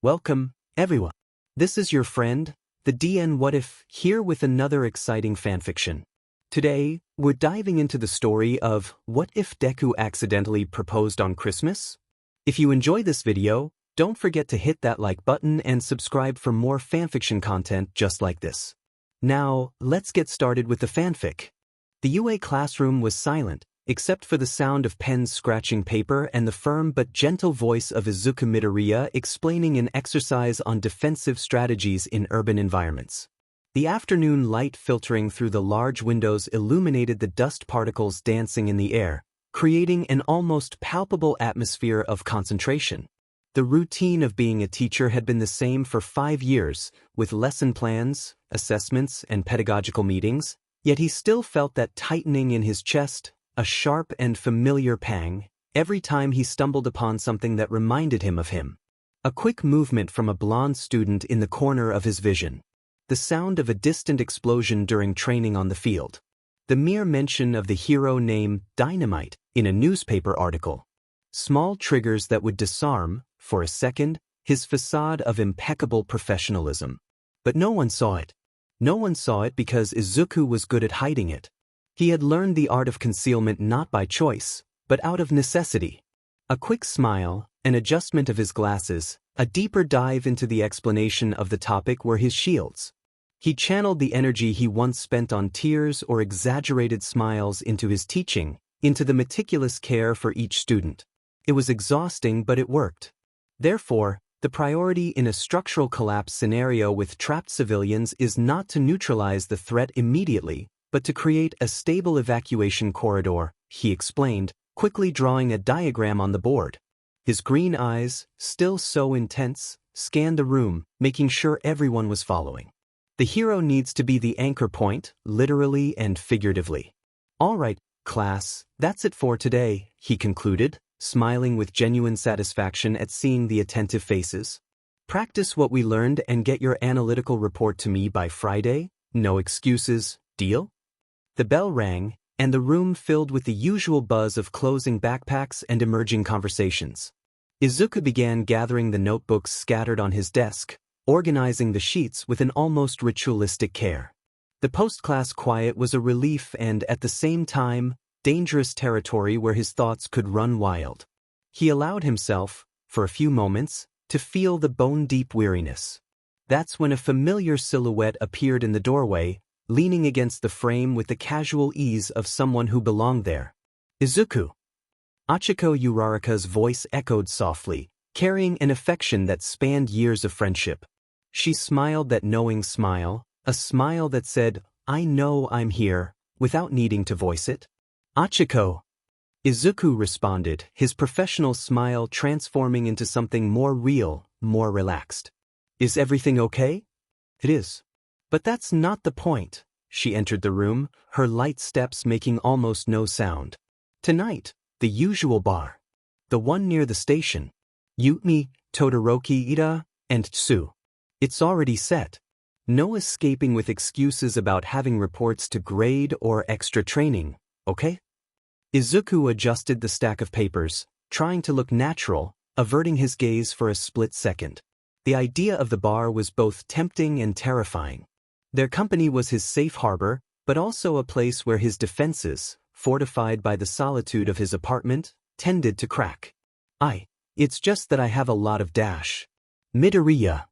Welcome, everyone. This is your friend, the DN What If, here with another exciting fanfiction. Today, we're diving into the story of What If Deku Accidentally Proposed on Christmas? If you enjoy this video, don't forget to hit that like button and subscribe for more fanfiction content just like this. Now, let's get started with the fanfic. The UA classroom was silent, except for the sound of pens scratching paper and the firm but gentle voice of Izuku Midoriya explaining an exercise on defensive strategies in urban environments. The afternoon light filtering through the large windows illuminated the dust particles dancing in the air, creating an almost palpable atmosphere of concentration. The routine of being a teacher had been the same for 5 years, with lesson plans, assessments, and pedagogical meetings, yet he still felt that tightening in his chest, a sharp and familiar pang, every time he stumbled upon something that reminded him of him. A quick movement from a blonde student in the corner of his vision. The sound of a distant explosion during training on the field. The mere mention of the hero name Dynamite in a newspaper article. Small triggers that would disarm, for a second, his facade of impeccable professionalism. But no one saw it. No one saw it because Izuku was good at hiding it. He had learned the art of concealment not by choice, but out of necessity. A quick smile, an adjustment of his glasses, a deeper dive into the explanation of the topic were his shields. He channeled the energy he once spent on tears or exaggerated smiles into his teaching, into the meticulous care for each student. It was exhausting, but it worked. Therefore, the priority in a structural collapse scenario with trapped civilians is not to neutralize the threat immediately, but to create a stable evacuation corridor, he explained, quickly drawing a diagram on the board. His green eyes, still so intense, scanned the room, making sure everyone was following. The hero needs to be the anchor point, literally and figuratively. All right, class, that's it for today, he concluded, smiling with genuine satisfaction at seeing the attentive faces. Practice what we learned and get your analytical report to me by Friday. No excuses, deal? The bell rang, and the room filled with the usual buzz of closing backpacks and emerging conversations. Izuku began gathering the notebooks scattered on his desk, organizing the sheets with an almost ritualistic care. The post-class quiet was a relief and, at the same time, dangerous territory where his thoughts could run wild. He allowed himself, for a few moments, to feel the bone-deep weariness. That's when a familiar silhouette appeared in the doorway, leaning against the frame with the casual ease of someone who belonged there. Izuku. Achiko Uraraka's voice echoed softly, carrying an affection that spanned years of friendship. She smiled that knowing smile, a smile that said, "I know I'm here," without needing to voice it. Achiko. Izuku responded, his professional smile transforming into something more real, more relaxed. "Is everything okay?" "It is. But that's not the point." She entered the room, her light steps making almost no sound. "Tonight, the usual bar. The one near the station. Yutmi, Todoroki Ida, and Tsu. It's already set. No escaping with excuses about having reports to grade or extra training, okay?" Izuku adjusted the stack of papers, trying to look natural, averting his gaze for a split second. The idea of the bar was both tempting and terrifying. Their company was his safe harbor, but also a place where his defenses, fortified by the solitude of his apartment, tended to crack. It's just that I have a lot of dash. Midoriya.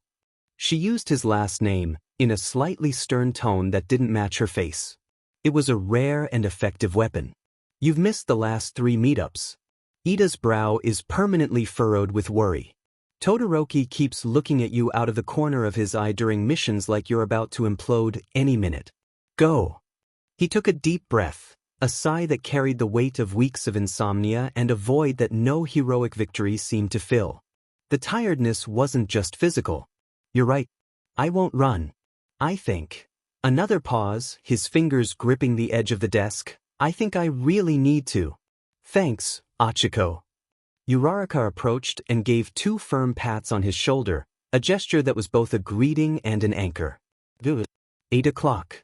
She used his last name, in a slightly stern tone that didn't match her face. It was a rare and effective weapon. You've missed the last 3 meetups. Ida's brow is permanently furrowed with worry. Todoroki keeps looking at you out of the corner of his eye during missions like you're about to implode any minute. Go. He took a deep breath, a sigh that carried the weight of weeks of insomnia and a void that no heroic victory seemed to fill. The tiredness wasn't just physical. You're right. I won't run. I think. Another pause, his fingers gripping the edge of the desk. I think I really need to. Thanks, Achiko. Uraraka approached and gave 2 firm pats on his shoulder, a gesture that was both a greeting and an anchor. 8 o'clock.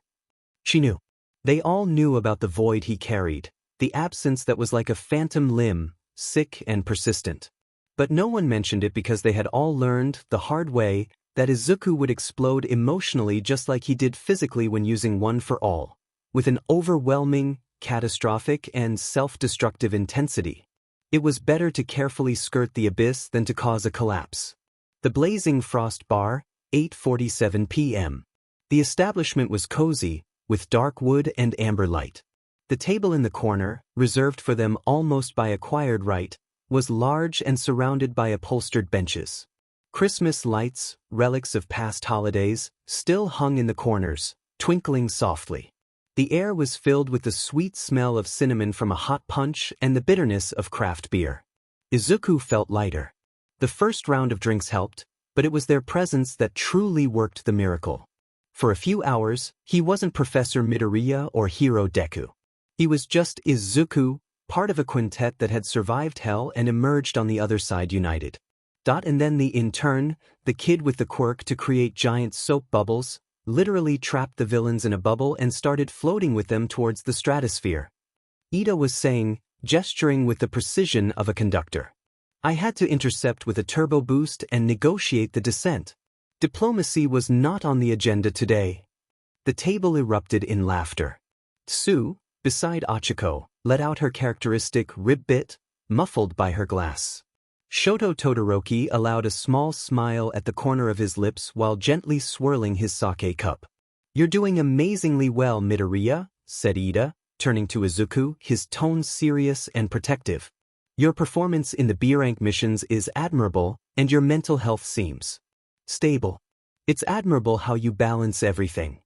She knew. They all knew about the void he carried, the absence that was like a phantom limb, sick and persistent. But no one mentioned it because they had all learned, the hard way, that Izuku would explode emotionally just like he did physically when using One for All, with an overwhelming, catastrophic, and self-destructive intensity. It was better to carefully skirt the abyss than to cause a collapse. The Blazing Frost Bar, 8:47 p.m. The establishment was cozy, with dark wood and amber light. The table in the corner, reserved for them almost by acquired right, was large and surrounded by upholstered benches. Christmas lights, relics of past holidays, still hung in the corners, twinkling softly. The air was filled with the sweet smell of cinnamon from a hot punch and the bitterness of craft beer. Izuku felt lighter. The first round of drinks helped, but it was their presence that truly worked the miracle. For a few hours, he wasn't Professor Midoriya or Hero Deku. He was just Izuku, part of a quintet that had survived hell and emerged on the other side united. And then the intern, the kid with the quirk to create giant soap bubbles, literally trapped the villains in a bubble and started floating with them towards the stratosphere. Ida was saying, gesturing with the precision of a conductor. I had to intercept with a turbo boost and negotiate the descent. Diplomacy was not on the agenda today. The table erupted in laughter. Tsu, beside Achiko, let out her characteristic rib bit, muffled by her glass. Shoto Todoroki allowed a small smile at the corner of his lips while gently swirling his sake cup. You're doing amazingly well, Midoriya, said Ida, turning to Izuku, his tone serious and protective. Your performance in the B-rank missions is admirable, and your mental health seems stable. It's admirable how you balance everything.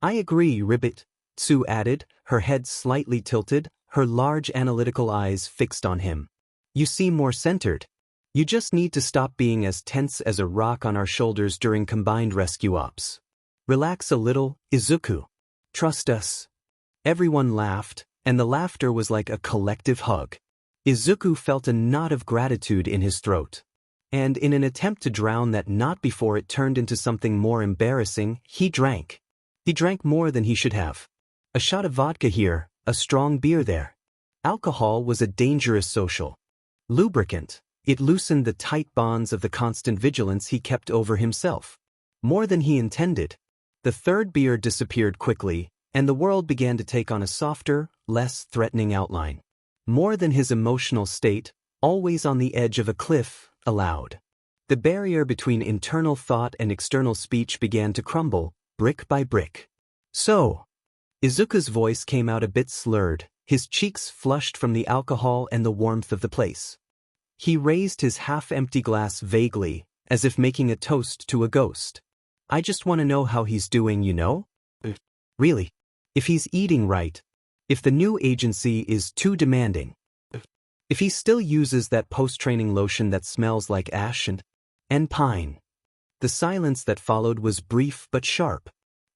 I agree, Ribbit, Tsu added, her head slightly tilted, her large analytical eyes fixed on him. You seem more centered. You just need to stop being as tense as a rock on our shoulders during combined rescue ops. Relax a little, Izuku. Trust us. Everyone laughed, and the laughter was like a collective hug. Izuku felt a knot of gratitude in his throat. And in an attempt to drown that knot before it turned into something more embarrassing, he drank. He drank more than he should have. A shot of vodka here, a strong beer there. Alcohol was a dangerous social lubricant. It loosened the tight bonds of the constant vigilance he kept over himself. More than he intended. The third beer disappeared quickly, and the world began to take on a softer, less threatening outline. More than his emotional state, always on the edge of a cliff, allowed. The barrier between internal thought and external speech began to crumble, brick by brick. So, Izuku's voice came out a bit slurred, his cheeks flushed from the alcohol and the warmth of the place. He raised his half-empty glass vaguely, as if making a toast to a ghost. I just want to know how he's doing, you know? Really? If he's eating right. If the new agency is too demanding. If he still uses that post-training lotion that smells like ash and pine. The silence that followed was brief but sharp.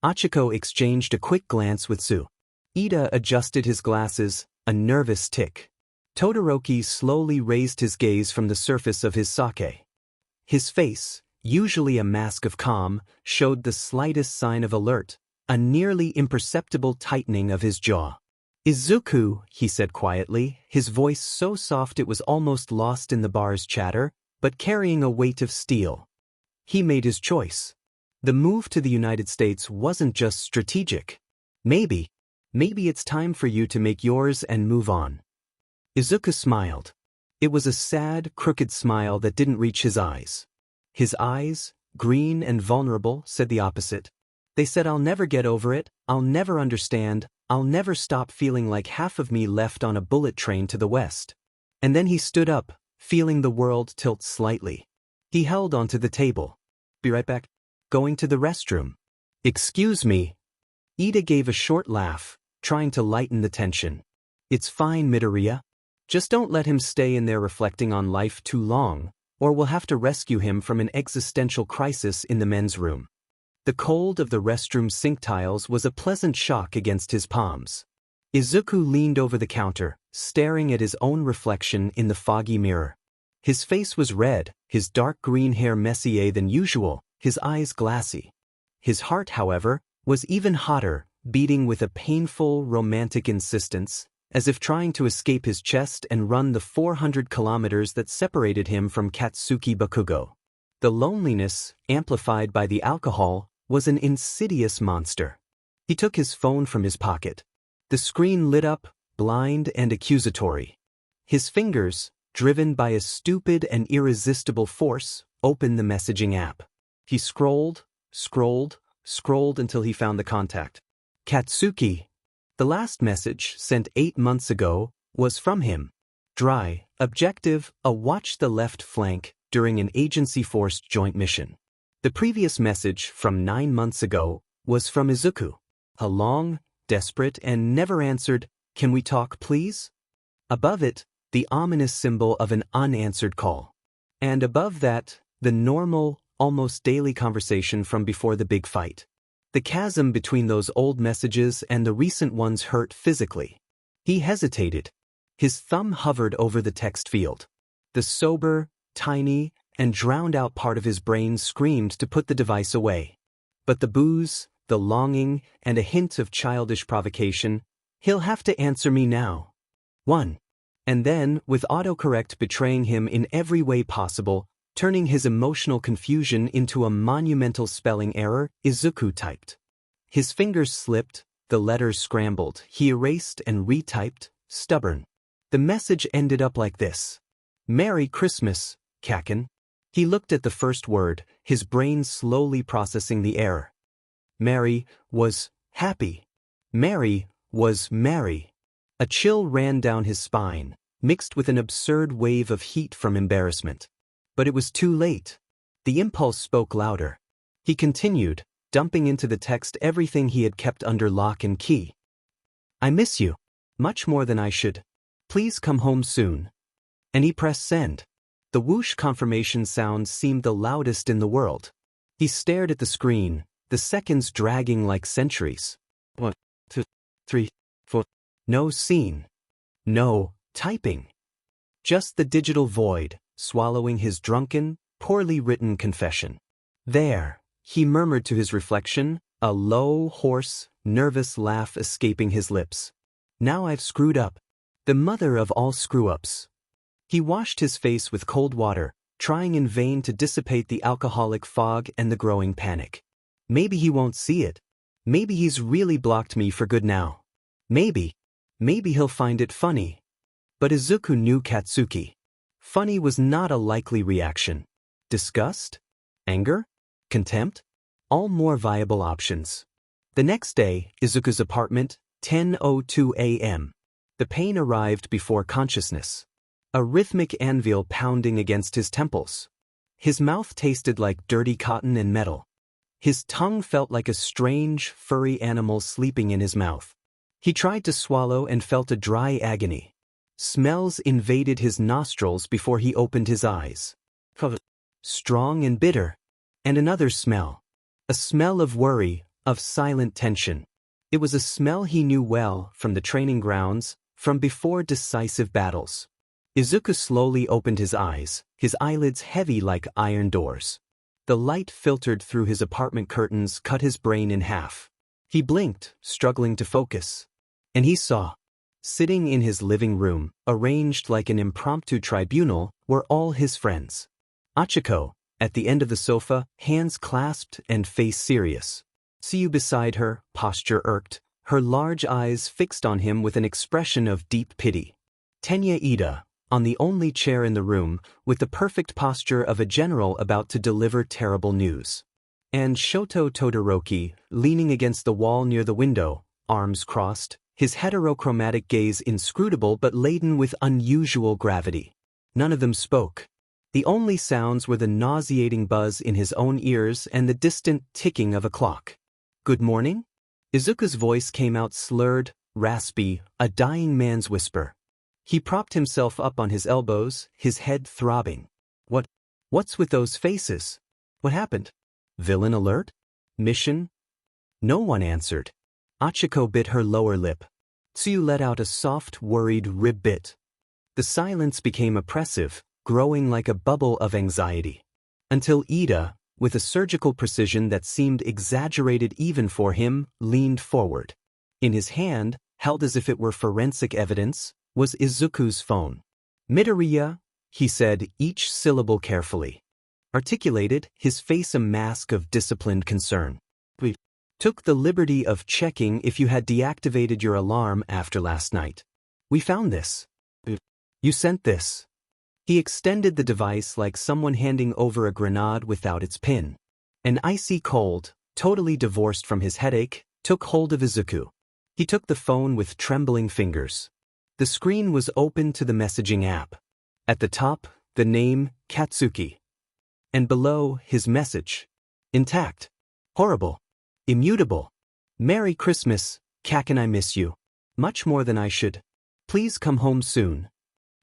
Achiko exchanged a quick glance with Tsu. Ida adjusted his glasses, a nervous tick. Todoroki slowly raised his gaze from the surface of his sake. His face, usually a mask of calm, showed the slightest sign of alert, a nearly imperceptible tightening of his jaw. Izuku, he said quietly, his voice so soft it was almost lost in the bar's chatter, but carrying a weight of steel. He made his choice. The move to the United States wasn't just strategic. Maybe it's time for you to make yours and move on. Izuku smiled. It was a sad, crooked smile that didn't reach his eyes. His eyes, green and vulnerable, said the opposite. They said I'll never get over it, I'll never understand, I'll never stop feeling like half of me left on a bullet train to the west. And then he stood up, feeling the world tilt slightly. He held onto the table. Be right back. Going to the restroom. Excuse me. Ida gave a short laugh, trying to lighten the tension. It's fine, Midoriya. Just don't let him stay in there reflecting on life too long, or we'll have to rescue him from an existential crisis in the men's room. The cold of the restroom sink tiles was a pleasant shock against his palms. Izuku leaned over the counter, staring at his own reflection in the foggy mirror. His face was red, his dark green hair messier than usual, his eyes glassy. His heart, however, was even hotter, beating with a painful, romantic insistence. as if trying to escape his chest and run the 400 kilometers that separated him from Katsuki Bakugo. The loneliness, amplified by the alcohol, was an insidious monster. He took his phone from his pocket. The screen lit up, blind and accusatory. His fingers, driven by a stupid and irresistible force, opened the messaging app. He scrolled until he found the contact. Katsuki. The last message, sent 8 months ago, was from him. Dry, objective, a watch the left flank during an agency-forced joint mission. The previous message, from 9 months ago, was from Izuku. A long, desperate, and never answered, "Can we talk, please?" Above it, the ominous symbol of an unanswered call. And above that, the normal, almost daily conversation from before the big fight. The chasm between those old messages and the recent ones hurt physically. He hesitated. His thumb hovered over the text field. The sober, tiny, and drowned-out part of his brain screamed to put the device away. But the booze, the longing, and a hint of childish provocation, "He'll have to answer me now." 1. And then, with autocorrect betraying him in every way possible, turning his emotional confusion into a monumental spelling error, Izuku typed. His fingers slipped, the letters scrambled, he erased and retyped, stubborn. The message ended up like this. "Merry Christmas, Kaken." He looked at the first word, his brain slowly processing the error. Merry was happy. Mary was merry. A chill ran down his spine, mixed with an absurd wave of heat from embarrassment. But it was too late. The impulse spoke louder. He continued, dumping into the text everything he had kept under lock and key. "I miss you. Much more than I should. Please come home soon." And he pressed send. The whoosh confirmation sound seemed the loudest in the world. He stared at the screen, the seconds dragging like centuries. 1, 2, 3, 4. No scene. No typing. Just the digital void, swallowing his drunken, poorly written confession. "There," he murmured to his reflection, a low, hoarse, nervous laugh escaping his lips. "Now I've screwed up. The mother of all screw-ups." He washed his face with cold water, trying in vain to dissipate the alcoholic fog and the growing panic. Maybe he won't see it. Maybe he's really blocked me for good now. Maybe he'll find it funny. But Izuku knew Katsuki. Funny was not a likely reaction. Disgust? Anger? Contempt? All more viable options. The next day, Izuku's apartment, 10:02 a.m. The pain arrived before consciousness. A rhythmic anvil pounding against his temples. His mouth tasted like dirty cotton and metal. His tongue felt like a strange, furry animal sleeping in his mouth. He tried to swallow and felt a dry agony. Smells invaded his nostrils before he opened his eyes. Strong and bitter. And another smell. A smell of worry, of silent tension. It was a smell he knew well from the training grounds, from before decisive battles. Izuku slowly opened his eyes, his eyelids heavy like iron doors. The light filtered through his apartment curtains cut his brain in half. He blinked, struggling to focus. And he saw. Sitting in his living room, arranged like an impromptu tribunal, were all his friends. Achiko, at the end of the sofa, hands clasped and face serious. Tsuyu beside her, posture irked, her large eyes fixed on him with an expression of deep pity. Tenya Ida, on the only chair in the room, with the perfect posture of a general about to deliver terrible news. And Shoto Todoroki, leaning against the wall near the window, arms crossed, his heterochromatic gaze inscrutable but laden with unusual gravity. None of them spoke. The only sounds were the nauseating buzz in his own ears and the distant ticking of a clock. "Good morning?" Izuku's voice came out slurred, raspy, a dying man's whisper. He propped himself up on his elbows, his head throbbing. What's with those faces? What happened? Villain alert? Mission? No one answered. Achiko bit her lower lip. Tsuyu let out a soft, worried rib bit. The silence became oppressive, growing like a bubble of anxiety. Until Ida, with a surgical precision that seemed exaggerated even for him, leaned forward. In his hand, held as if it were forensic evidence, was Izuku's phone. Midoriya, he said each syllable carefully. Articulated, his face a mask of disciplined concern. We took the liberty of checking if you had deactivated your alarm after last night. We found this. You sent this. He extended the device like someone handing over a grenade without its pin. An icy cold, totally divorced from his headache, took hold of Izuku. He took the phone with trembling fingers. The screen was open to the messaging app. At the top, the name, Katsuki. And below, his message. Intact. Horrible. Immutable. Merry Christmas, Kaken, I miss you. Much more than I should. Please come home soon.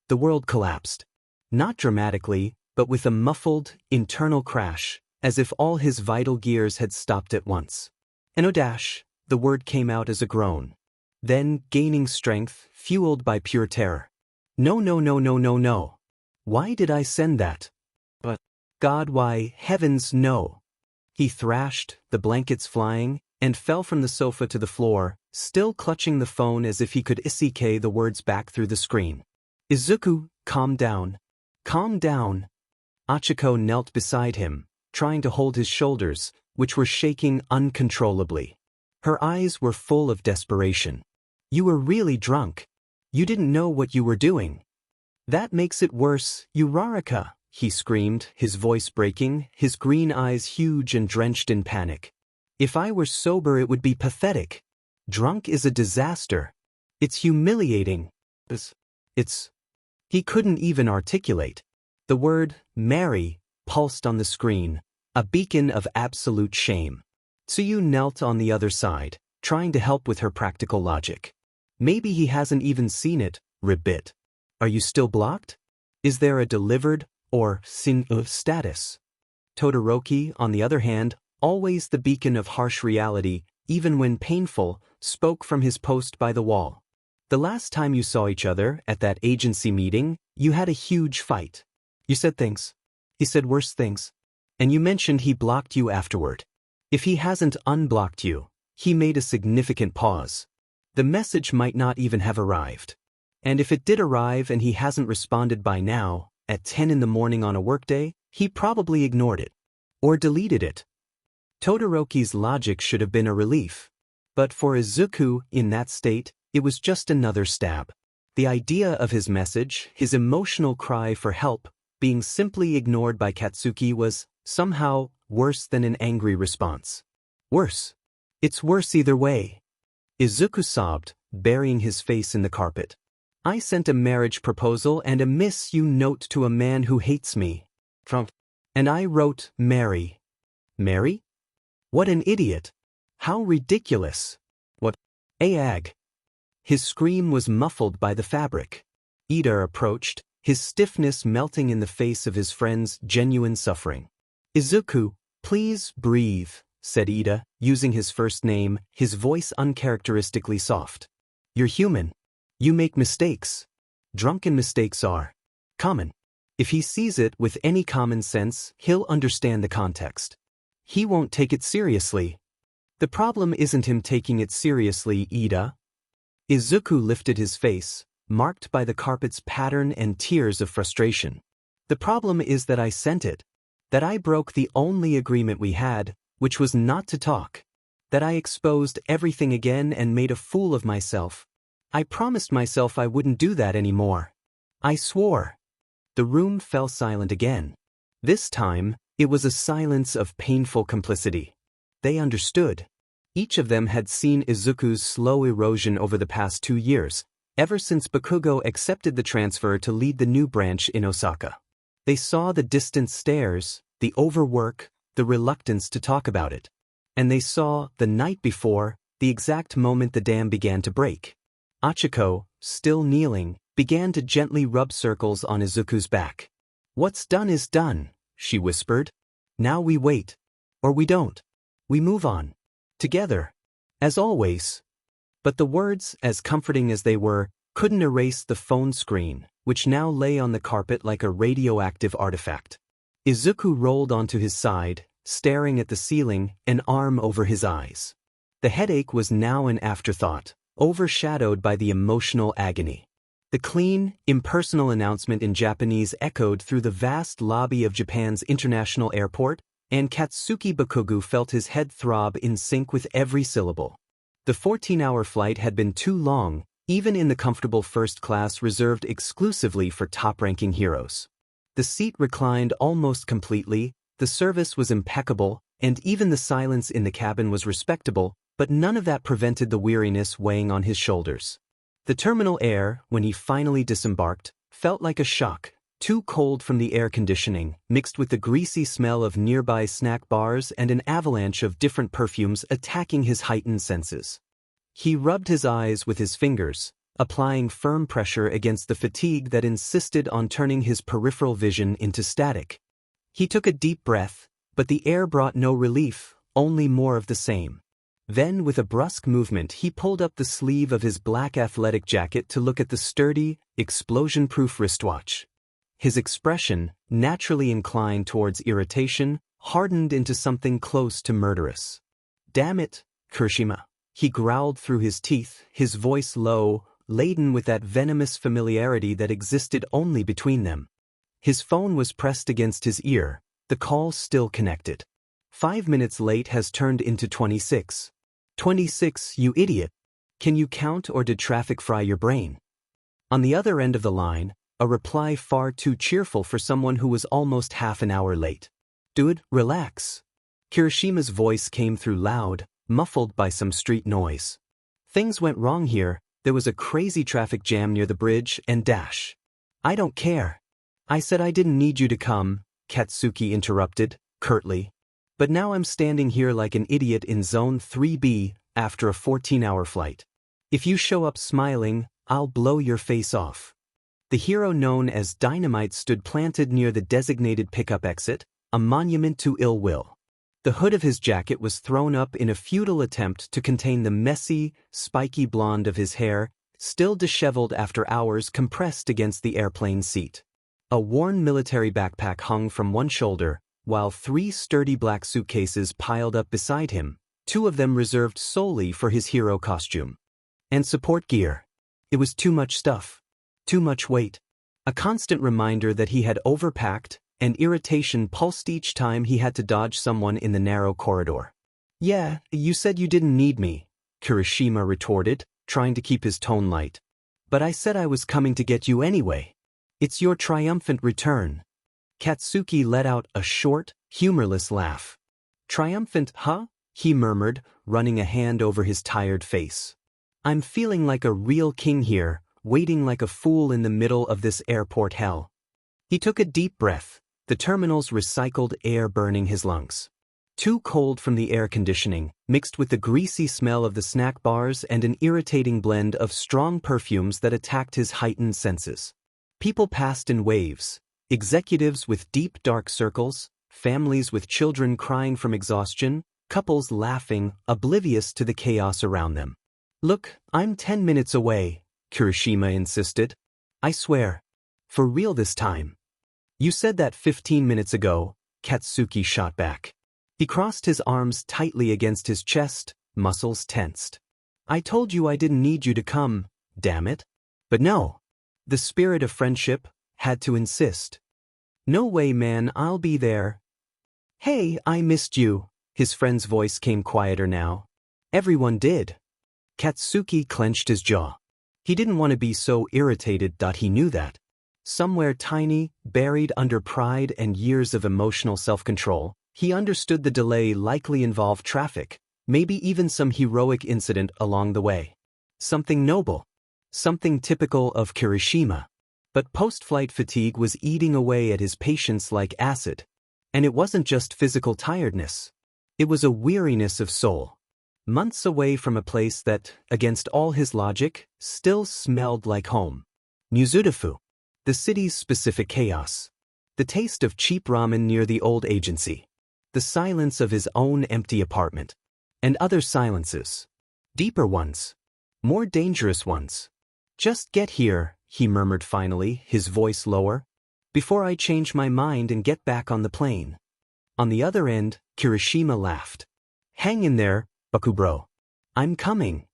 The world collapsed. Not dramatically, but with a muffled, internal crash, as if all his vital gears had stopped at once. Enodash, the word came out as a groan. Then, gaining strength, fueled by pure terror. No, no, no, no, no, no. Why did I send that? But, God, why, heavens, no. He thrashed, the blankets flying, and fell from the sofa to the floor, still clutching the phone as if he could isekai the words back through the screen. Izuku, calm down. Calm down. Achiko knelt beside him, trying to hold his shoulders, which were shaking uncontrollably. Her eyes were full of desperation. You were really drunk. You didn't know what you were doing. That makes it worse, Uraraka, he screamed, his voice breaking, his green eyes huge and drenched in panic. If I were sober it would be pathetic. Drunk is a disaster. It's humiliating. It's... He couldn't even articulate. The word, marry, pulsed on the screen, a beacon of absolute shame. Tsuyu knelt on the other side, trying to help with her practical logic. Maybe he hasn't even seen it, ribbit. Are you still blocked? Is there a delivered, or sin status? Todoroki, on the other hand, always the beacon of harsh reality, even when painful, spoke from his post by the wall. The last time you saw each other, at that agency meeting, you had a huge fight. You said things. He said worse things. And you mentioned he blocked you afterward. If he hasn't unblocked you, he made a significant pause. The message might not even have arrived. And if it did arrive and he hasn't responded by now, at 10 in the morning on a workday, he probably ignored it. Or deleted it. Todoroki's logic should have been a relief. But for Izuku, in that state, it was just another stab. The idea of his message, his emotional cry for help, being simply ignored by Katsuki was, somehow, worse than an angry response. Worse. It's worse either way. Izuku sobbed, burying his face in the carpet. I sent a marriage proposal and a miss you note to a man who hates me. And I wrote, marry. Marry? What an idiot. How ridiculous. What? Ag. His scream was muffled by the fabric. Ida approached, his stiffness melting in the face of his friend's genuine suffering. Izuku, please breathe, said Ida, using his first name, his voice uncharacteristically soft. You're human. You make mistakes. Drunken mistakes are common. If he sees it with any common sense, he'll understand the context. He won't take it seriously. The problem isn't him taking it seriously, Ida. Izuku lifted his face, marked by the carpet's pattern and tears of frustration. The problem is that I sent it. That I broke the only agreement we had, which was not to talk. That I exposed everything again and made a fool of myself. I promised myself I wouldn't do that anymore. I swore. The room fell silent again. This time, it was a silence of painful complicity. They understood. Each of them had seen Izuku's slow erosion over the past 2 years, ever since Bakugo accepted the transfer to lead the new branch in Osaka. They saw the distant stares, the overwork, the reluctance to talk about it. And they saw, the night before, the exact moment the dam began to break. Achiko, still kneeling, began to gently rub circles on Izuku's back. What's done is done, she whispered. Now we wait. Or we don't. We move on. Together. As always. But the words, as comforting as they were, couldn't erase the phone screen, which now lay on the carpet like a radioactive artifact. Izuku rolled onto his side, staring at the ceiling, an arm over his eyes. The headache was now an afterthought, overshadowed by the emotional agony. The clean, impersonal announcement in Japanese echoed through the vast lobby of Japan's international airport, and Katsuki Bakugo felt his head throb in sync with every syllable. The 14-hour flight had been too long, even in the comfortable first class reserved exclusively for top-ranking heroes. The seat reclined almost completely, the service was impeccable, and even the silence in the cabin was respectable, but none of that prevented the weariness weighing on his shoulders. The terminal air, when he finally disembarked, felt like a shock, too cold from the air conditioning, mixed with the greasy smell of nearby snack bars and an avalanche of different perfumes attacking his heightened senses. He rubbed his eyes with his fingers, applying firm pressure against the fatigue that insisted on turning his peripheral vision into static. He took a deep breath, but the air brought no relief, only more of the same. Then, with a brusque movement, he pulled up the sleeve of his black athletic jacket to look at the sturdy, explosion-proof wristwatch. His expression, naturally inclined towards irritation, hardened into something close to murderous. "Damn it, Kirishima," he growled through his teeth, his voice low, laden with that venomous familiarity that existed only between them. His phone was pressed against his ear, the call still connected. 5 minutes late has turned into 26. 26, you idiot. Can you count, or did traffic fry your brain? On the other end of the line, a reply far too cheerful for someone who was almost half an hour late. "Dude, relax." Kirishima's voice came through loud, muffled by some street noise. "Things went wrong here, there was a crazy traffic jam near the bridge and dash." "I don't care." "I said I didn't need you to come," Katsuki interrupted, curtly. "But now I'm standing here like an idiot in Zone 3B after a 14-hour flight. If you show up smiling, I'll blow your face off." The hero known as Dynamite stood planted near the designated pickup exit, a monument to ill will. The hood of his jacket was thrown up in a futile attempt to contain the messy, spiky blonde of his hair, still disheveled after hours compressed against the airplane seat. A worn military backpack hung from one shoulder, while 3 sturdy black suitcases piled up beside him, 2 of them reserved solely for his hero costume. And support gear. It was too much stuff. Too much weight. A constant reminder that he had overpacked, and irritation pulsed each time he had to dodge someone in the narrow corridor. "Yeah, you said you didn't need me," Kirishima retorted, trying to keep his tone light. "But I said I was coming to get you anyway. It's your triumphant return." Katsuki let out a short, humorless laugh. "Triumphant, huh?" he murmured, running a hand over his tired face. "I'm feeling like a real king here, waiting like a fool in the middle of this airport hell." He took a deep breath, the terminal's recycled air burning his lungs. Too cold from the air conditioning, mixed with the greasy smell of the snack bars and an irritating blend of strong perfumes that attacked his heightened senses. People passed in waves. Executives with deep dark circles, families with children crying from exhaustion, couples laughing, oblivious to the chaos around them. "Look, I'm 10 minutes away," Kirishima insisted. "I swear. For real this time." "You said that 15 minutes ago," Katsuki shot back. He crossed his arms tightly against his chest, muscles tensed. "I told you I didn't need you to come, damn it." But no. The spirit of friendship had to insist. "No way, man, I'll be there." "Hey, I missed you." His friend's voice came quieter now. "Everyone did." Katsuki clenched his jaw. He didn't want to be so irritated that he knew that. Somewhere tiny, buried under pride and years of emotional self-control, he understood the delay likely involved traffic, maybe even some heroic incident along the way. Something noble. Something typical of Kirishima. But post-flight fatigue was eating away at his patience like acid. And it wasn't just physical tiredness. It was a weariness of soul. Months away from a place that, against all his logic, still smelled like home. Mizudafu. The city's specific chaos. The taste of cheap ramen near the old agency. The silence of his own empty apartment. And other silences. Deeper ones. More dangerous ones. "Just get here," he murmured finally, his voice lower, "before I change my mind and get back on the plane." On the other end, Kirishima laughed. "Hang in there, Bakubro. I'm coming."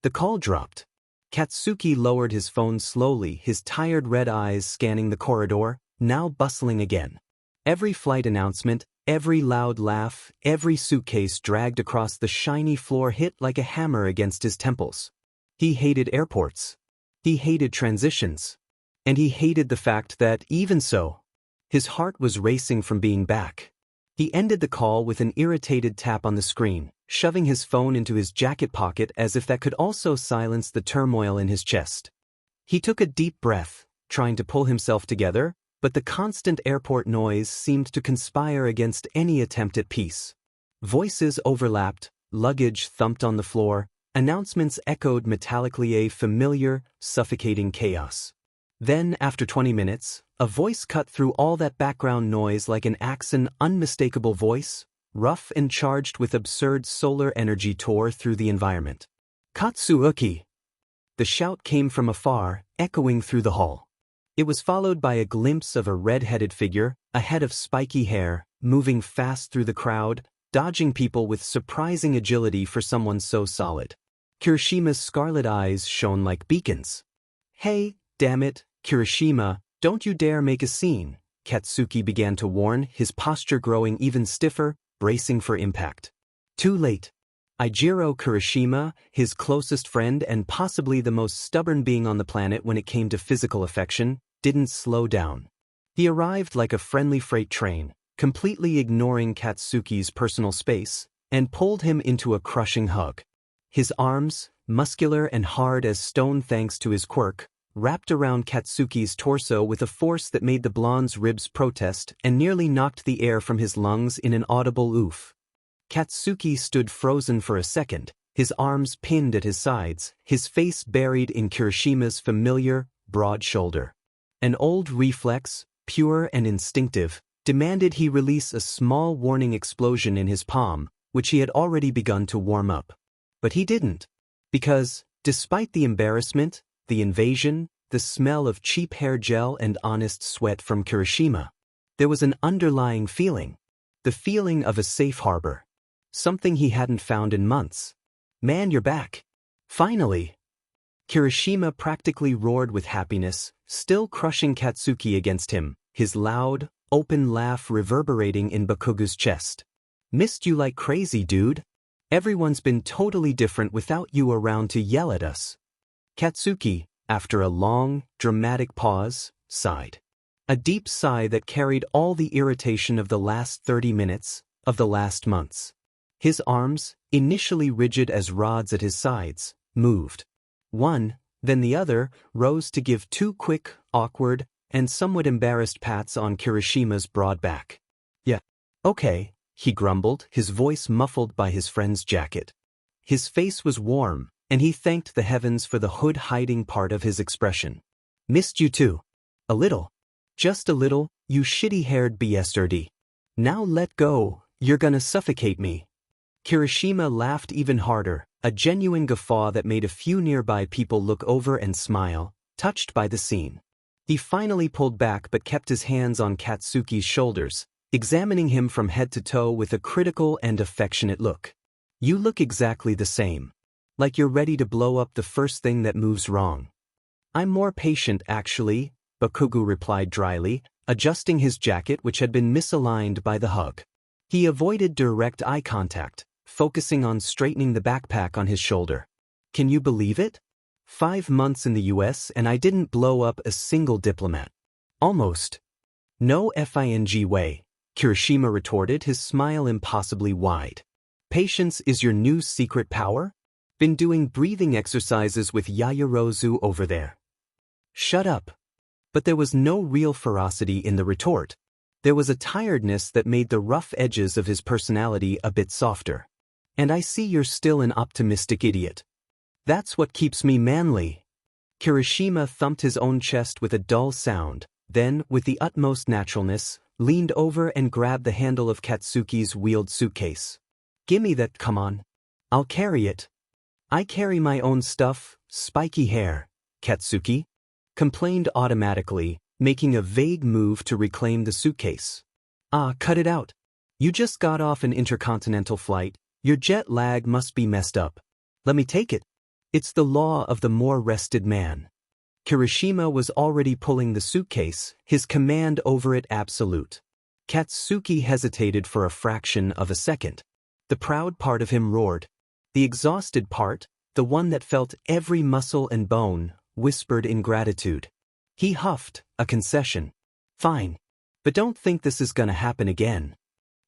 The call dropped. Katsuki lowered his phone slowly, his tired red eyes scanning the corridor, now bustling again. Every flight announcement, every loud laugh, every suitcase dragged across the shiny floor hit like a hammer against his temples. He hated airports. He hated transitions. And he hated the fact that, even so, his heart was racing from being back. He ended the call with an irritated tap on the screen, shoving his phone into his jacket pocket as if that could also silence the turmoil in his chest. He took a deep breath, trying to pull himself together, but the constant airport noise seemed to conspire against any attempt at peace. Voices overlapped, luggage thumped on the floor, announcements echoed metallically, a familiar, suffocating chaos. Then, after 20 minutes, a voice cut through all that background noise like an axe. An unmistakable voice, rough and charged with absurd solar energy, tore through the environment. "Katsuki!" The shout came from afar, echoing through the hall. It was followed by a glimpse of a red-headed figure, a head of spiky hair, moving fast through the crowd, dodging people with surprising agility for someone so solid. Kirishima's scarlet eyes shone like beacons. "Hey, damn it, Kirishima, don't you dare make a scene," Katsuki began to warn, his posture growing even stiffer, bracing for impact. Too late. Eijiro Kirishima, his closest friend and possibly the most stubborn being on the planet when it came to physical affection, didn't slow down. He arrived like a friendly freight train, completely ignoring Katsuki's personal space, and pulled him into a crushing hug. His arms, muscular and hard as stone thanks to his quirk, wrapped around Katsuki's torso with a force that made the blonde's ribs protest and nearly knocked the air from his lungs in an audible oof. Katsuki stood frozen for a second, his arms pinned at his sides, his face buried in Kirishima's familiar, broad shoulder. An old reflex, pure and instinctive, demanded he release a small warning explosion in his palm, which he had already begun to warm up. But he didn't. Because, despite the embarrassment, the invasion, the smell of cheap hair gel and honest sweat from Kirishima, there was an underlying feeling. The feeling of a safe harbor. Something he hadn't found in months. "Man, you're back. Finally!" Kirishima practically roared with happiness, still crushing Katsuki against him, his loud, open laugh reverberating in Bakugu's chest. "Missed you like crazy, dude. Everyone's been totally different without you around to yell at us." Katsuki, after a long, dramatic pause, sighed. A deep sigh that carried all the irritation of the last 30 minutes, of the last months. His arms, initially rigid as rods at his sides, moved. One, then the other, rose to give two quick, awkward, and somewhat embarrassed pats on Kirishima's broad back. "Yeah, okay," he grumbled, his voice muffled by his friend's jacket. His face was warm, and he thanked the heavens for the hood-hiding part of his expression. "Missed you too. A little. Just a little, you shitty-haired bastard. Now let go, you're gonna suffocate me." Kirishima laughed even harder, a genuine guffaw that made a few nearby people look over and smile, touched by the scene. He finally pulled back but kept his hands on Katsuki's shoulders, examining him from head to toe with a critical and affectionate look. "You look exactly the same. Like you're ready to blow up the first thing that moves wrong." "I'm more patient, actually," Bakugu replied dryly, adjusting his jacket which had been misaligned by the hug. He avoided direct eye contact, focusing on straightening the backpack on his shoulder. "Can you believe it? 5 months in the US and I didn't blow up a single diplomat." "Almost." "No fing way," Kirishima retorted, his smile impossibly wide. "Patience is your new secret power? Been doing breathing exercises with Yayarozu over there." "Shut up." But there was no real ferocity in the retort. There was a tiredness that made the rough edges of his personality a bit softer. "And I see you're still an optimistic idiot. That's what keeps me manly." Kirishima thumped his own chest with a dull sound, then, with the utmost naturalness, leaned over and grabbed the handle of Katsuki's wheeled suitcase. "Gimme that, come on. I'll carry it." "I carry my own stuff, spiky hair," Katsuki complained automatically, making a vague move to reclaim the suitcase. "Ah, cut it out. You just got off an intercontinental flight, your jet lag must be messed up. Let me take it." It's the law of the more rested man. Kirishima was already pulling the suitcase, his command over it absolute. Katsuki hesitated for a fraction of a second. The proud part of him roared. The exhausted part, the one that felt every muscle and bone, whispered in gratitude. He huffed, a concession. Fine. But don't think this is gonna happen again.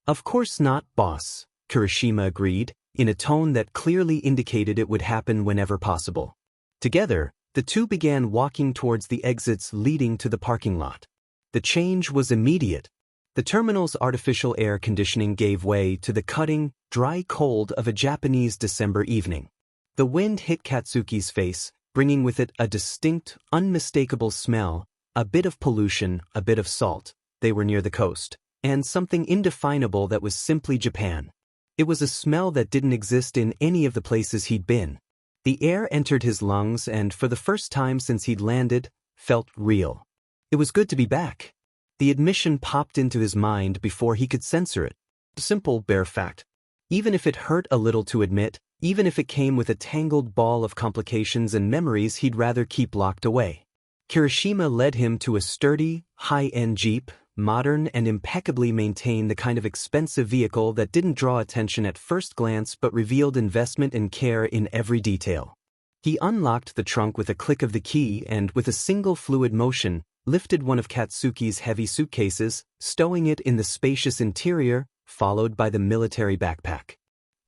Of course not, boss, Kirishima agreed, in a tone that clearly indicated it would happen whenever possible. Together, the two began walking towards the exits leading to the parking lot. The change was immediate. The terminal's artificial air conditioning gave way to the cutting, dry cold of a Japanese December evening. The wind hit Katsuki's face, bringing with it a distinct, unmistakable smell, a bit of pollution, a bit of salt. They were near the coast, and something indefinable that was simply Japan. It was a smell that didn't exist in any of the places he'd been. The air entered his lungs and, for the first time since he'd landed, felt real. It was good to be back. The admission popped into his mind before he could censor it. Simple, bare fact. Even if it hurt a little to admit, even if it came with a tangled ball of complications and memories he'd rather keep locked away. Kirishima led him to a sturdy, high-end Jeep, modern and impeccably maintained, the kind of expensive vehicle that didn't draw attention at first glance but revealed investment and care in every detail. He unlocked the trunk with a click of the key and, with a single fluid motion, lifted one of Katsuki's heavy suitcases, stowing it in the spacious interior, followed by the military backpack.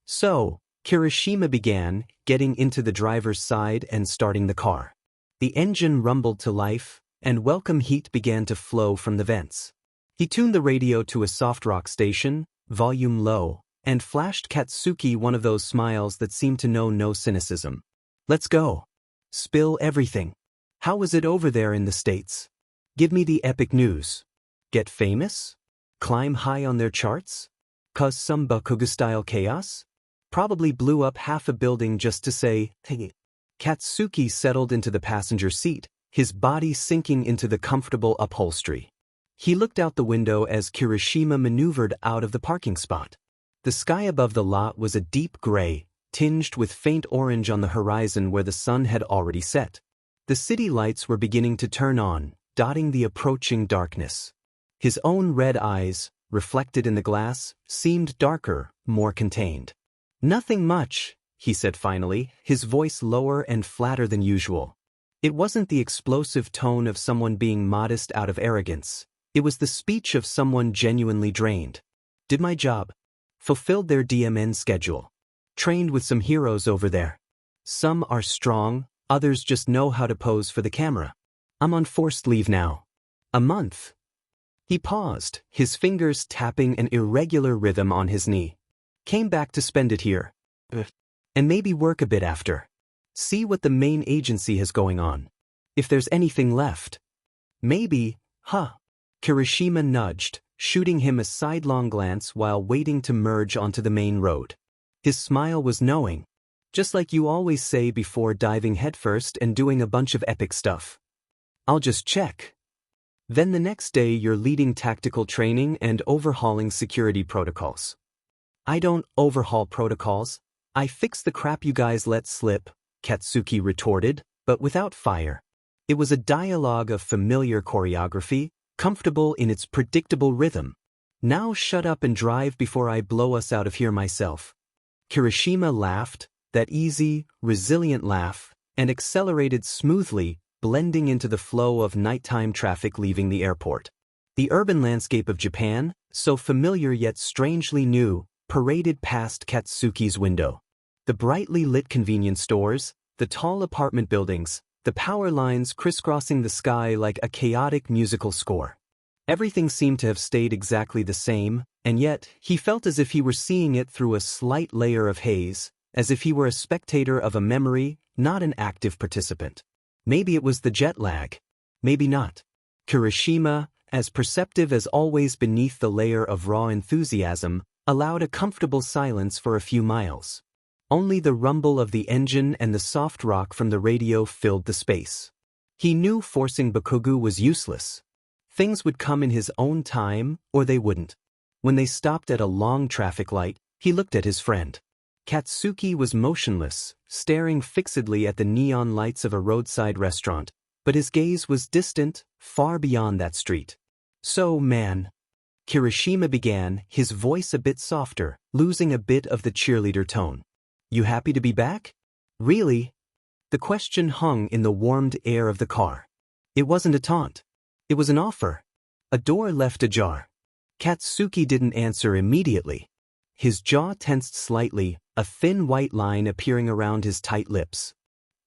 So, Kirishima began, getting into the driver's side and starting the car. The engine rumbled to life, and welcome heat began to flow from the vents. He tuned the radio to a soft rock station, volume low, and flashed Katsuki one of those smiles that seemed to know no cynicism. Let's go. Spill everything. How was it over there in the States? Give me the epic news. Get famous? Climb high on their charts? Cause some Bakuga-style chaos? Probably blew up half a building just to say, hey. Katsuki settled into the passenger seat, his body sinking into the comfortable upholstery. He looked out the window as Kirishima maneuvered out of the parking spot. The sky above the lot was a deep gray, tinged with faint orange on the horizon where the sun had already set. The city lights were beginning to turn on, dotting the approaching darkness. His own red eyes, reflected in the glass, seemed darker, more contained. Nothing much, he said finally, his voice lower and flatter than usual. It wasn't the explosive tone of someone being modest out of arrogance. It was the speech of someone genuinely drained. Did my job. Fulfilled their DMN schedule. Trained with some heroes over there. Some are strong, others just know how to pose for the camera. I'm on forced leave now. A month. He paused, his fingers tapping an irregular rhythm on his knee. Came back to spend it here. And maybe work a bit after. See what the main agency has going on. If there's anything left. Maybe, huh? Kirishima nudged, shooting him a sidelong glance while waiting to merge onto the main road. His smile was knowing. Just like you always say before diving headfirst and doing a bunch of epic stuff. I'll just check. Then the next day you're leading tactical training and overhauling security protocols. I don't overhaul protocols. I fix the crap you guys let slip, Katsuki retorted, but without fire. It was a dialogue of familiar choreography, comfortable in its predictable rhythm. Now shut up and drive before I blow us out of here myself. Kirishima laughed, that easy, resilient laugh, and accelerated smoothly, blending into the flow of nighttime traffic leaving the airport. The urban landscape of Japan, so familiar yet strangely new, paraded past Katsuki's window. The brightly lit convenience stores, the tall apartment buildings, the power lines crisscrossing the sky like a chaotic musical score. Everything seemed to have stayed exactly the same, and yet, he felt as if he were seeing it through a slight layer of haze, as if he were a spectator of a memory, not an active participant. Maybe it was the jet lag. Maybe not. Kirishima, as perceptive as always beneath the layer of raw enthusiasm, allowed a comfortable silence for a few miles. Only the rumble of the engine and the soft rock from the radio filled the space. He knew forcing Bakugo was useless. Things would come in his own time, or they wouldn't. When they stopped at a long traffic light, he looked at his friend. Katsuki was motionless, staring fixedly at the neon lights of a roadside restaurant, but his gaze was distant, far beyond that street. "So, man," Kirishima began, his voice a bit softer, losing a bit of the cheerleader tone. "You happy to be back?" "Really?" The question hung in the warmed air of the car. It wasn't a taunt. It was an offer. A door left ajar. Katsuki didn't answer immediately. His jaw tensed slightly, a thin white line appearing around his tight lips.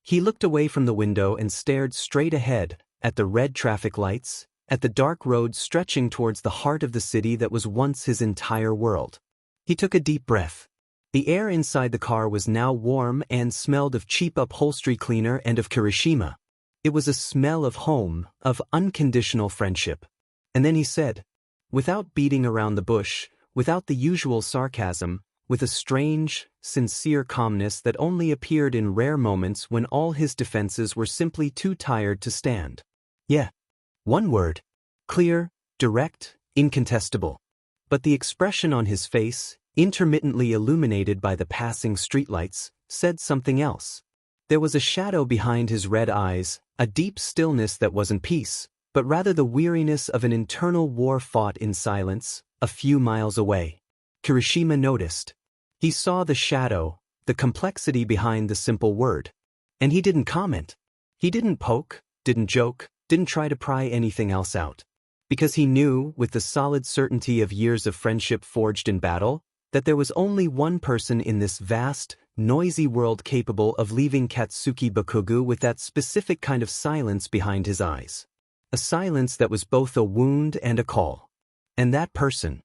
He looked away from the window and stared straight ahead, at the red traffic lights, at the dark road stretching towards the heart of the city that was once his entire world. He took a deep breath. The air inside the car was now warm and smelled of cheap upholstery cleaner and of Kirishima. It was a smell of home, of unconditional friendship. And then he said, without beating around the bush, without the usual sarcasm, with a strange, sincere calmness that only appeared in rare moments when all his defenses were simply too tired to stand. "Yeah." One word. Clear, direct, incontestable. But the expression on his face, intermittently illuminated by the passing streetlights, said something else. There was a shadow behind his red eyes, a deep stillness that wasn't peace, but rather the weariness of an internal war fought in silence, a few miles away. Kirishima noticed. He saw the shadow, the complexity behind the simple word. And he didn't comment. He didn't poke, didn't joke, didn't try to pry anything else out. Because he knew, with the solid certainty of years of friendship forged in battle, that there was only one person in this vast, noisy world capable of leaving Katsuki Bakugo with that specific kind of silence behind his eyes. A silence that was both a wound and a call. And that person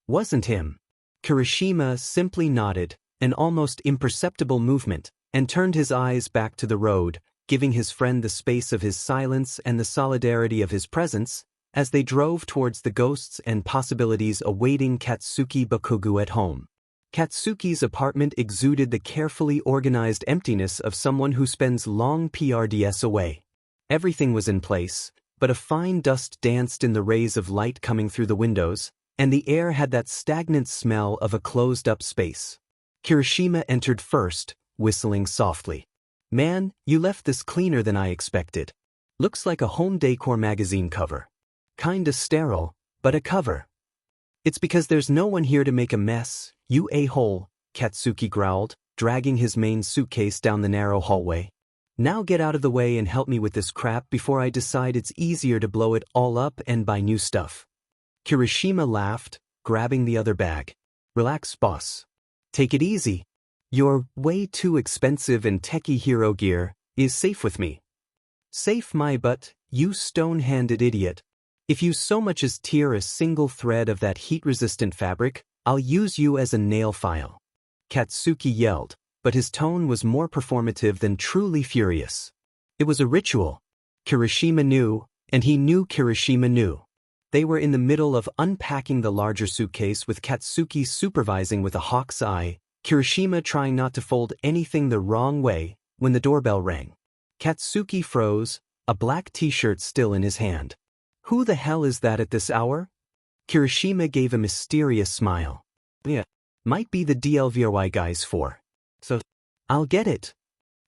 wasn't him. Kirishima simply nodded, an almost imperceptible movement, and turned his eyes back to the road, giving his friend the space of his silence and the solidarity of his presence, as they drove towards the ghosts and possibilities awaiting Katsuki Bakugo at home. Katsuki's apartment exuded the carefully organized emptiness of someone who spends long PRDS away. Everything was in place, but a fine dust danced in the rays of light coming through the windows, and the air had that stagnant smell of a closed-up space. Kirishima entered first, whistling softly. "Man, you left this cleaner than I expected. Looks like a home decor magazine cover. Kinda sterile, but a cover." "It's because there's no one here to make a mess, you a-hole," Katsuki growled, dragging his main suitcase down the narrow hallway. "Now get out of the way and help me with this crap before I decide it's easier to blow it all up and buy new stuff." Kirishima laughed, grabbing the other bag. "Relax, boss. Take it easy. Your way too expensive and techie hero gear is safe with me." "Safe my butt, you stone-handed idiot. If you so much as tear a single thread of that heat-resistant fabric, I'll use you as a nail file." Katsuki yelled, but his tone was more performative than truly furious. It was a ritual. Kirishima knew, and he knew Kirishima knew. They were in the middle of unpacking the larger suitcase with Katsuki supervising with a hawk's eye, Kirishima trying not to fold anything the wrong way, when the doorbell rang. Katsuki froze, a black t-shirt still in his hand. "Who the hell is that at this hour?" Kirishima gave a mysterious smile. "Yeah, might be the DLVRY guys for. So, I'll get it."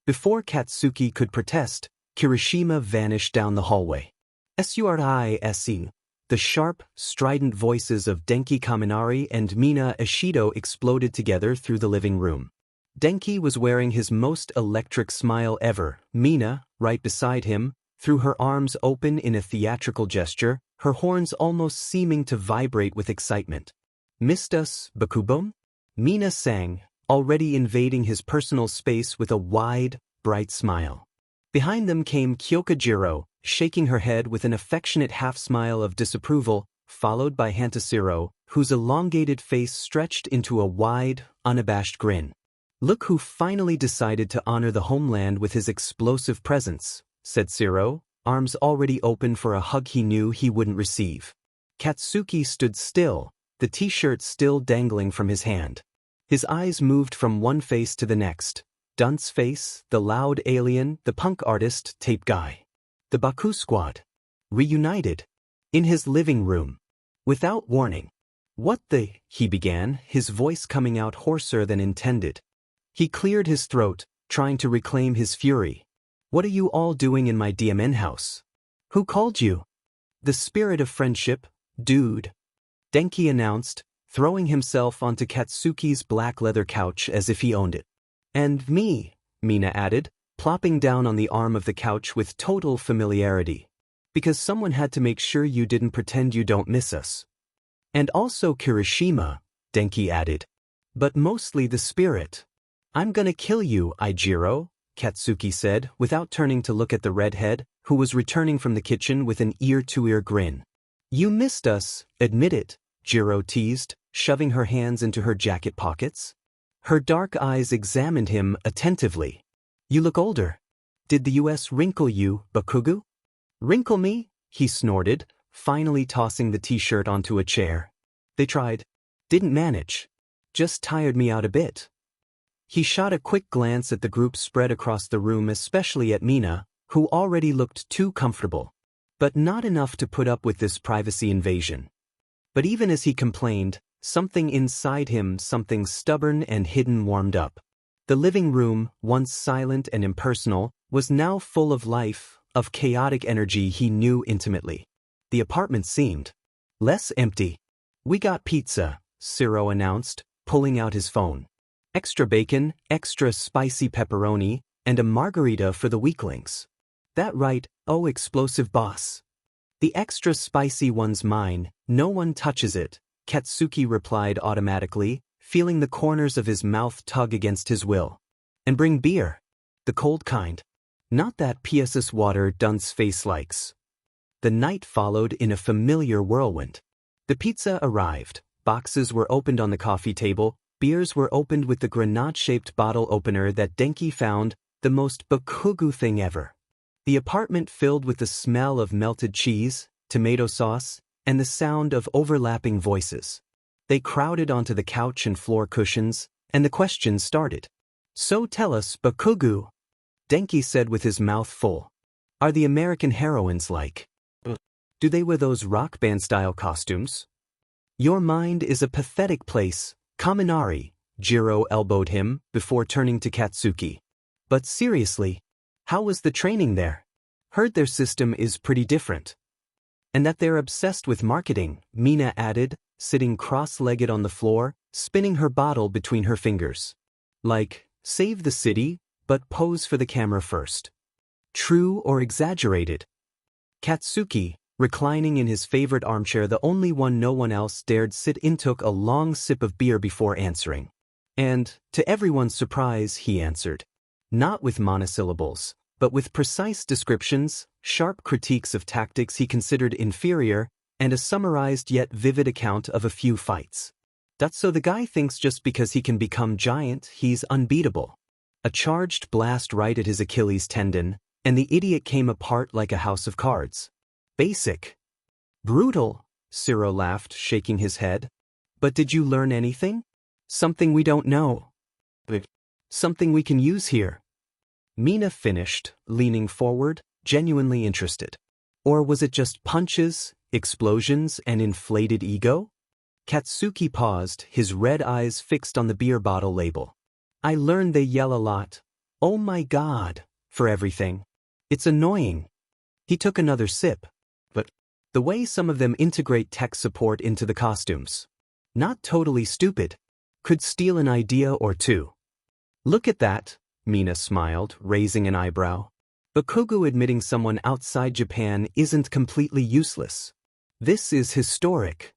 Before Katsuki could protest, Kirishima vanished down the hallway. SURISE. The sharp, strident voices of Denki Kaminari and Mina Ishido exploded together through the living room. Denki was wearing his most electric smile ever. Mina, right beside him, threw her arms open in a theatrical gesture, her horns almost seeming to vibrate with excitement. "Missed us, Bakubon?" Mina sang, already invading his personal space with a wide, bright smile. Behind them came Kyokujiro, shaking her head with an affectionate half-smile of disapproval, followed by Hantashiro, whose elongated face stretched into a wide, unabashed grin. "Look who finally decided to honor the homeland with his explosive presence," said Shiro, arms already open for a hug he knew he wouldn't receive. Katsuki stood still, the t-shirt still dangling from his hand. His eyes moved from one face to the next. Dunce face, the loud alien, the punk artist, tape guy. The Baku squad. Reunited. In his living room. Without warning. "What the," he began, his voice coming out hoarser than intended. He cleared his throat, trying to reclaim his fury. What are you all doing in my DMN house? Who called you? The spirit of friendship, dude. Denki announced, throwing himself onto Katsuki's black leather couch as if he owned it. And me, Mina added, plopping down on the arm of the couch with total familiarity. Because someone had to make sure you didn't pretend you don't miss us. And also Kirishima, Denki added. But mostly the spirit. I'm gonna kill you, Ijiro, Katsuki said, without turning to look at the redhead, who was returning from the kitchen with an ear-to-ear grin. You missed us, admit it, Jiro teased, shoving her hands into her jacket pockets. Her dark eyes examined him attentively. You look older. Did the US wrinkle you, Bakugu? Wrinkle me? He snorted, finally tossing the t-shirt onto a chair. They tried. Didn't manage. Just tired me out a bit. He shot a quick glance at the group spread across the room, especially at Mina, who already looked too comfortable. But not enough to put up with this privacy invasion. But even as he complained, something inside him, something stubborn and hidden, warmed up. The living room, once silent and impersonal, was now full of life, of chaotic energy he knew intimately. The apartment seemed less empty. We got pizza, Ciro announced, pulling out his phone. Extra bacon, extra spicy pepperoni, and a margarita for the weaklings. That right, oh explosive boss. The extra spicy one's mine, no one touches it, Katsuki replied automatically, feeling the corners of his mouth tug against his will. And bring beer. The cold kind. Not that PSS water Dunce face likes. The night followed in a familiar whirlwind. The pizza arrived, boxes were opened on the coffee table, beers were opened with the grenade-shaped bottle opener that Denki found, the most Bakugu thing ever. The apartment filled with the smell of melted cheese, tomato sauce, and the sound of overlapping voices. They crowded onto the couch and floor cushions, and the questions started. So tell us, Bakugu, Denki said with his mouth full. Are the American heroines like? Do they wear those rock band-style costumes? Your mind is a pathetic place, Kaminari, Jiro elbowed him, before turning to Katsuki. But seriously, how was the training there? Heard their system is pretty different. And that they're obsessed with marketing, Mina added, sitting cross-legged on the floor, spinning her bottle between her fingers. Like, save the city, but pose for the camera first. True or exaggerated? Katsuki, reclining in his favorite armchair, the only one no one else dared sit in, took a long sip of beer before answering. And, to everyone's surprise, he answered. Not with monosyllables, but with precise descriptions, sharp critiques of tactics he considered inferior, and a summarized yet vivid account of a few fights. That's so the guy thinks just because he can become giant, he's unbeatable. A charged blast right at his Achilles tendon, and the idiot came apart like a house of cards. Basic. Brutal, Ciro laughed, shaking his head. But did you learn anything? Something we don't know. Something we can use here. Mina finished, leaning forward, genuinely interested. Or was it just punches, explosions, and inflated ego? Katsuki paused, his red eyes fixed on the beer bottle label. I learned they yell a lot. Oh my god, for everything. It's annoying. He took another sip. But the way some of them integrate tech support into the costumes. Not totally stupid. Could steal an idea or two. Look at that, Mina smiled, raising an eyebrow. Bakugu admitting someone outside Japan isn't completely useless. This is historic.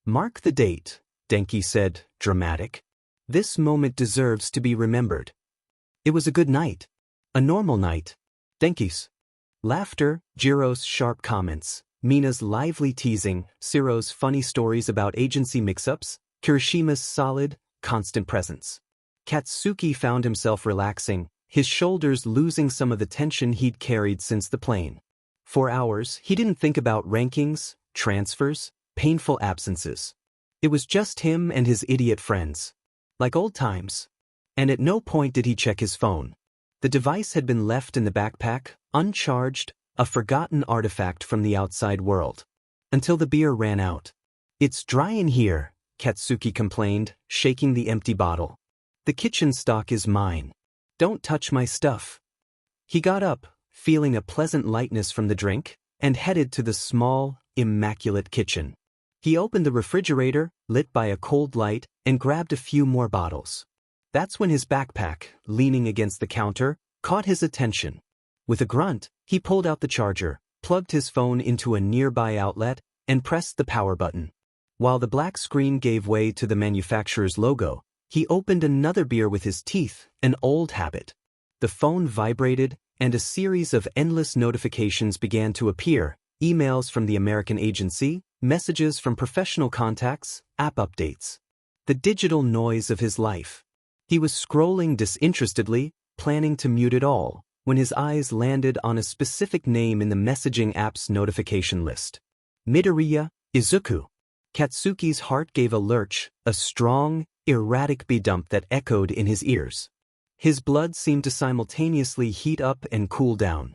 Mark the date, Denki said, dramatic. This moment deserves to be remembered. It was a good night. A normal night. Denki's laughter, Jiro's sharp comments, Mina's lively teasing, Ciro's funny stories about agency mix-ups, Kirishima's solid, constant presence. Katsuki found himself relaxing, his shoulders losing some of the tension he'd carried since the plane. For hours, he didn't think about rankings, transfers, painful absences. It was just him and his idiot friends. Like old times. And at no point did he check his phone. The device had been left in the backpack, uncharged, a forgotten artifact from the outside world. Until the beer ran out. It's dry in here, Katsuki complained, shaking the empty bottle. The kitchen stock is mine. Don't touch my stuff. He got up, feeling a pleasant lightness from the drink, and headed to the small, immaculate kitchen. He opened the refrigerator, lit by a cold light, and grabbed a few more bottles. That's when his backpack, leaning against the counter, caught his attention. With a grunt, he pulled out the charger, plugged his phone into a nearby outlet, and pressed the power button. While the black screen gave way to the manufacturer's logo, he opened another beer with his teeth, an old habit. The phone vibrated, and a series of endless notifications began to appear, emails from the American agency, messages from professional contacts, app updates. The digital noise of his life. He was scrolling disinterestedly, planning to mute it all, when his eyes landed on a specific name in the messaging app's notification list. Midoriya Izuku. Katsuki's heart gave a lurch, a strong, erratic beat that echoed in his ears. His blood seemed to simultaneously heat up and cool down.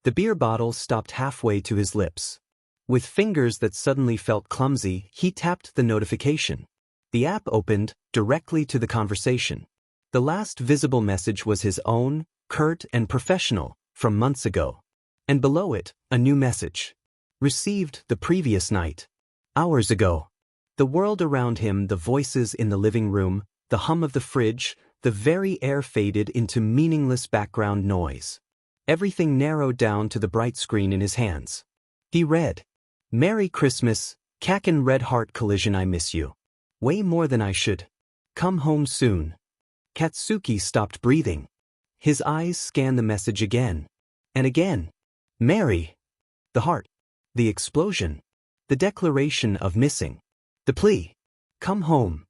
The beer bottle stopped halfway to his lips. With fingers that suddenly felt clumsy, he tapped the notification. The app opened, directly to the conversation. The last visible message was his own, curt and professional, from months ago. And below it, a new message. Received the previous night. Hours ago. The world around him, the voices in the living room, the hum of the fridge, the very air faded into meaningless background noise. Everything narrowed down to the bright screen in his hands. He read, "Merry Christmas, Kaken Red Heart Collision, I miss you. Way more than I should. Come home soon." Katsuki stopped breathing. His eyes scanned the message again. And again. Mary. The heart. The explosion. The declaration of missing. The plea. Come home.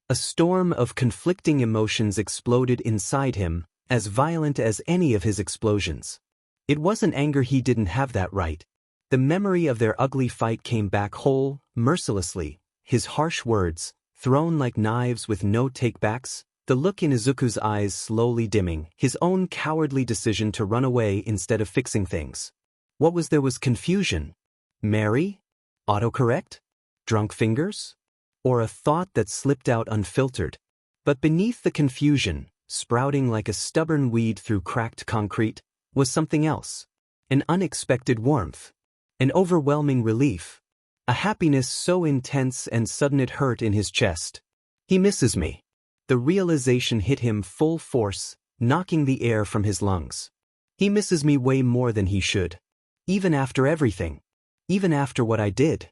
A storm of conflicting emotions exploded inside him, as violent as any of his explosions. It wasn't anger, he didn't have that right. The memory of their ugly fight came back whole, mercilessly, his harsh words, thrown like knives with no takebacks, the look in Izuku's eyes slowly dimming, his own cowardly decision to run away instead of fixing things. What was there was confusion. Mary? Autocorrect? Drunk fingers? Or a thought that slipped out unfiltered? But beneath the confusion, sprouting like a stubborn weed through cracked concrete, was something else. An unexpected warmth. An overwhelming relief. A happiness so intense and sudden it hurt in his chest. He misses me. The realization hit him full force, knocking the air from his lungs. He misses me way more than he should. Even after everything. Even after what I did.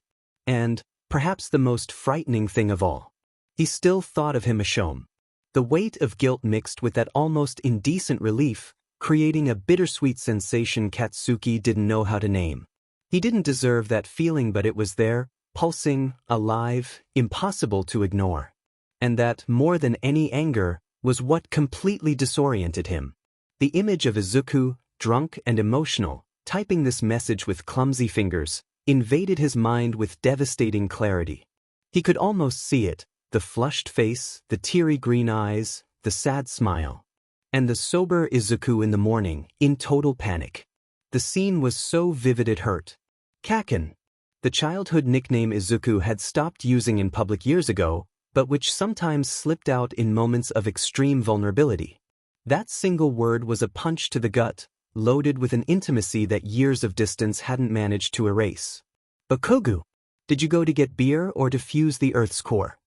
And, perhaps the most frightening thing of all, he still thought of him Ashome. The weight of guilt mixed with that almost indecent relief, creating a bittersweet sensation Katsuki didn't know how to name. He didn't deserve that feeling, but it was there, pulsing, alive, impossible to ignore. And that, more than any anger, was what completely disoriented him. The image of Izuku, drunk and emotional, typing this message with clumsy fingers, invaded his mind with devastating clarity. He could almost see it, the flushed face, the teary green eyes, the sad smile. And the sober Izuku in the morning, in total panic. The scene was so vivid it hurt. Kaken, the childhood nickname Izuku had stopped using in public years ago, but which sometimes slipped out in moments of extreme vulnerability. That single word was a punch to the gut, loaded with an intimacy that years of distance hadn't managed to erase. Bakugu, did you go to get beer or to fuse the Earth's core?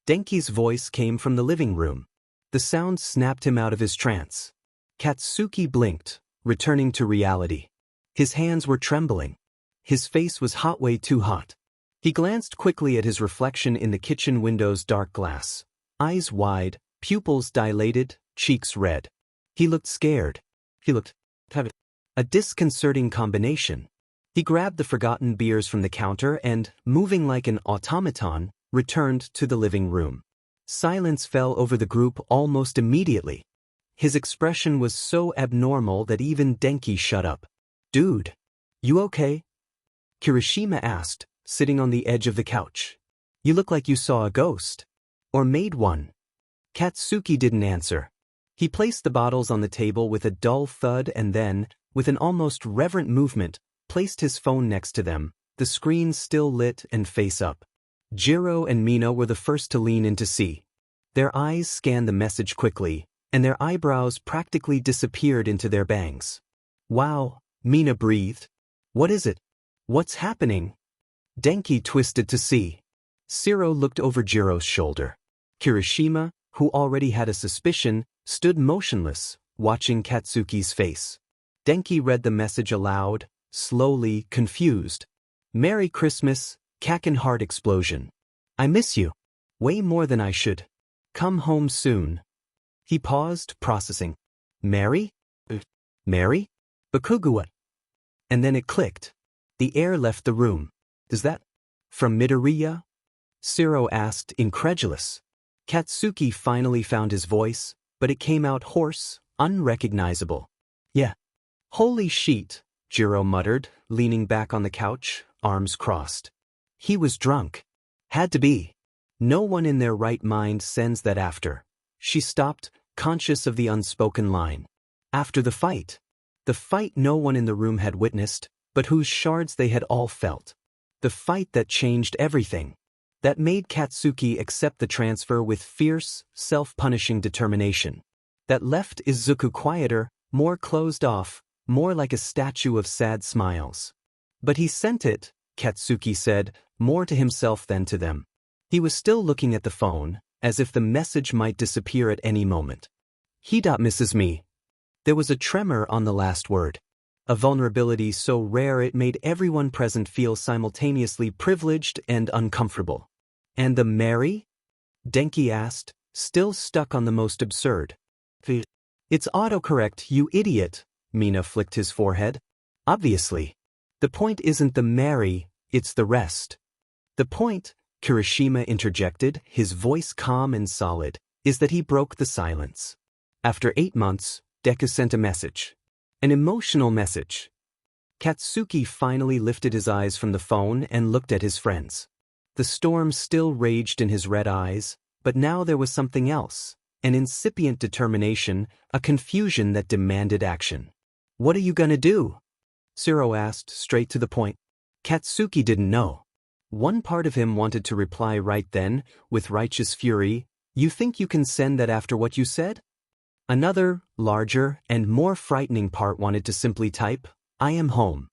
Denki's voice came from the living room. The sound snapped him out of his trance. Katsuki blinked, returning to reality. His hands were trembling. His face was hot, way too hot. He glanced quickly at his reflection in the kitchen window's dark glass. Eyes wide, pupils dilated, cheeks red. He looked scared. He looked a disconcerting combination. He grabbed the forgotten beers from the counter and, moving like an automaton, returned to the living room. Silence fell over the group almost immediately. His expression was so abnormal that even Denki shut up. "Dude, you okay?" Kirishima asked, sitting on the edge of the couch. "You look like you saw a ghost. Or made one." Katsuki didn't answer. He placed the bottles on the table with a dull thud and then, with an almost reverent movement, placed his phone next to them, the screen still lit and face up. Jiro and Mina were the first to lean in to see. Their eyes scanned the message quickly, and their eyebrows practically disappeared into their bangs. Wow, Mina breathed. What is it? What's happening? Denki twisted to see. Shiro looked over Jiro's shoulder. Kirishima, who already had a suspicion, stood motionless, watching Katsuki's face. Denki read the message aloud, slowly, confused. Merry Christmas, Kaken heart explosion. I miss you. Way more than I should. Come home soon. He paused, processing. Mary? Mary? Bakuguwa. And then it clicked. The air left the room. Is that from Midoriya? Shiro asked, incredulous. Katsuki finally found his voice, but it came out hoarse, unrecognizable. Yeah. Holy sheet, Jiro muttered, leaning back on the couch, arms crossed. He was drunk. Had to be. No one in their right mind sends that after. She stopped, conscious of the unspoken line. After the fight. The fight no one in the room had witnessed, but whose shards they had all felt. The fight that changed everything. That made Katsuki accept the transfer with fierce, self-punishing determination. That left Izuku quieter, more closed off, more like a statue of sad smiles. But he sent it, Katsuki said, more to himself than to them. He was still looking at the phone, as if the message might disappear at any moment. He misses me. There was a tremor on the last word. A vulnerability so rare it made everyone present feel simultaneously privileged and uncomfortable. And the Mary? Denki asked, still stuck on the most absurd. It's autocorrect, you idiot, Mina flicked his forehead. Obviously. The point isn't the Mary, it's the rest. The point, Kirishima interjected, his voice calm and solid, is that he broke the silence. After 8 months, Deku sent a message. An emotional message. Katsuki finally lifted his eyes from the phone and looked at his friends. The storm still raged in his red eyes, but now there was something else, an incipient determination, a confusion that demanded action. What are you gonna do? Shiro asked, straight to the point. Katsuki didn't know. One part of him wanted to reply right then, with righteous fury, you think you can send that after what you said? Another, larger, and more frightening part wanted to simply type, I am home.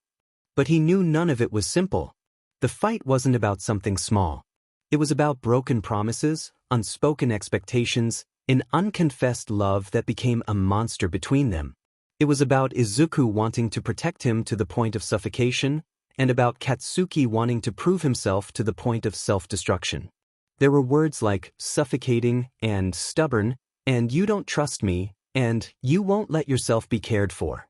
But he knew none of it was simple. The fight wasn't about something small. It was about broken promises, unspoken expectations, an unconfessed love that became a monster between them. It was about Izuku wanting to protect him to the point of suffocation, and about Katsuki wanting to prove himself to the point of self-destruction. There were words like suffocating and stubborn, and you don't trust me, and you won't let yourself be cared for.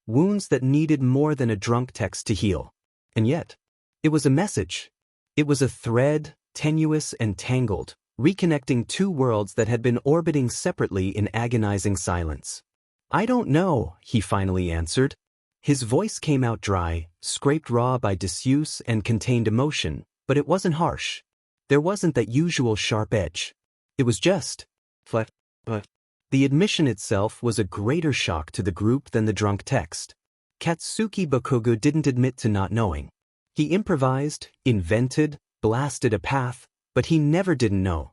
Wounds that needed more than a drunk text to heal. And yet, it was a message. It was a thread, tenuous and tangled, reconnecting two worlds that had been orbiting separately in agonizing silence. I don't know, he finally answered. His voice came out dry, scraped raw by disuse and contained emotion, but it wasn't harsh. There wasn't that usual sharp edge. It was just flat. The admission itself was a greater shock to the group than the drunk text. Katsuki Bakugo didn't admit to not knowing. He improvised, invented, blasted a path, but he never didn't know.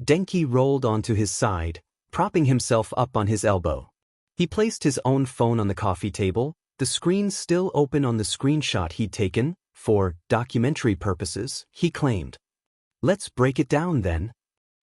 Denki rolled onto his side, propping himself up on his elbow. He placed his own phone on the coffee table, the screen still open on the screenshot he'd taken, for documentary purposes, he claimed. Let's break it down then.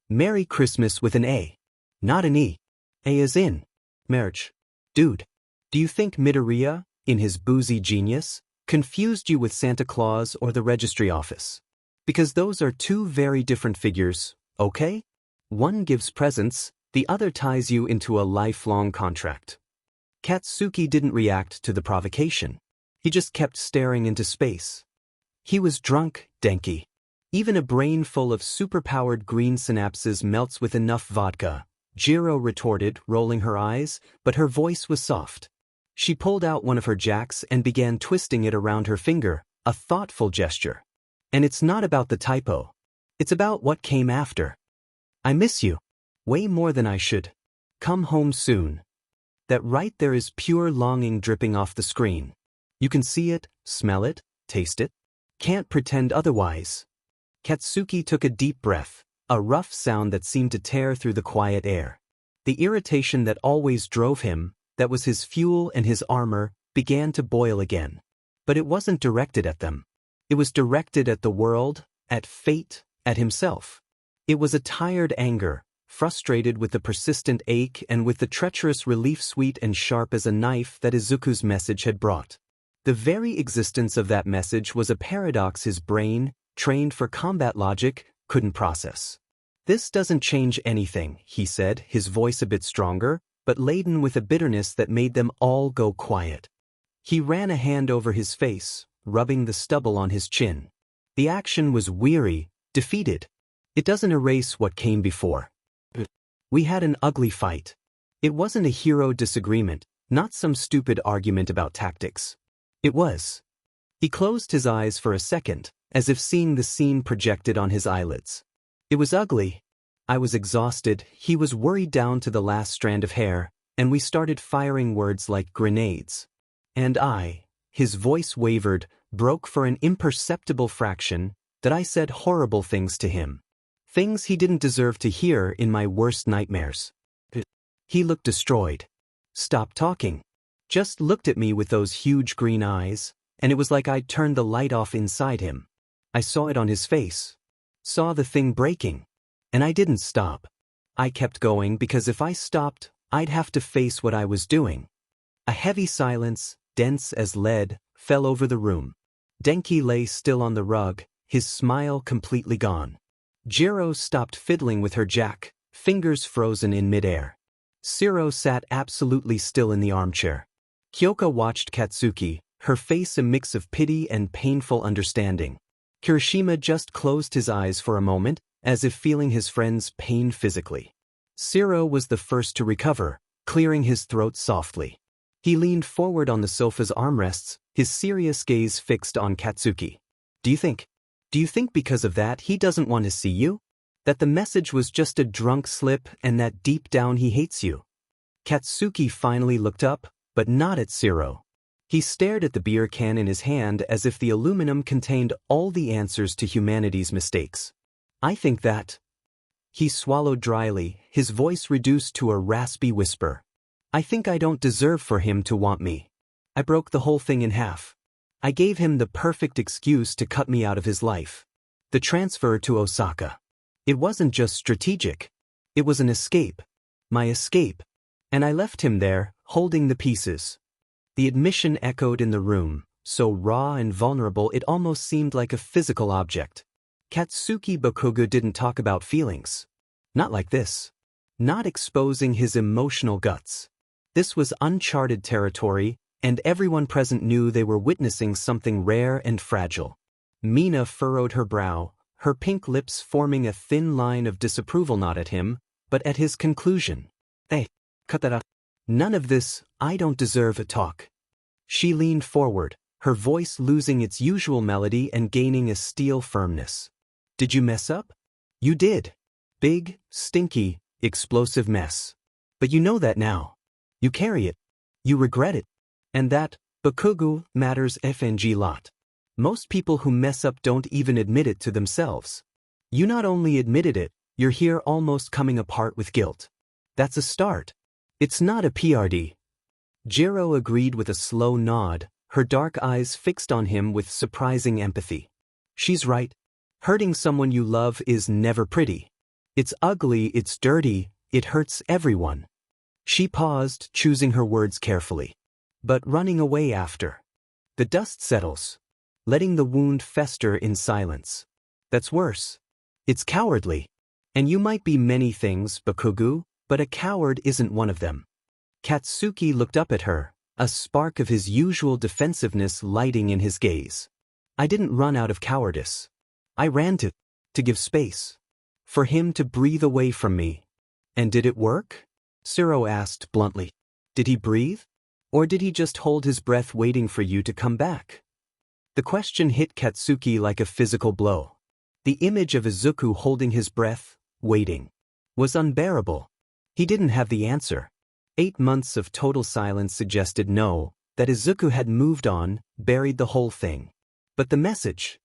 Merry Christmas with an A. Not an E. A as in marriage. Dude, do you think Midoriya, in his boozy genius, confused you with Santa Claus or the registry office? Because those are two very different figures, okay? One gives presents, the other ties you into a lifelong contract. Katsuki didn't react to the provocation. He just kept staring into space. He was drunk, Denki. Even a brain full of superpowered green synapses melts with enough vodka, Jiro retorted, rolling her eyes, but her voice was soft. She pulled out one of her jacks and began twisting it around her finger, a thoughtful gesture. And it's not about the typo. It's about what came after. I miss you. Way more than I should. Come home soon. That right there is pure longing dripping off the screen. You can see it, smell it, taste it. Can't pretend otherwise. Katsuki took a deep breath, a rough sound that seemed to tear through the quiet air. The irritation that always drove him, that was his fuel and his armor, began to boil again. But it wasn't directed at them. It was directed at the world, at fate, at himself. It was a tired anger, frustrated with the persistent ache and with the treacherous relief sweet and sharp as a knife that Izuku's message had brought. The very existence of that message was a paradox his brain, trained for combat logic, couldn't process. "This doesn't change anything," he said, his voice a bit stronger, but laden with a bitterness that made them all go quiet. He ran a hand over his face, rubbing the stubble on his chin. The action was weary, defeated. "It doesn't erase what came before. We had an ugly fight. It wasn't a hero disagreement, not some stupid argument about tactics. It was." He closed his eyes for a second, as if seeing the scene projected on his eyelids. "It was ugly. I was exhausted, he was worried down to the last strand of hair, and we started firing words like grenades. And his voice wavered, broke for an imperceptible fraction, that I said horrible things to him. Things he didn't deserve to hear in my worst nightmares." He looked destroyed. Stopped talking. Just looked at me with those huge green eyes, and it was like I'd turned the light off inside him. I saw it on his face. Saw the thing breaking. And I didn't stop. I kept going because if I stopped, I'd have to face what I was doing. A heavy silence, dense as lead, fell over the room. Denki lay still on the rug, his smile completely gone. Jiro stopped fiddling with her jack, fingers frozen in midair. Shiro sat absolutely still in the armchair. Kyoka watched Katsuki, her face a mix of pity and painful understanding. Kirishima just closed his eyes for a moment, as if feeling his friend's pain physically. Shiro was the first to recover, clearing his throat softly. He leaned forward on the sofa's armrests, his serious gaze fixed on Katsuki. Do you think because of that he doesn't want to see you? That the message was just a drunk slip and that deep down he hates you?" Katsuki finally looked up, but not at Shiro. He stared at the beer can in his hand as if the aluminum contained all the answers to humanity's mistakes. "I think that." He swallowed dryly, his voice reduced to a raspy whisper. "I think I don't deserve for him to want me. I broke the whole thing in half. I gave him the perfect excuse to cut me out of his life. The transfer to Osaka. It wasn't just strategic. It was an escape. My escape. And I left him there, holding the pieces." The admission echoed in the room, so raw and vulnerable it almost seemed like a physical object. Katsuki Bakugo didn't talk about feelings. Not like this. Not exposing his emotional guts. This was uncharted territory, and everyone present knew they were witnessing something rare and fragile. Mina furrowed her brow, her pink lips forming a thin line of disapproval not at him, but at his conclusion. "Hey, cut that out. None of this, I don't deserve a talk." She leaned forward, her voice losing its usual melody and gaining a steel firmness. "Did you mess up? You did. Big, stinky, explosive mess. But you know that now. You carry it. You regret it. And that, Bakugo, matters FNG lot. Most people who mess up don't even admit it to themselves. You not only admitted it, you're here almost coming apart with guilt. That's a start. It's not a PRD." Jiro agreed with a slow nod, her dark eyes fixed on him with surprising empathy. "She's right. Hurting someone you love is never pretty. It's ugly, it's dirty, it hurts everyone." She paused, choosing her words carefully. "But running away after. The dust settles. Letting the wound fester in silence. That's worse. It's cowardly. And you might be many things, Bakugo, but a coward isn't one of them." Katsuki looked up at her, a spark of his usual defensiveness lighting in his gaze. "I didn't run out of cowardice. I ran to give space. For him to breathe away from me." "And did it work?" Shiro asked bluntly. "Did he breathe? Or did he just hold his breath waiting for you to come back?" The question hit Katsuki like a physical blow. The image of Izuku holding his breath, waiting, was unbearable. He didn't have the answer. 8 months of total silence suggested no, that Izuku had moved on, buried the whole thing. But the message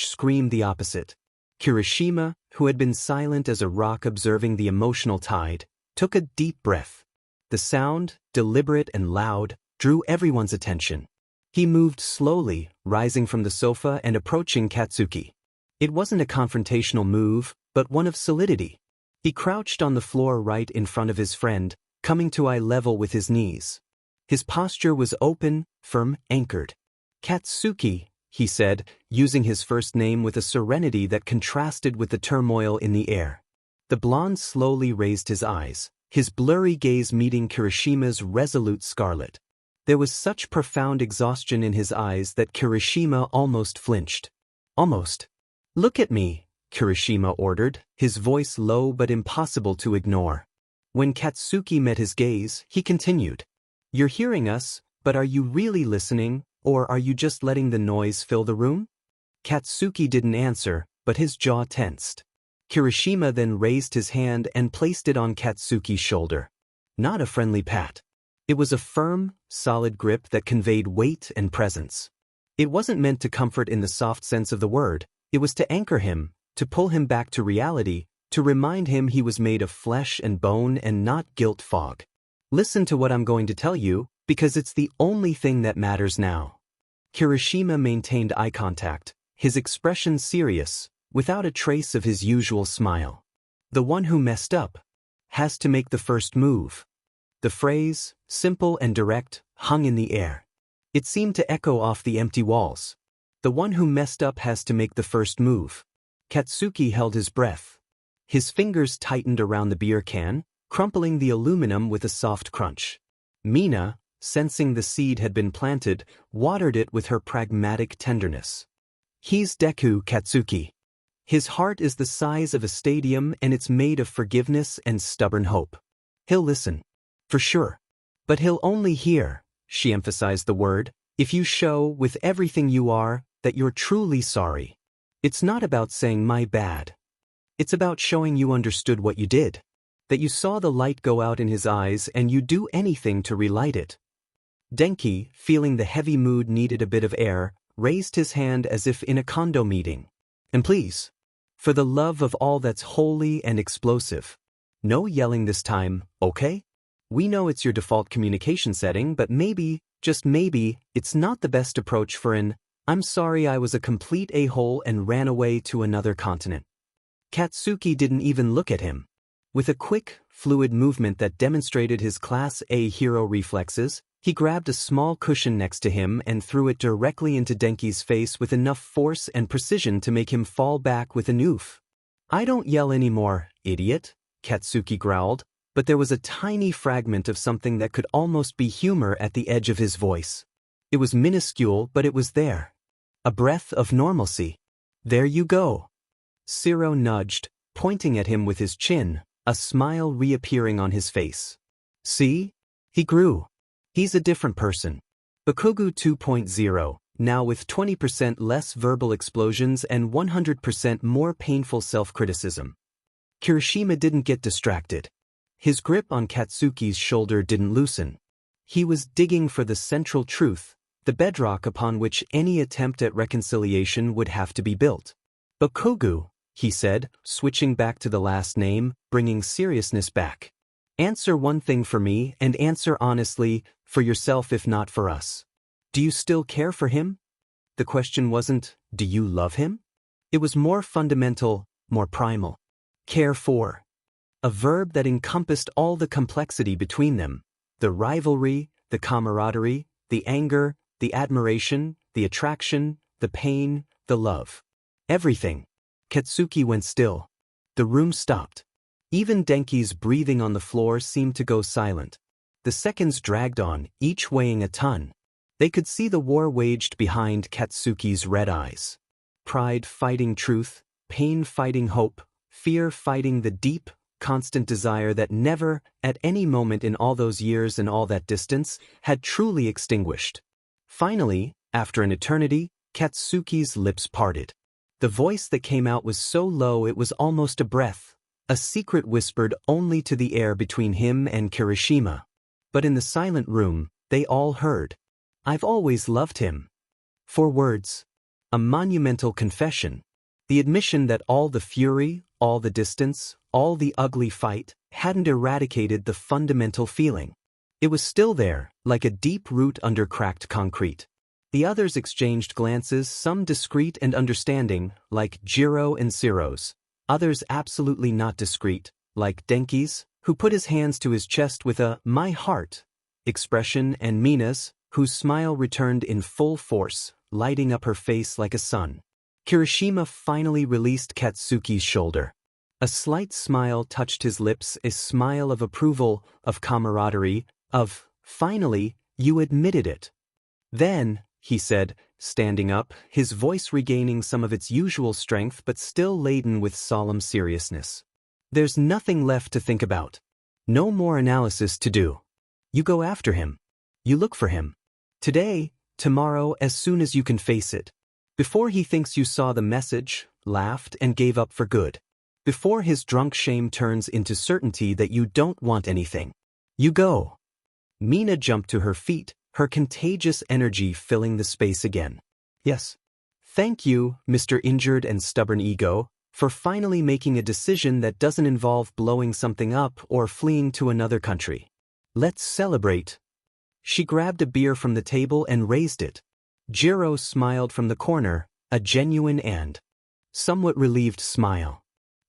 screamed the opposite. Kirishima, who had been silent as a rock observing the emotional tide, took a deep breath. The sound, deliberate and loud, drew everyone's attention. He moved slowly, rising from the sofa and approaching Katsuki. It wasn't a confrontational move, but one of solidity. He crouched on the floor right in front of his friend, coming to eye level with his knees. His posture was open, firm, anchored. "Katsuki," he said, using his first name with a serenity that contrasted with the turmoil in the air. The blonde slowly raised his eyes, his blurry gaze meeting Kirishima's resolute scarlet. There was such profound exhaustion in his eyes that Kirishima almost flinched. "Almost. Look at me," Kirishima ordered, his voice low but impossible to ignore. When Katsuki met his gaze, he continued. "You're hearing us, but are you really listening, or are you just letting the noise fill the room?" Katsuki didn't answer, but his jaw tensed. Kirishima then raised his hand and placed it on Katsuki's shoulder. Not a friendly pat. It was a firm, solid grip that conveyed weight and presence. It wasn't meant to comfort in the soft sense of the word, it was to anchor him, to pull him back to reality, to remind him he was made of flesh and bone and not guilt fog. "Listen to what I'm going to tell you, because it's the only thing that matters now." Kirishima maintained eye contact, his expression serious, without a trace of his usual smile. "The one who messed up has to make the first move." The phrase, simple and direct, hung in the air. It seemed to echo off the empty walls. The one who messed up has to make the first move. Katsuki held his breath. His fingers tightened around the beer can, crumpling the aluminum with a soft crunch. Mina, sensing the seed had been planted, watered it with her pragmatic tenderness. "He's Deku, Katsuki. His heart is the size of a stadium and it's made of forgiveness and stubborn hope. He'll listen. For sure. But he'll only hear," she emphasized the word, "if you show, with everything you are, that you're truly sorry. It's not about saying my bad. It's about showing you understood what you did. That you saw the light go out in his eyes and you'd do anything to relight it." Denki, feeling the heavy mood needed a bit of air, raised his hand as if in a kondo meeting. "And please, for the love of all that's holy and explosive, no yelling this time, okay? We know it's your default communication setting, but maybe, just maybe, it's not the best approach for an 'I'm sorry I was a complete a-hole and ran away to another continent.'" Katsuki didn't even look at him. With a quick, fluid movement that demonstrated his Class A hero reflexes, he grabbed a small cushion next to him and threw it directly into Denki's face with enough force and precision to make him fall back with an oof. "I don't yell anymore, idiot," Katsuki growled, but there was a tiny fragment of something that could almost be humor at the edge of his voice. It was minuscule, but it was there. A breath of normalcy. "There you go." Zero nudged, pointing at him with his chin, a smile reappearing on his face. "See? He grew. He's a different person. Bakugo 2.0, now with 20% less verbal explosions and 100% more painful self-criticism." Kirishima didn't get distracted. His grip on Katsuki's shoulder didn't loosen. He was digging for the central truth, the bedrock upon which any attempt at reconciliation would have to be built. "Bakugo," he said, switching back to the last name, bringing seriousness back. "Answer one thing for me and answer honestly, for yourself if not for us. Do you still care for him?" The question wasn't, "Do you love him?" It was more fundamental, more primal. Care for. A verb that encompassed all the complexity between them. The rivalry, the camaraderie, the anger, the admiration, the attraction, the pain, the love. Everything. Katsuki went still. The room stopped. Even Denki's breathing on the floor seemed to go silent. The seconds dragged on, each weighing a ton. They could see the war waged behind Katsuki's red eyes. Pride fighting truth, pain fighting hope, fear fighting the deep, constant desire that never, at any moment in all those years and all that distance, had truly extinguished. Finally, after an eternity, Katsuki's lips parted. The voice that came out was so low it was almost a breath, a secret whispered only to the air between him and Kirishima. But in the silent room, they all heard. "I've always loved him." 4 words. A monumental confession. The admission that all the fury, all the distance, all the ugly fight, hadn't eradicated the fundamental feeling. It was still there, like a deep root under cracked concrete. The others exchanged glances, some discreet and understanding, like Jiro and Ciro's, others absolutely not discreet, like Denki's, who put his hands to his chest with a "my heart" expression, and Mina's, whose smile returned in full force, lighting up her face like a sun. Kirishima finally released Katsuki's shoulder. A slight smile touched his lips, a smile of approval, of camaraderie, of, "Finally, you admitted it." "Then," he said, standing up, his voice regaining some of its usual strength but still laden with solemn seriousness. "There's nothing left to think about. No more analysis to do. You go after him. You look for him. Today, tomorrow, as soon as you can face it. Before he thinks you saw the message, laughed, and gave up for good. Before his drunk shame turns into certainty that you don't want anything. You go." Mina jumped to her feet, her contagious energy filling the space again. "Yes. Thank you, Mr. Injured and Stubborn Ego, for finally making a decision that doesn't involve blowing something up or fleeing to another country. Let's celebrate." She grabbed a beer from the table and raised it. Jiro smiled from the corner, a genuine and somewhat relieved smile.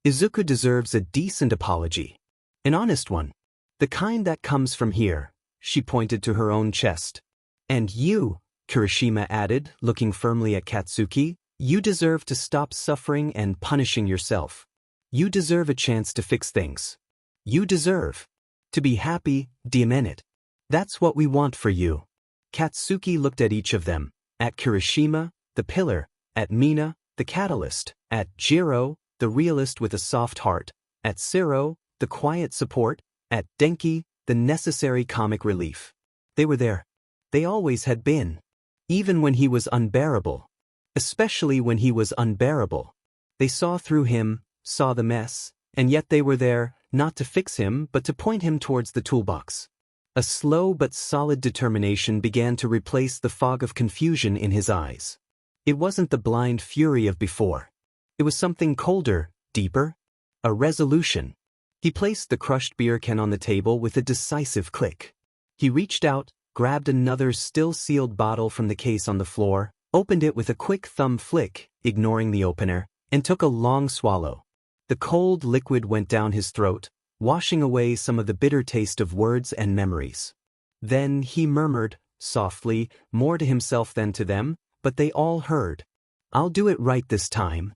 "Izuku deserves a decent apology. An honest one. The kind that comes from here." She pointed to her own chest. "And you," Kirishima added, looking firmly at Katsuki, "you deserve to stop suffering and punishing yourself. You deserve a chance to fix things. You deserve to be happy, Diamante. That's what we want for you." Katsuki looked at each of them, at Kirishima, the pillar, at Mina, the catalyst, at Jiro, the realist with a soft heart, at Ciro, the quiet support, at Denki, the necessary comic relief. They were there. They always had been. Even when he was unbearable. Especially when he was unbearable. They saw through him, saw the mess, and yet they were there, not to fix him but to point him towards the toolbox. A slow but solid determination began to replace the fog of confusion in his eyes. It wasn't the blind fury of before. It was something colder, deeper. A resolution. He placed the crushed beer can on the table with a decisive click. He reached out, grabbed another still-sealed bottle from the case on the floor, opened it with a quick thumb flick, ignoring the opener, and took a long swallow. The cold liquid went down his throat, washing away some of the bitter taste of words and memories. Then he murmured, softly, more to himself than to them, but they all heard. "I'll do it right this time."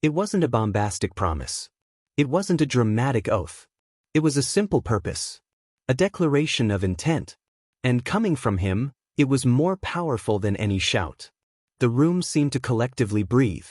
It wasn't a bombastic promise. It wasn't a dramatic oath. It was a simple purpose. A declaration of intent. And coming from him, it was more powerful than any shout. The room seemed to collectively breathe.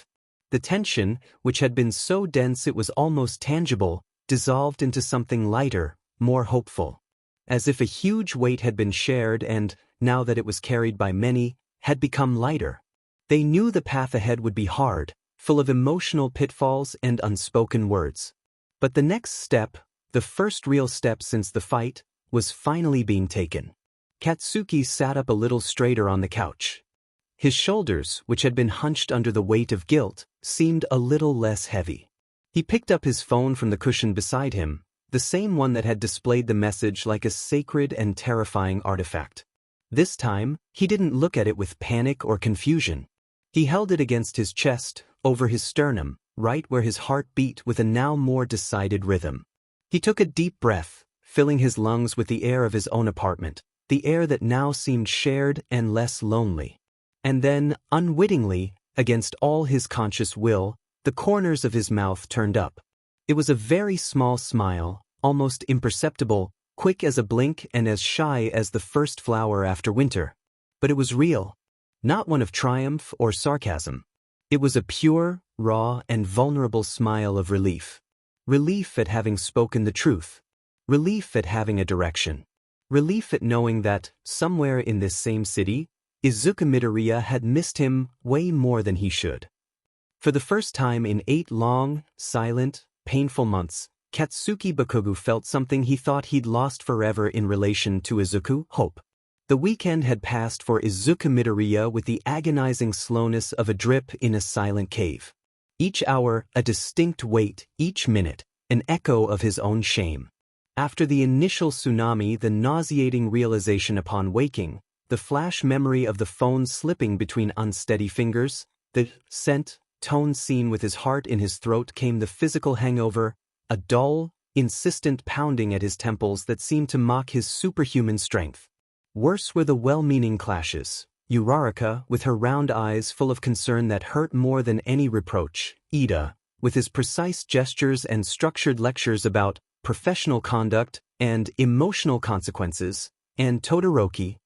The tension, which had been so dense it was almost tangible, dissolved into something lighter, more hopeful. As if a huge weight had been shared and, now that it was carried by many, had become lighter. They knew the path ahead would be hard, full of emotional pitfalls and unspoken words. But the next step, the first real step since the fight, was finally being taken. Katsuki sat up a little straighter on the couch. His shoulders, which had been hunched under the weight of guilt, seemed a little less heavy. He picked up his phone from the cushion beside him, the same one that had displayed the message like a sacred and terrifying artifact. This time, he didn't look at it with panic or confusion. He held it against his chest, over his sternum, right where his heart beat with a now more decided rhythm. He took a deep breath, filling his lungs with the air of his own apartment, the air that now seemed shared and less lonely. And then, unwittingly, against all his conscious will, the corners of his mouth turned up. It was a very small smile, almost imperceptible, quick as a blink and as shy as the first flower after winter. But it was real. Not one of triumph or sarcasm. It was a pure, raw, and vulnerable smile of relief. Relief at having spoken the truth. Relief at having a direction. Relief at knowing that, somewhere in this same city, Izuku Midoriya had missed him way more than he should. For the first time in 8 long, silent, painful months, Katsuki Bakugo felt something he thought he'd lost forever in relation to Izuku: hope. The weekend had passed for Izuku Midoriya with the agonizing slowness of a drip in a silent cave. Each hour, a distinct weight, each minute, an echo of his own shame. After the initial tsunami, the nauseating realization upon waking, the flash memory of the phone slipping between unsteady fingers, the scent, tone scene with his heart in his throat, came the physical hangover, a dull, insistent pounding at his temples that seemed to mock his superhuman strength. Worse were the well-meaning clashes. Uraraka, with her round eyes full of concern that hurt more than any reproach. Ida, with his precise gestures and structured lectures about professional conduct and emotional consequences. And Todoroki,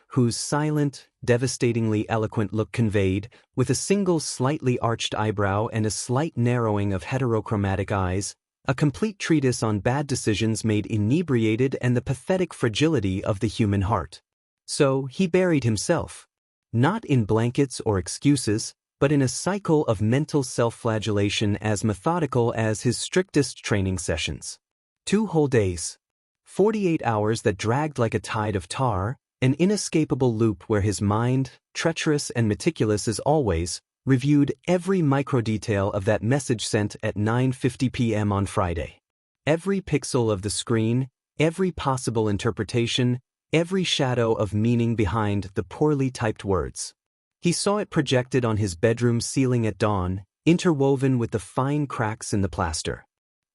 whose silent, devastatingly eloquent look conveyed, with a single slightly arched eyebrow and a slight narrowing of heterochromatic eyes, a complete treatise on bad decisions made inebriated and the pathetic fragility of the human heart. So he buried himself. Not in blankets or excuses, but in a cycle of mental self-flagellation as methodical as his strictest training sessions. 2 whole days. 48 hours that dragged like a tide of tar, an inescapable loop where his mind, treacherous and meticulous as always, reviewed every microdetail of that message sent at 9:50 p.m. on Friday. Every pixel of the screen, every possible interpretation, every shadow of meaning behind the poorly typed words. He saw it projected on his bedroom ceiling at dawn, interwoven with the fine cracks in the plaster.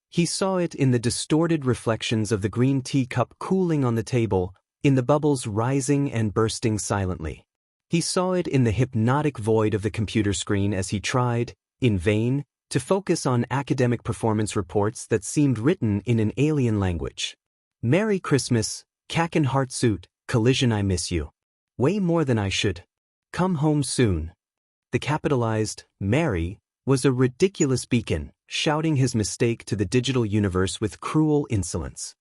He saw it in the distorted reflections of the green tea cup cooling on the table, in the bubbles rising and bursting silently. He saw it in the hypnotic void of the computer screen as he tried, in vain, to focus on academic performance reports that seemed written in an alien language. Merry Christmas, Kaken Heart Suit, Collision, I miss you. Way more than I should. Come home soon. The capitalized Mary was a ridiculous beacon, shouting his mistake to the digital universe with cruel insolence.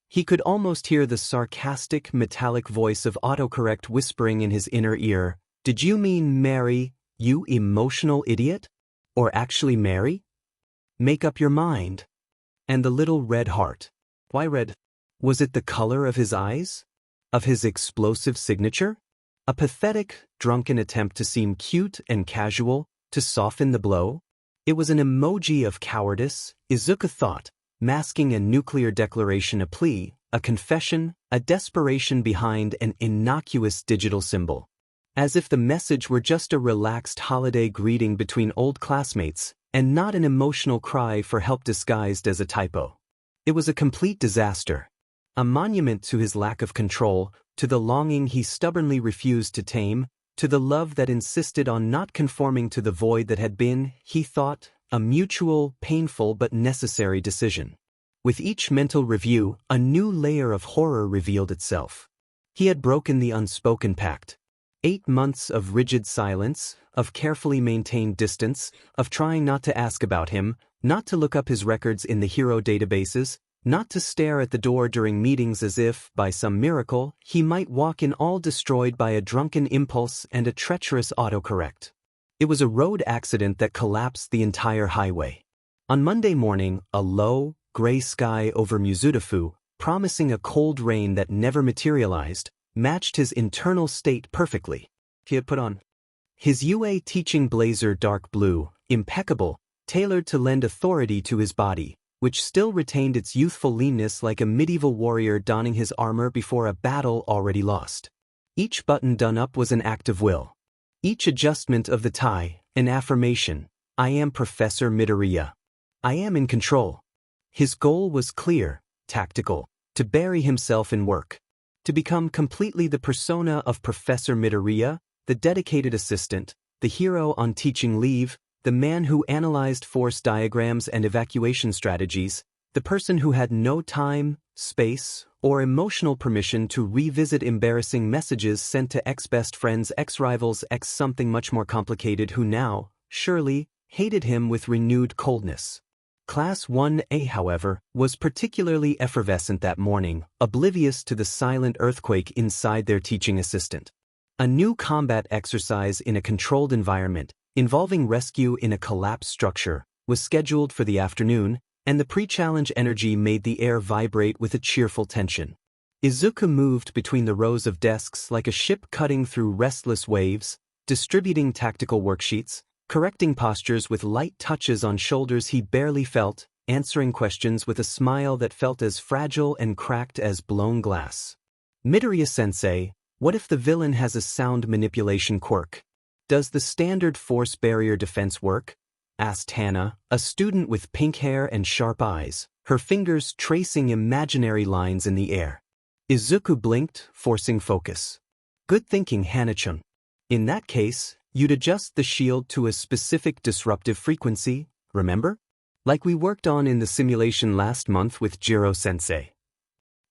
He could almost hear the sarcastic, metallic voice of autocorrect whispering in his inner ear, "Did you mean Mary, you emotional idiot? Or actually Mary? Make up your mind." And the little red heart. Why red? Was it the color of his eyes? Of his explosive signature? A pathetic, drunken attempt to seem cute and casual, to soften the blow? It was an emoji of cowardice, Izuka thought, masking a nuclear declaration, a plea, a confession, a desperation behind an innocuous digital symbol. As if the message were just a relaxed holiday greeting between old classmates, and not an emotional cry for help disguised as a typo. It was a complete disaster. A monument to his lack of control, to the longing he stubbornly refused to tame, to the love that insisted on not conforming to the void that had been, he thought, a mutual, painful but necessary decision. With each mental review, a new layer of horror revealed itself. He had broken the unspoken pact. 8 months of rigid silence, of carefully maintained distance, of trying not to ask about him, not to look up his records in the hero databases, not to stare at the door during meetings as if, by some miracle, he might walk in all destroyed by a drunken impulse and a treacherous autocorrect. It was a road accident that collapsed the entire highway. On Monday morning, a low, gray sky over Mizudafu, promising a cold rain that never materialized, matched his internal state perfectly. He had put on his UA teaching blazer, dark blue, impeccable, tailored to lend authority to his body, which still retained its youthful leanness like a medieval warrior donning his armor before a battle already lost. Each button done up was an act of will. Each adjustment of the tie, an affirmation. I am Professor Midoriya. I am in control. His goal was clear, tactical, to bury himself in work. To become completely the persona of Professor Midoriya, the dedicated assistant, the hero on teaching leave, the man who analyzed force diagrams and evacuation strategies, the person who had no time, space, or emotional permission to revisit embarrassing messages sent to ex-best friends, ex-rivals, ex-something much more complicated who now, surely, hated him with renewed coldness. Class 1A, however, was particularly effervescent that morning, oblivious to the silent earthquake inside their teaching assistant. A new combat exercise in a controlled environment, involving rescue in a collapsed structure, was scheduled for the afternoon, and the pre-challenge energy made the air vibrate with a cheerful tension. Izuka moved between the rows of desks like a ship cutting through restless waves, distributing tactical worksheets, correcting postures with light touches on shoulders he barely felt, answering questions with a smile that felt as fragile and cracked as blown glass. Midoriya-sensei, what if the villain has a sound manipulation quirk? Does the standard force barrier defense work? Asked Hana, a student with pink hair and sharp eyes, her fingers tracing imaginary lines in the air. Izuku blinked, forcing focus. Good thinking, Hana-chun. In that case, you'd adjust the shield to a specific disruptive frequency, remember? Like we worked on in the simulation last month with Jiro-sensei.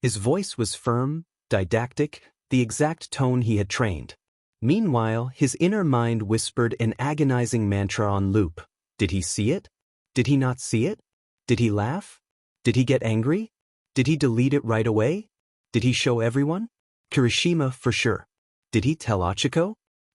His voice was firm, didactic, the exact tone he had trained. Meanwhile, his inner mind whispered an agonizing mantra on loop. Did he see it? Did he not see it? Did he laugh? Did he get angry? Did he delete it right away? Did he show everyone? Kirishima for sure. Did he tell Achiko?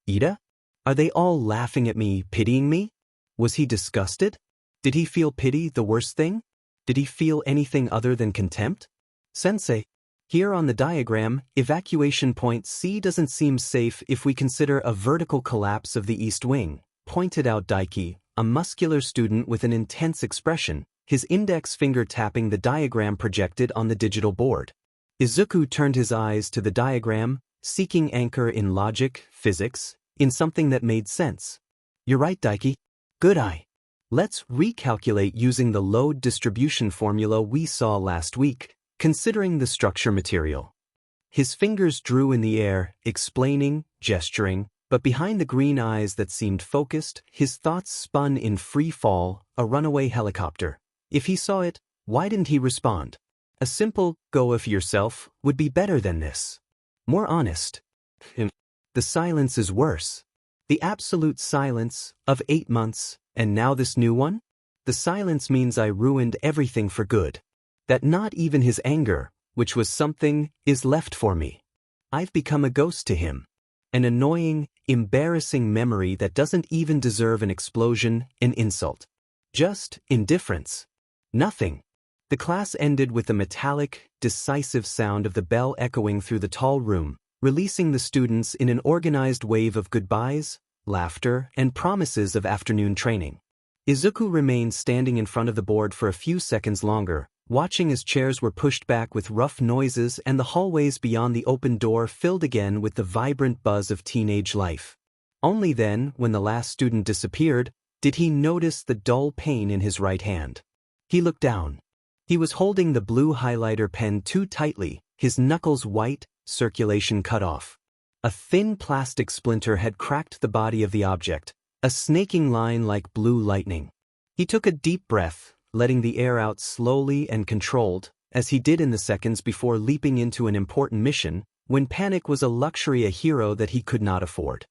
Ida? Are they all laughing at me, pitying me? Was he disgusted? Did he feel pity, the worst thing? Did he feel anything other than contempt? Sensei, here on the diagram, evacuation point C doesn't seem safe if we consider a vertical collapse of the east wing, pointed out Daiki, a muscular student with an intense expression, his index finger tapping the diagram projected on the digital board. Izuku turned his eyes to the diagram, seeking anchor in logic, physics, in something that made sense. You're right, Daiki. Good eye. Let's recalculate using the load distribution formula we saw last week, considering the structure material. His fingers drew in the air, explaining, gesturing, but behind the green eyes that seemed focused, his thoughts spun in free fall, a runaway helicopter. If he saw it, why didn't he respond? A simple, go of yourself, would be better than this. More honest. The silence is worse. The absolute silence, of 8 months, and now this new one? The silence means I ruined everything for good. That not even his anger, which was something, is left for me. I've become a ghost to him. An annoying, embarrassing memory that doesn't even deserve an explosion, an insult. Just indifference. Nothing. The class ended with the metallic, decisive sound of the bell echoing through the tall room, releasing the students in an organized wave of goodbyes, laughter, and promises of afternoon training. Izuku remained standing in front of the board for a few seconds longer, watching as chairs were pushed back with rough noises and the hallways beyond the open door filled again with the vibrant buzz of teenage life. Only then, when the last student disappeared, did he notice the dull pain in his right hand. He looked down. He was holding the blue highlighter pen too tightly, his knuckles white, circulation cut off. A thin plastic splinter had cracked the body of the object, a snaking line like blue lightning. He took a deep breath, letting the air out slowly and controlled, as he did in the seconds before leaping into an important mission, when panic was a luxury a hero that he could not afford.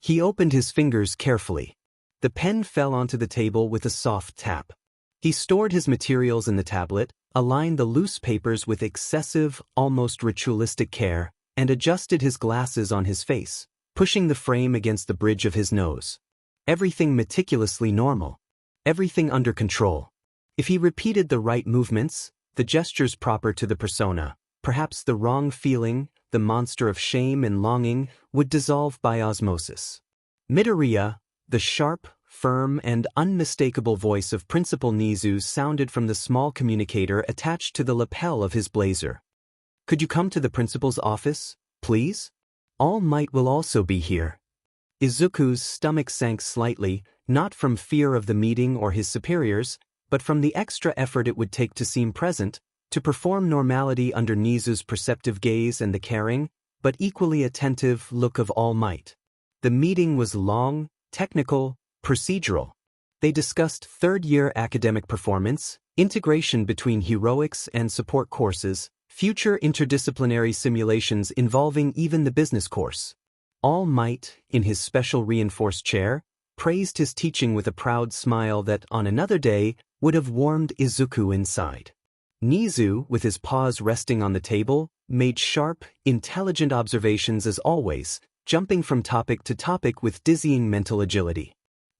He opened his fingers carefully. The pen fell onto the table with a soft tap. He stored his materials in the tablet, aligned the loose papers with excessive, almost ritualistic care, and adjusted his glasses on his face, pushing the frame against the bridge of his nose. Everything meticulously normal. Everything under control. If he repeated the right movements, the gestures proper to the persona, perhaps the wrong feeling, the monster of shame and longing, would dissolve by osmosis. Midoriya, the sharp, firm and unmistakable voice of Principal Nizu sounded from the small communicator attached to the lapel of his blazer. Could you come to the principal's office, please? All Might will also be here. Izuku's stomach sank slightly, not from fear of the meeting or his superiors, but from the extra effort it would take to seem present, to perform normality under Nizu's perceptive gaze and the caring, but equally attentive look of All Might. The meeting was long, technical, procedural. They discussed third-year academic performance, integration between heroics and support courses, future interdisciplinary simulations involving even the business course. All Might, in his special reinforced chair, praised his teaching with a proud smile that, on another day, would have warmed Izuku inside. Nizu, with his paws resting on the table, made sharp, intelligent observations as always, jumping from topic to topic with dizzying mental agility.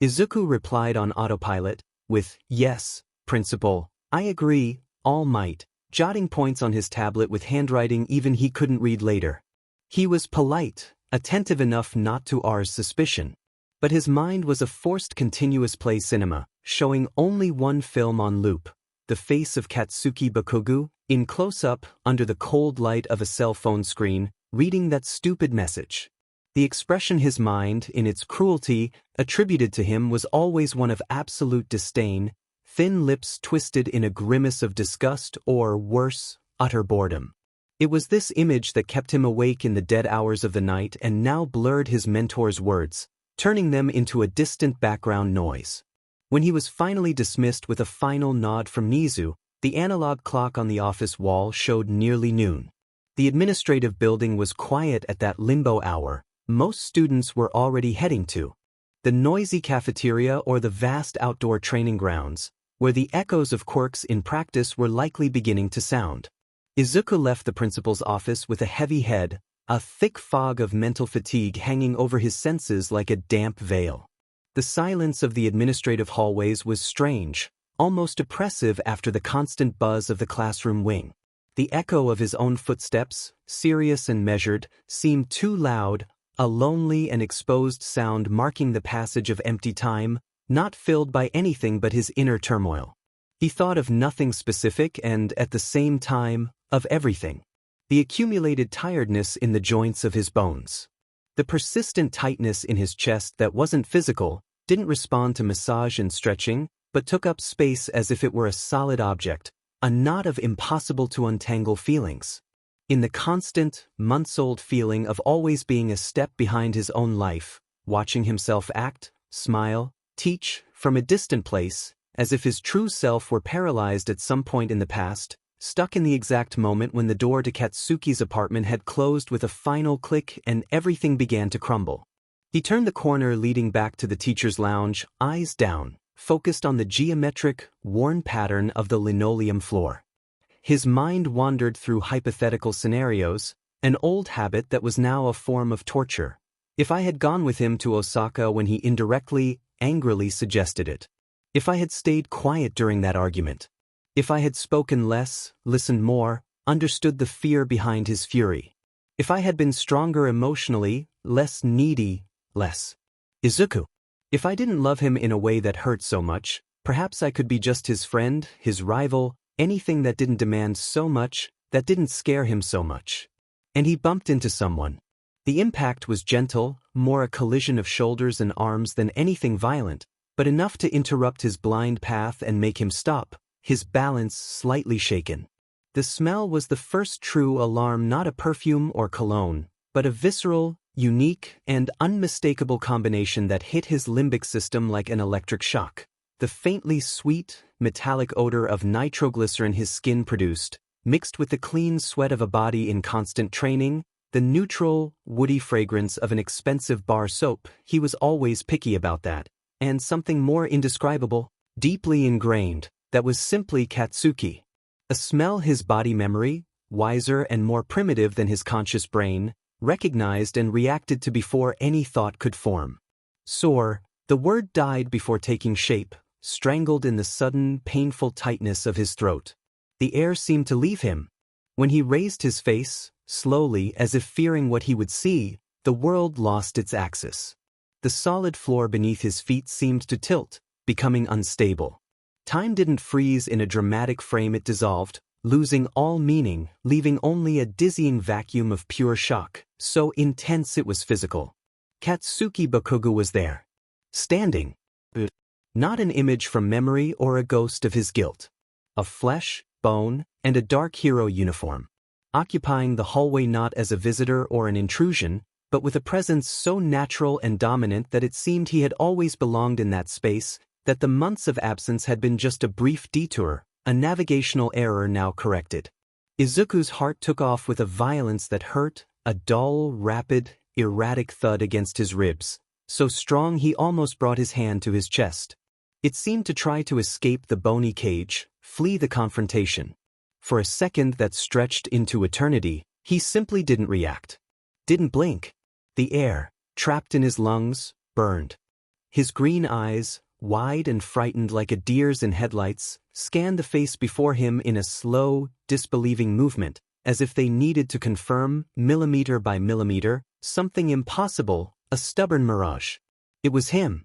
Izuku replied on autopilot, with, "Yes, Principal, I agree, All Might," jotting points on his tablet with handwriting even he couldn't read later. He was polite, attentive enough not to arouse suspicion. But his mind was a forced continuous play cinema, showing only one film on loop, the face of Katsuki Bakugo, in close-up, under the cold light of a cell phone screen, reading that stupid message. The expression his mind, in its cruelty, attributed to him was always one of absolute disdain, thin lips twisted in a grimace of disgust or, worse, utter boredom. It was this image that kept him awake in the dead hours of the night and now blurred his mentor's words, turning them into a distant background noise. When he was finally dismissed with a final nod from Nizu, the analog clock on the office wall showed nearly noon. The administrative building was quiet at that limbo hour most students were already heading to. The noisy cafeteria or the vast outdoor training grounds, where the echoes of quirks in practice were likely beginning to sound. Izuku left the principal's office with a heavy head, a thick fog of mental fatigue hanging over his senses like a damp veil. The silence of the administrative hallways was strange, almost oppressive after the constant buzz of the classroom wing. The echo of his own footsteps, serious and measured, seemed too loud, a lonely and exposed sound marking the passage of empty time, not filled by anything but his inner turmoil. He thought of nothing specific and, at the same time, of everything. The accumulated tiredness in the joints of his bones. The persistent tightness in his chest that wasn't physical, didn't respond to massage and stretching, but took up space as if it were a solid object, a knot of impossible to untangle feelings. In the constant, months-old feeling of always being a step behind his own life, watching himself act, smile, teach, from a distant place, as if his true self were paralyzed at some point in the past, stuck in the exact moment when the door to Katsuki's apartment had closed with a final click and everything began to crumble. He turned the corner leading back to the teacher's lounge, eyes down, focused on the geometric, worn pattern of the linoleum floor. His mind wandered through hypothetical scenarios, an old habit that was now a form of torture. If I had gone with him to Osaka when he indirectly, angrily suggested it. If I had stayed quiet during that argument. If I had spoken less, listened more, understood the fear behind his fury. If I had been stronger emotionally, less needy, less. Izuku. If I didn't love him in a way that hurt so much, perhaps I could be just his friend, his rival, anything that didn't demand so much, that didn't scare him so much. And he bumped into someone. The impact was gentle, more a collision of shoulders and arms than anything violent, but enough to interrupt his blind path and make him stop, his balance slightly shaken. The smell was the first true alarm, not a perfume or cologne, but a visceral, unique, and unmistakable combination that hit his limbic system like an electric shock. The faintly sweet, metallic odor of nitroglycerin his skin produced, mixed with the clean sweat of a body in constant training, the neutral, woody fragrance of an expensive bar soap. He was always picky about that, and something more indescribable, deeply ingrained, that was simply Katsuki. A smell his body memory, wiser and more primitive than his conscious brain, recognized and reacted to before any thought could form. Sore, the word died before taking shape, strangled in the sudden, painful tightness of his throat. The air seemed to leave him. When he raised his face, slowly as if fearing what he would see, the world lost its axis. The solid floor beneath his feet seemed to tilt, becoming unstable. Time didn't freeze in a dramatic frame, it dissolved, losing all meaning, leaving only a dizzying vacuum of pure shock, so intense it was physical. Katsuki Bakugo was there. Standing. Not an image from memory or a ghost of his guilt. Of flesh, bone, and a dark hero uniform. Occupying the hallway not as a visitor or an intrusion, but with a presence so natural and dominant that it seemed he had always belonged in that space, that the months of absence had been just a brief detour, a navigational error now corrected. Izuku's heart took off with a violence that hurt, a dull, rapid, erratic thud against his ribs, so strong he almost brought his hand to his chest. It seemed to try to escape the bony cage, flee the confrontation. For a second that stretched into eternity, he simply didn't react. Didn't blink. The air, trapped in his lungs, burned. His green eyes, wide and frightened like a deer's in headlights, scanned the face before him in a slow, disbelieving movement, as if they needed to confirm, millimeter by millimeter, something impossible, a stubborn mirage. It was him.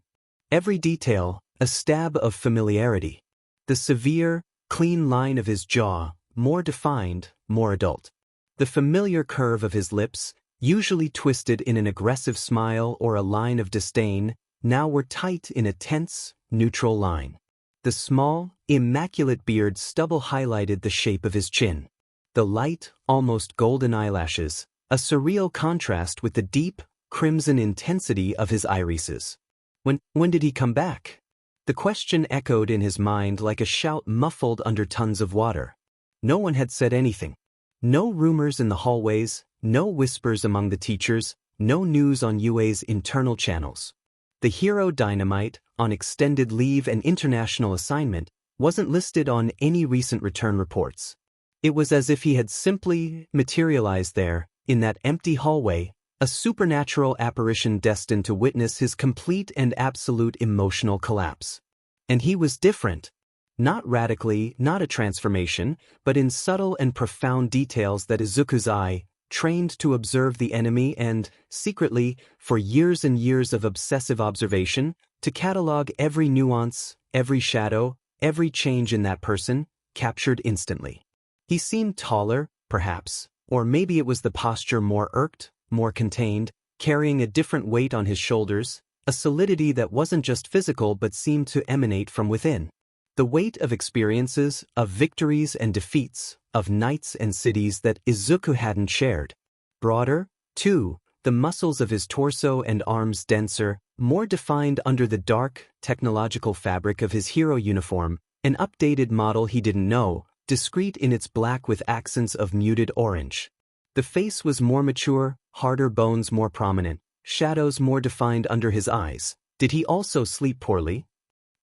Every detail, a stab of familiarity. The severe, clean line of his jaw, more defined, more adult. The familiar curve of his lips, usually twisted in an aggressive smile or a line of disdain, now were tight in a tense, neutral line. The small, immaculate beard stubble highlighted the shape of his chin. The light, almost golden eyelashes, a surreal contrast with the deep, crimson intensity of his irises. When did he come back? The question echoed in his mind like a shout muffled under tons of water. No one had said anything. No rumors in the hallways, no whispers among the teachers, no news on UA's internal channels. The hero Dynamite, on extended leave and international assignment, wasn't listed on any recent return reports. It was as if he had simply materialized there, in that empty hallway, a supernatural apparition destined to witness his complete and absolute emotional collapse. And he was different. Not radically, not a transformation, but in subtle and profound details that Izuku's eye, trained to observe the enemy and, secretly, for years and years of obsessive observation, to catalog every nuance, every shadow, every change in that person, captured instantly. He seemed taller, perhaps, or maybe it was the posture more irked, more contained, carrying a different weight on his shoulders, a solidity that wasn't just physical but seemed to emanate from within. The weight of experiences, of victories and defeats, of nights and cities that Izuku hadn't shared. Broader, too, the muscles of his torso and arms denser, more defined under the dark, technological fabric of his hero uniform, an updated model he didn't know, discreet in its black with accents of muted orange. The face was more mature, harder bones more prominent, shadows more defined under his eyes. Did he also sleep poorly?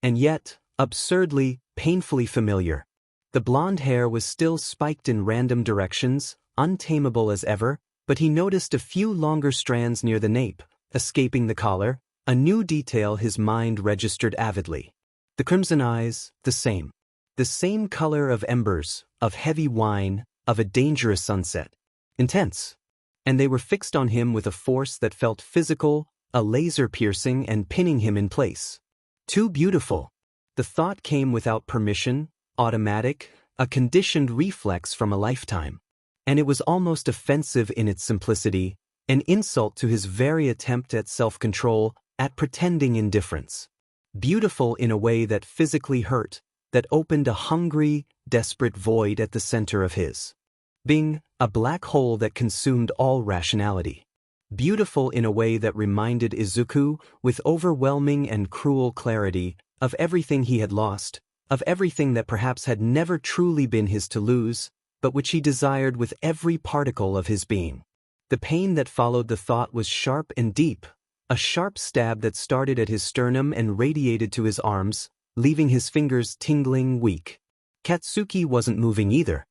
And yet, absurdly, painfully familiar. The blonde hair was still spiked in random directions, untamable as ever, but he noticed a few longer strands near the nape, escaping the collar, a new detail his mind registered avidly. The crimson eyes, the same. The same color of embers, of heavy wine, of a dangerous sunset. Intense. And they were fixed on him with a force that felt physical, a laser piercing and pinning him in place. Too beautiful. The thought came without permission, automatic, a conditioned reflex from a lifetime. And it was almost offensive in its simplicity, an insult to his very attempt at self-control, at pretending indifference. Beautiful in a way that physically hurt, that opened a hungry, desperate void at the center of his being, a black hole that consumed all rationality. Beautiful in a way that reminded Izuku, with overwhelming and cruel clarity, of everything he had lost, of everything that perhaps had never truly been his to lose, but which he desired with every particle of his being. The pain that followed the thought was sharp and deep, a sharp stab that started at his sternum and radiated to his arms, leaving his fingers tingling, weak. Katsuki wasn't moving either.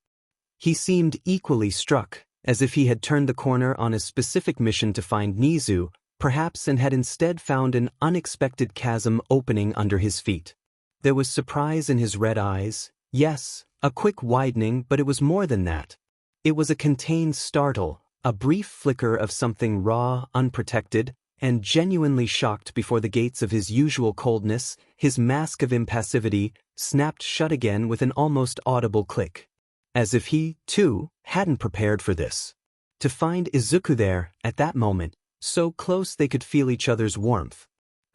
He seemed equally struck, as if he had turned the corner on a specific mission to find Nizu, perhaps, and had instead found an unexpected chasm opening under his feet. There was surprise in his red eyes, yes, a quick widening, but it was more than that. It was a contained startle, a brief flicker of something raw, unprotected, and genuinely shocked before the gates of his usual coldness, his mask of impassivity, snapped shut again with an almost audible click. As if he, too, hadn't prepared for this. To find Izuku there, at that moment, so close they could feel each other's warmth.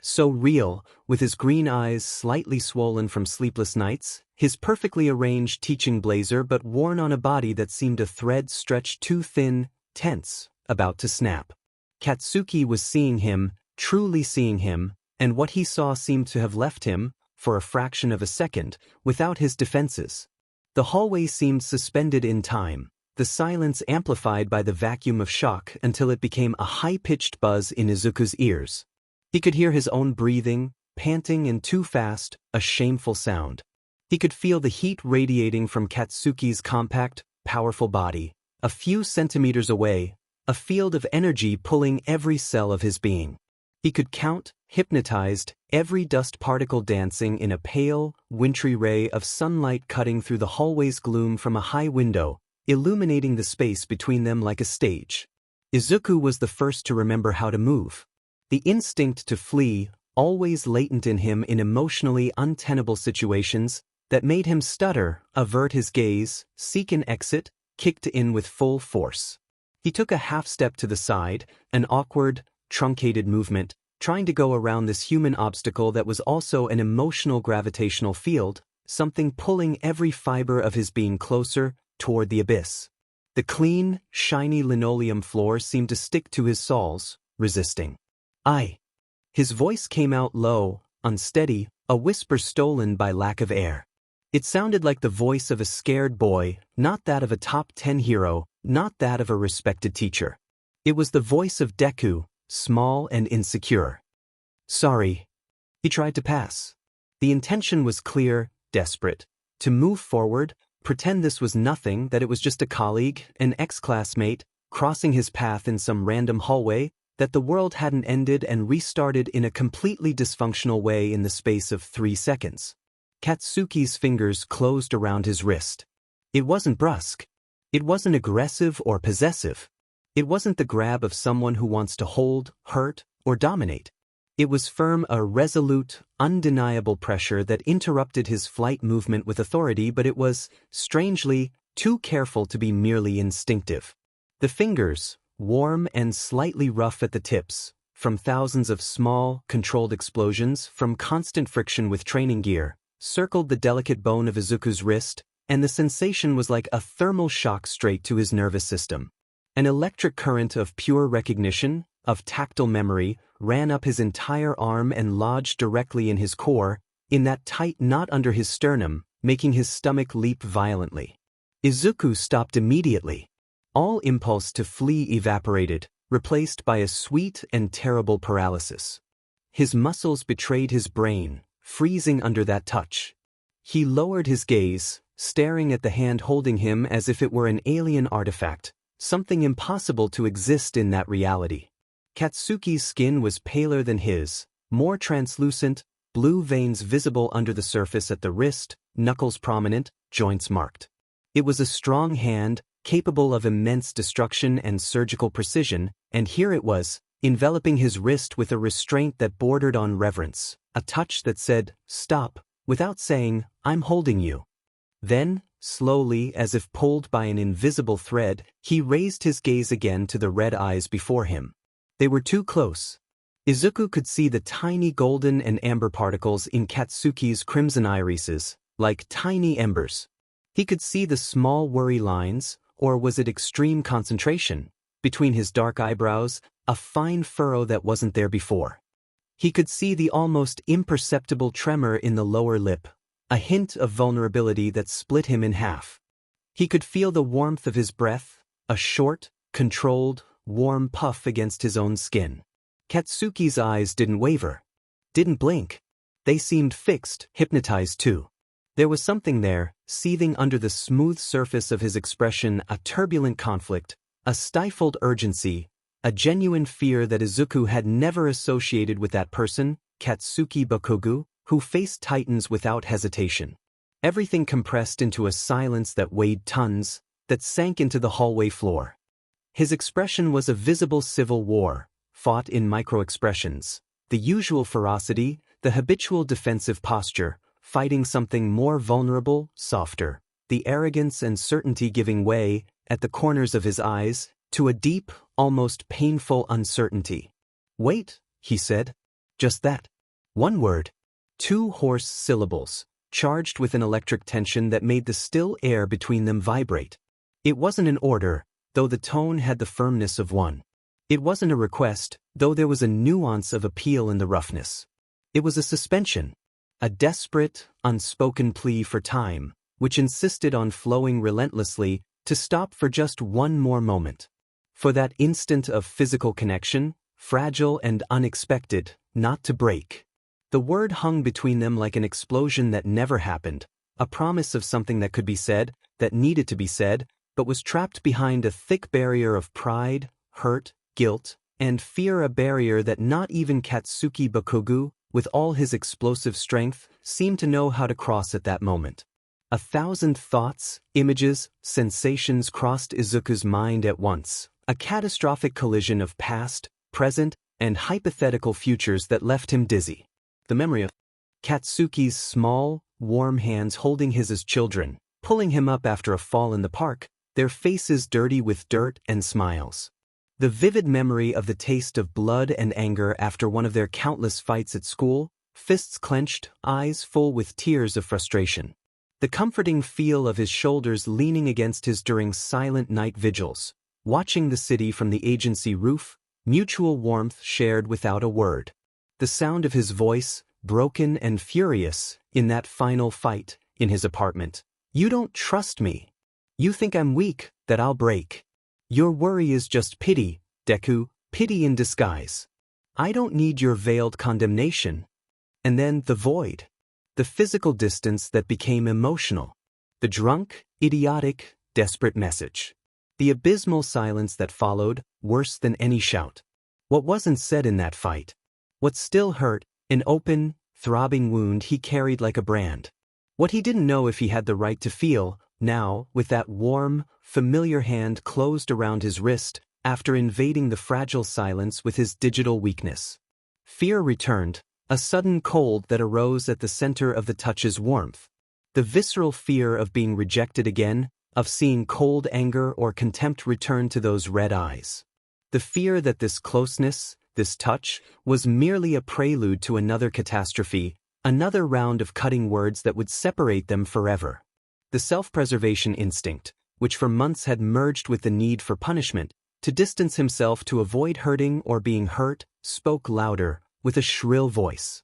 So real, with his green eyes slightly swollen from sleepless nights, his perfectly arranged teaching blazer but worn on a body that seemed a thread stretched too thin, tense, about to snap. Katsuki was seeing him, truly seeing him, and what he saw seemed to have left him, for a fraction of a second, without his defenses. The hallway seemed suspended in time, the silence amplified by the vacuum of shock until it became a high-pitched buzz in Izuku's ears. He could hear his own breathing, panting and too fast, a shameful sound. He could feel the heat radiating from Katsuki's compact, powerful body, a few centimeters away, a field of energy pulling every cell of his being. He could count, hypnotized, every dust particle dancing in a pale, wintry ray of sunlight cutting through the hallway's gloom from a high window, illuminating the space between them like a stage. Izuku was the first to remember how to move. The instinct to flee, always latent in him in emotionally untenable situations, that made him stutter, avert his gaze, seek an exit, kicked in with full force. He took a half-step to the side, an awkward, truncated movement, trying to go around this human obstacle that was also an emotional gravitational field, something pulling every fiber of his being closer toward the abyss. The clean, shiny linoleum floor seemed to stick to his soles, resisting. "I." His voice came out low, unsteady, a whisper stolen by lack of air. It sounded like the voice of a scared boy, not that of a top 10 hero, not that of a respected teacher. It was the voice of Deku, small and insecure. "Sorry." He tried to pass. The intention was clear, desperate. To move forward, pretend this was nothing, that it was just a colleague, an ex-classmate, crossing his path in some random hallway, that the world hadn't ended and restarted in a completely dysfunctional way in the space of 3 seconds. Katsuki's fingers closed around his wrist. It wasn't brusque. It wasn't aggressive or possessive. It wasn't the grab of someone who wants to hold, hurt, or dominate. It was firm, a resolute, undeniable pressure that interrupted his flight movement with authority, but it was, strangely, too careful to be merely instinctive. The fingers, warm and slightly rough at the tips, from thousands of small, controlled explosions, from constant friction with training gear, circled the delicate bone of Izuku's wrist, and the sensation was like a thermal shock straight to his nervous system. An electric current of pure recognition, of tactile memory, ran up his entire arm and lodged directly in his core, in that tight knot under his sternum, making his stomach leap violently. Izuku stopped immediately. All impulse to flee evaporated, replaced by a sweet and terrible paralysis. His muscles betrayed his brain, freezing under that touch. He lowered his gaze, staring at the hand holding him as if it were an alien artifact, something impossible to exist in that reality. Katsuki's skin was paler than his, more translucent, blue veins visible under the surface at the wrist, knuckles prominent, joints marked. It was a strong hand, capable of immense destruction and surgical precision, and here it was, enveloping his wrist with a restraint that bordered on reverence, a touch that said, "Stop," without saying, "I'm holding you." Then, slowly, as if pulled by an invisible thread, he raised his gaze again to the red eyes before him. They were too close. Izuku could see the tiny golden and amber particles in Katsuki's crimson irises, like tiny embers. He could see the small worry lines, or was it extreme concentration, between his dark eyebrows, a fine furrow that wasn't there before. He could see the almost imperceptible tremor in the lower lip, a hint of vulnerability that split him in half. He could feel the warmth of his breath, a short, controlled, warm puff against his own skin. Katsuki's eyes didn't waver, didn't blink. They seemed fixed, hypnotized too. There was something there, seething under the smooth surface of his expression, a turbulent conflict, a stifled urgency, a genuine fear that Izuku had never associated with that person, Katsuki Bakugo, who faced titans without hesitation. Everything compressed into a silence that weighed tons, that sank into the hallway floor. His expression was a visible civil war, fought in micro-expressions, the usual ferocity, the habitual defensive posture, fighting something more vulnerable, softer, the arrogance and certainty giving way, at the corners of his eyes, to a deep, almost painful uncertainty. "Wait," he said. Just that. One word. 2 hoarse syllables, charged with an electric tension that made the still air between them vibrate. It wasn't an order, though the tone had the firmness of one. It wasn't a request, though there was a nuance of appeal in the roughness. It was a suspension, a desperate, unspoken plea for time, which insisted on flowing relentlessly to stop for just one more moment. For that instant of physical connection, fragile and unexpected, not to break. The word hung between them like an explosion that never happened, a promise of something that could be said, that needed to be said, but was trapped behind a thick barrier of pride, hurt, guilt, and fear, a barrier that not even Katsuki Bakugo, with all his explosive strength, seemed to know how to cross at that moment. 1,000 thoughts, images, sensations crossed Izuku's mind at once, a catastrophic collision of past, present, and hypothetical futures that left him dizzy. the memory of Katsuki's small, warm hands holding his as children, pulling him up after a fall in the park, their faces dirty with dirt and smiles. The vivid memory of the taste of blood and anger after one of their countless fights at school, fists clenched, eyes full with tears of frustration. The comforting feel of his shoulders leaning against his during silent night vigils, watching the city from the agency roof, mutual warmth shared without a word. The sound of his voice, broken and furious, in that final fight, in his apartment. You don't trust me. You think I'm weak, that I'll break. Your worry is just pity, Deku, pity in disguise. I don't need your veiled condemnation. And then the void. The physical distance that became emotional. The drunk, idiotic, desperate message. The abysmal silence that followed, worse than any shout. What wasn't said in that fight? What still hurt, an open, throbbing wound he carried like a brand. What he didn't know if he had the right to feel, now, with that warm, familiar hand closed around his wrist, after invading the fragile silence with his digital weakness. Fear returned, a sudden cold that arose at the center of the touch's warmth. The visceral fear of being rejected again, of seeing cold anger or contempt return to those red eyes. The fear that this closeness, this touch, was merely a prelude to another catastrophe, another round of cutting words that would separate them forever. The self-preservation instinct, which for months had merged with the need for punishment, to distance himself to avoid hurting or being hurt, spoke louder, with a shrill voice.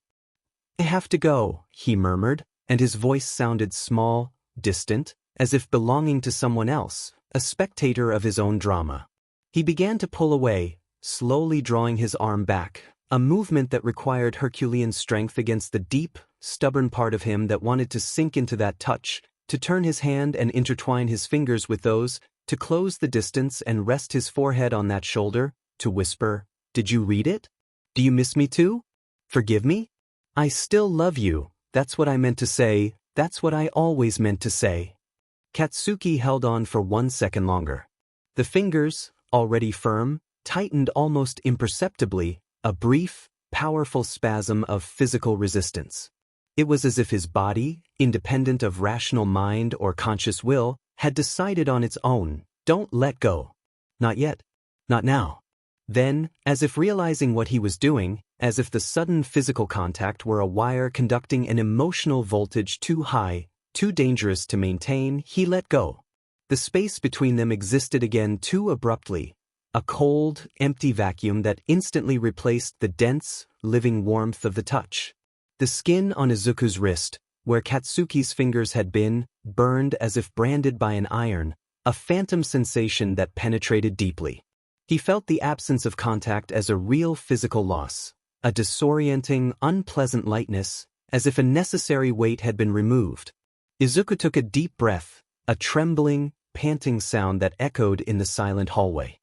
I have to go, he murmured, and his voice sounded small, distant, as if belonging to someone else, a spectator of his own drama. He began to pull away, slowly drawing his arm back, a movement that required Herculean strength against the deep, stubborn part of him that wanted to sink into that touch, to turn his hand and intertwine his fingers with those, to close the distance and rest his forehead on that shoulder, to whisper, "Did you read it? Do you miss me too? Forgive me? I still love you, that's what I meant to say, that's what I always meant to say." Katsuki held on for 1 second longer. The fingers, already firm, tightened almost imperceptibly, a brief, powerful spasm of physical resistance. It was as if his body, independent of rational mind or conscious will, had decided on its own, don't let go. Not yet. Not now. Then, as if realizing what he was doing, as if the sudden physical contact were a wire conducting an emotional voltage too high, too dangerous to maintain, he let go. The space between them existed again too abruptly, a cold, empty vacuum that instantly replaced the dense, living warmth of the touch. The skin on Izuku's wrist, where Katsuki's fingers had been, burned as if branded by an iron, a phantom sensation that penetrated deeply. He felt the absence of contact as a real physical loss, a disorienting, unpleasant lightness, as if a necessary weight had been removed. Izuku took a deep breath, a trembling, panting sound that echoed in the silent hallway.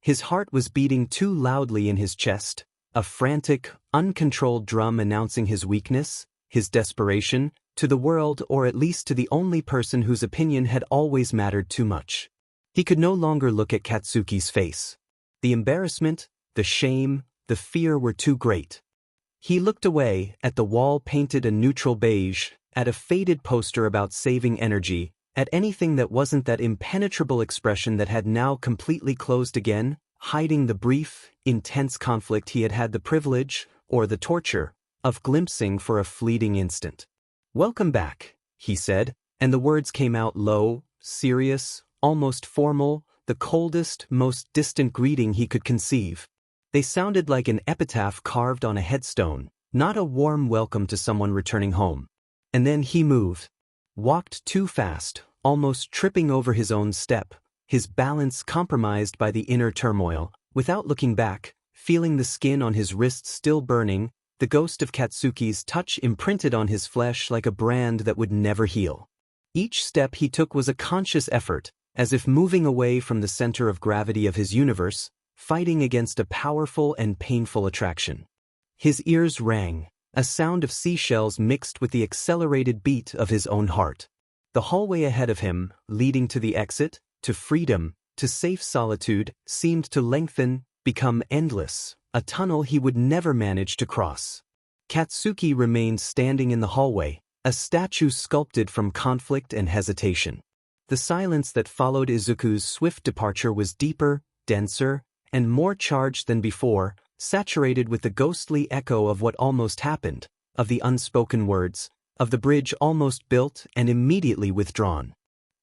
His heart was beating too loudly in his chest, a frantic, uncontrolled drum announcing his weakness, his desperation, to the world or at least to the only person whose opinion had always mattered too much. He could no longer look at Katsuki's face. The embarrassment, the shame, the fear were too great. He looked away, at the wall painted a neutral beige, at a faded poster about saving energy, at anything that wasn't that impenetrable expression that had now completely closed again, hiding the brief, intense conflict he had had the privilege, or the torture, of glimpsing for a fleeting instant. "Welcome back," he said, and the words came out low, serious, almost formal, the coldest, most distant greeting he could conceive. They sounded like an epitaph carved on a headstone, not a warm welcome to someone returning home. And then he moved. Walked too fast, almost tripping over his own step, his balance compromised by the inner turmoil, without looking back, feeling the skin on his wrist still burning, the ghost of Katsuki's touch imprinted on his flesh like a brand that would never heal. Each step he took was a conscious effort, as if moving away from the center of gravity of his universe, fighting against a powerful and painful attraction. His ears rang, a sound of seashells mixed with the accelerated beat of his own heart. The hallway ahead of him, leading to the exit, to freedom, to safe solitude, seemed to lengthen, become endless, a tunnel he would never manage to cross. Katsuki remained standing in the hallway, a statue sculpted from conflict and hesitation. The silence that followed Izuku's swift departure was deeper, denser, and more charged than before, saturated with the ghostly echo of what almost happened, of the unspoken words, of the bridge almost built and immediately withdrawn.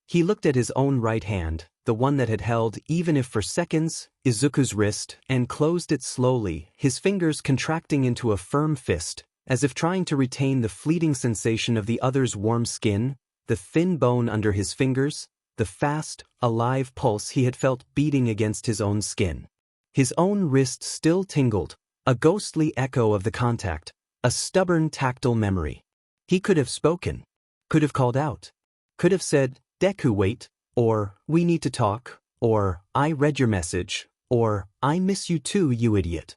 He looked at his own right hand, the one that had held, even if for seconds, Izuku's wrist, and closed it slowly, his fingers contracting into a firm fist, as if trying to retain the fleeting sensation of the other's warm skin, the thin bone under his fingers, the fast, alive pulse he had felt beating against his own skin. His own wrist still tingled, a ghostly echo of the contact, a stubborn tactile memory. He could have spoken, could have called out, could have said, "Deku, wait," or "We need to talk," or "I read your message," or "I miss you too, you idiot."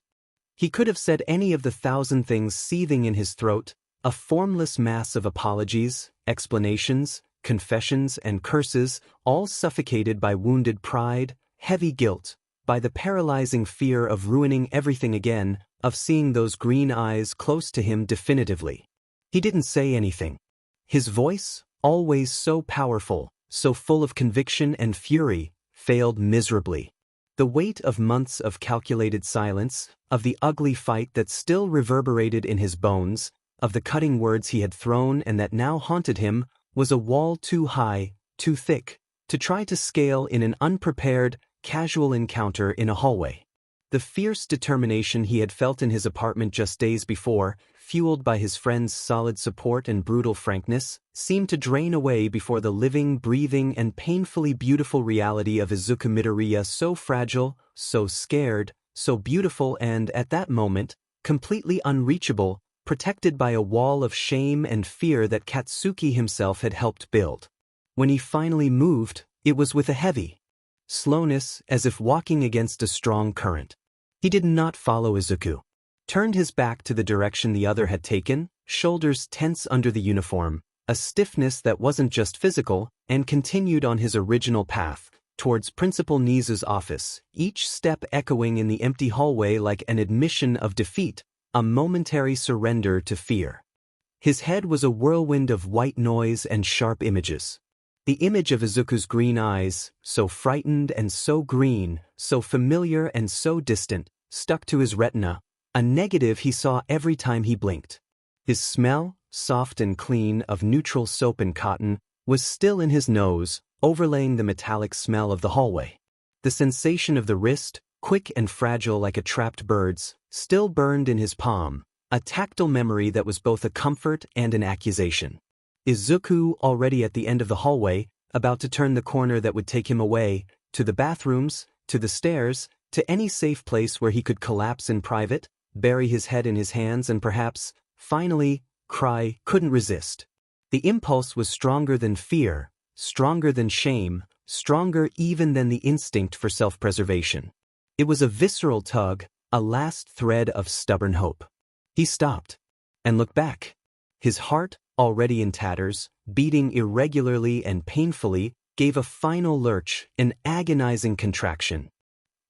He could have said any of the thousand things seething in his throat, a formless mass of apologies, explanations, confessions, and curses, all suffocated by wounded pride, heavy guilt, by the paralyzing fear of ruining everything again, of seeing those green eyes close to him definitively. He didn't say anything. His voice, always so powerful, so full of conviction and fury, failed miserably. The weight of months of calculated silence, of the ugly fight that still reverberated in his bones, of the cutting words he had thrown and that now haunted him, was a wall too high, too thick, to try to scale in an unprepared, casual encounter in a hallway. The fierce determination he had felt in his apartment just days before, fueled by his friend's solid support and brutal frankness, seemed to drain away before the living, breathing, and painfully beautiful reality of Izuku Midoriya, so fragile, so scared, so beautiful and, at that moment, completely unreachable, protected by a wall of shame and fear that Katsuki himself had helped build. When he finally moved, it was with a heavy slowness, as if walking against a strong current. He did not follow Izuku. Turned his back to the direction the other had taken, shoulders tense under the uniform, a stiffness that wasn't just physical, and continued on his original path, towards Principal Nizu's office, each step echoing in the empty hallway like an admission of defeat, a momentary surrender to fear. His head was a whirlwind of white noise and sharp images. The image of Izuku's green eyes, so frightened and so green, so familiar and so distant, stuck to his retina, a negative he saw every time he blinked. His smell, soft and clean, of neutral soap and cotton, was still in his nose, overlaying the metallic smell of the hallway. The sensation of the wrist, quick and fragile like a trapped bird's, still burned in his palm, a tactile memory that was both a comfort and an accusation. Izuku, already at the end of the hallway, about to turn the corner that would take him away, to the bathrooms, to the stairs, to any safe place where he could collapse in private, bury his head in his hands and perhaps, finally, cry, couldn't resist. The impulse was stronger than fear, stronger than shame, stronger even than the instinct for self-preservation. It was a visceral tug, a last thread of stubborn hope. He stopped and looked back. His heart, already in tatters, beating irregularly and painfully, gave a final lurch, an agonizing contraction.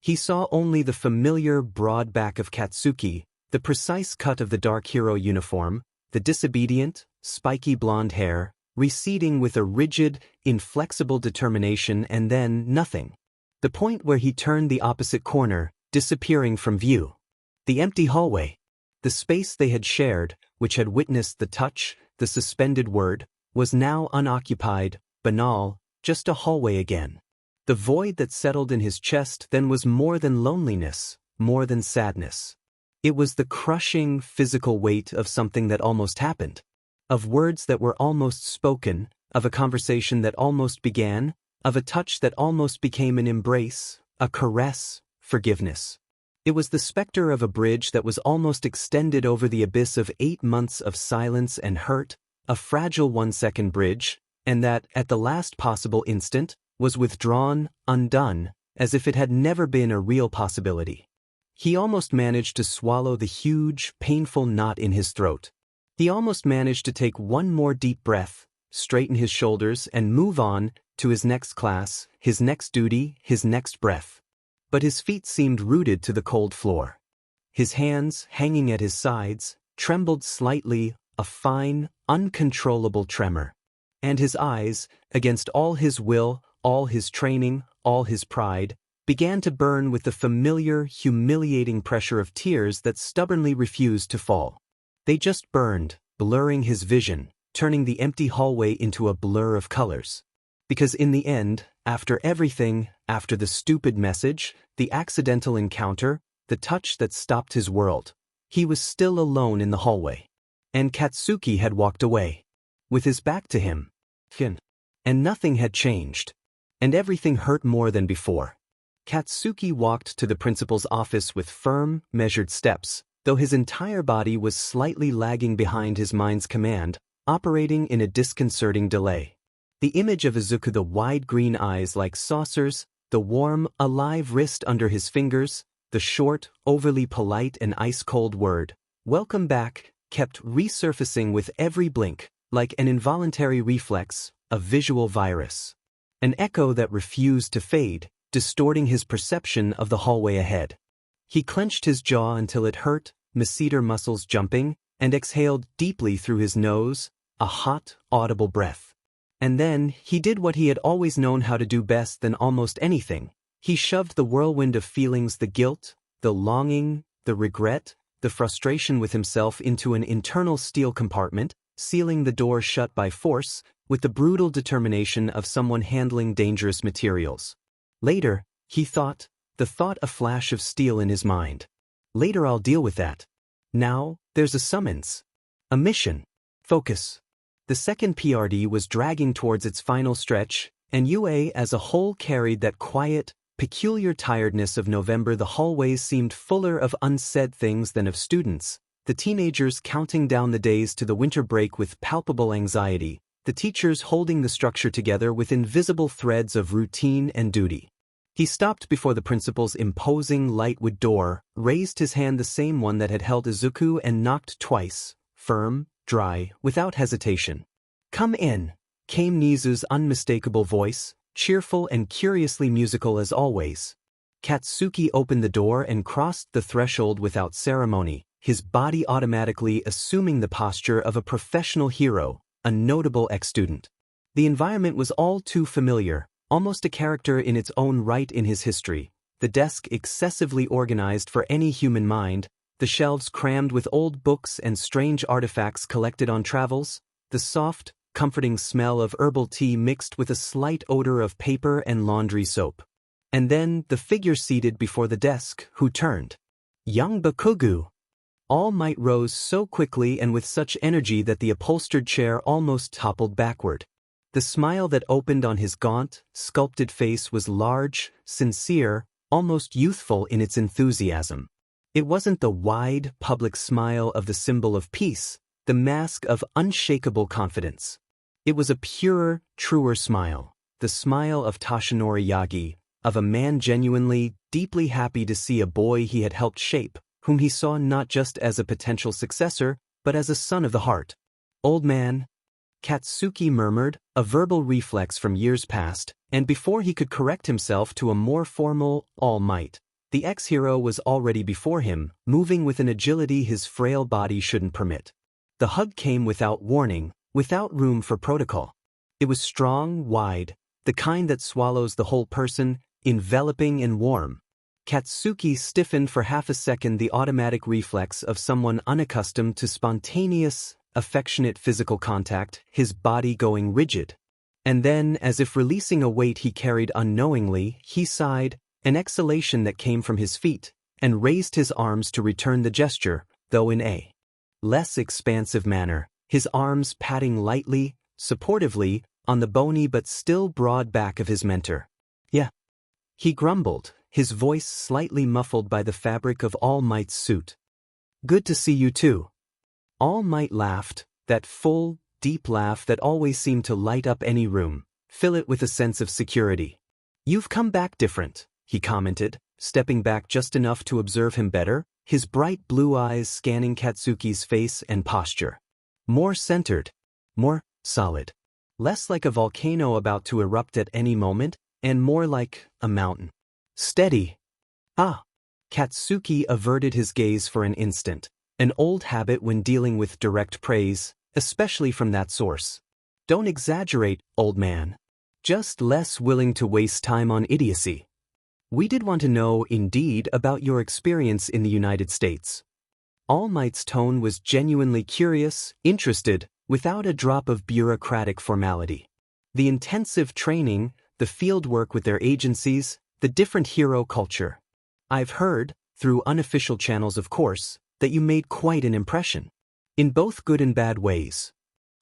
He saw only the familiar broad back of Katsuki, the precise cut of the dark hero uniform, the disobedient, spiky blonde hair, receding with a rigid, inflexible determination, and then nothing. The point where he turned the opposite corner, disappearing from view. The empty hallway. The space they had shared, which had witnessed the touch, the suspended word, was now unoccupied, banal, just a hallway again. The void that settled in his chest then was more than loneliness, more than sadness. It was the crushing, physical weight of something that almost happened, of words that were almost spoken, of a conversation that almost began, of a touch that almost became an embrace, a caress, forgiveness. It was the specter of a bridge that was almost extended over the abyss of 8 months of silence and hurt, a fragile 1-second bridge, and that, at the last possible instant, was withdrawn, undone, as if it had never been a real possibility. He almost managed to swallow the huge, painful knot in his throat. He almost managed to take one more deep breath, straighten his shoulders, and move on to his next class, his next duty, his next breath. But his feet seemed rooted to the cold floor. His hands, hanging at his sides, trembled slightly, a fine, uncontrollable tremor. And his eyes, against all his will, all his training, all his pride, began to burn with the familiar, humiliating pressure of tears that stubbornly refused to fall. They just burned, blurring his vision, turning the empty hallway into a blur of colors. Because in the end, after everything, after the stupid message, the accidental encounter, the touch that stopped his world, he was still alone in the hallway. And Katsuki had walked away, with his back to him. And nothing had changed. And everything hurt more than before. Katsuki walked to the principal's office with firm, measured steps, though his entire body was slightly lagging behind his mind's command, operating in a disconcerting delay. The image of Izuku, the wide green eyes like saucers, the warm, alive wrist under his fingers, the short, overly polite and ice-cold word, "Welcome back," kept resurfacing with every blink, like an involuntary reflex, a visual virus. An echo that refused to fade, distorting his perception of the hallway ahead. He clenched his jaw until it hurt, masseter muscles jumping, and exhaled deeply through his nose, a hot, audible breath. And then, he did what he had always known how to do best than almost anything. He shoved the whirlwind of feelings, the guilt, the longing, the regret, the frustration with himself into an internal steel compartment, sealing the door shut by force, with the brutal determination of someone handling dangerous materials. Later, he thought, the thought a flash of steel in his mind. Later I'll deal with that. Now, there's a summons. A mission. Focus. The second PRD was dragging towards its final stretch, and UA as a whole carried that quiet, peculiar tiredness of November. The hallways seemed fuller of unsaid things than of students, the teenagers counting down the days to the winter break with palpable anxiety, the teachers holding the structure together with invisible threads of routine and duty. He stopped before the principal's imposing lightwood door, raised his hand, the same one that had held Izuku, and knocked twice, firm, dry, without hesitation. "Come in," came Nizu's unmistakable voice, cheerful and curiously musical as always. Katsuki opened the door and crossed the threshold without ceremony, his body automatically assuming the posture of a professional hero, a notable ex-student. The environment was all too familiar, almost a character in its own right in his history, the desk excessively organized for any human mind, the shelves crammed with old books and strange artifacts collected on travels, the soft, comforting smell of herbal tea mixed with a slight odor of paper and laundry soap. And then the figure seated before the desk, who turned. Young Bakugu. All Might rose so quickly and with such energy that the upholstered chair almost toppled backward. The smile that opened on his gaunt, sculpted face was large, sincere, almost youthful in its enthusiasm. It wasn't the wide, public smile of the symbol of peace, the mask of unshakable confidence. It was a purer, truer smile, the smile of Toshinori Yagi, of a man genuinely, deeply happy to see a boy he had helped shape, whom he saw not just as a potential successor, but as a son of the heart. "Old man," Katsuki murmured, a verbal reflex from years past, and before he could correct himself to a more formal, "All Might," the ex-hero was already before him, moving with an agility his frail body shouldn't permit. The hug came without warning, without room for protocol. It was strong, wide, the kind that swallows the whole person, enveloping and warm. Katsuki stiffened for half a second, the automatic reflex of someone unaccustomed to spontaneous, affectionate physical contact, his body going rigid. And then, as if releasing a weight he carried unknowingly, he sighed, an exhalation that came from his feet, and raised his arms to return the gesture, though in a less expansive manner, his arms patting lightly, supportively, on the bony but still broad back of his mentor. "Yeah," he grumbled, his voice slightly muffled by the fabric of All Might's suit. "Good to see you too." All Might laughed, that full, deep laugh that always seemed to light up any room, fill it with a sense of security. "You've come back different," he commented, stepping back just enough to observe him better, his bright blue eyes scanning Katsuki's face and posture. More centered, more solid, less like a volcano about to erupt at any moment, and more like a mountain. Steady. Ah. Katsuki averted his gaze for an instant, An old habit when dealing with direct praise, especially from that source. Don't exaggerate, old man. Just less willing to waste time on idiocy. We did want to know, indeed, about your experience in the United States. All Might's tone was genuinely curious, interested, without a drop of bureaucratic formality. The intensive training, the field work with their agencies, the different hero culture. I've heard, through unofficial channels of course, that you made quite an impression. In both good and bad ways.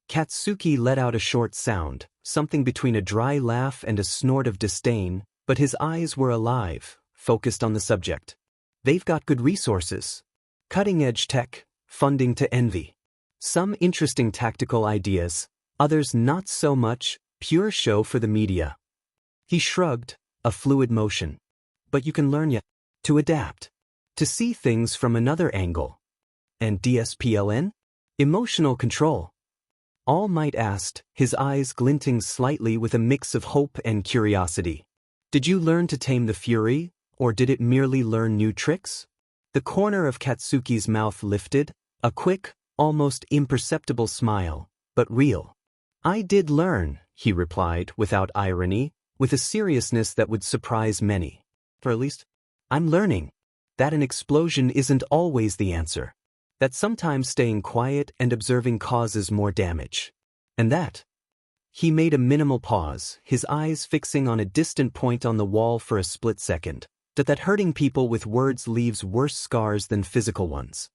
Katsuki let out a short sound, something between a dry laugh and a snort of disdain, but his eyes were alive, focused on the subject. They've got good resources. Cutting-edge tech, funding to envy. Some interesting tactical ideas, others not so much, pure show for the media. He shrugged, a fluid motion. But you can learn yet to adapt, to see things from another angle. And DSPLN? Emotional control. All Might asked, his eyes glinting slightly with a mix of hope and curiosity. Did you learn to tame the fury, or did it merely learn new tricks? The corner of Katsuki's mouth lifted, a quick, almost imperceptible smile, but real. I did learn, he replied without irony, with a seriousness that would surprise many. For at least, I'm learning that an explosion isn't always the answer. That sometimes staying quiet and observing causes more damage. And that. He made a minimal pause, his eyes fixing on a distant point on the wall for a split second. That hurting people with words leaves worse scars than physical ones.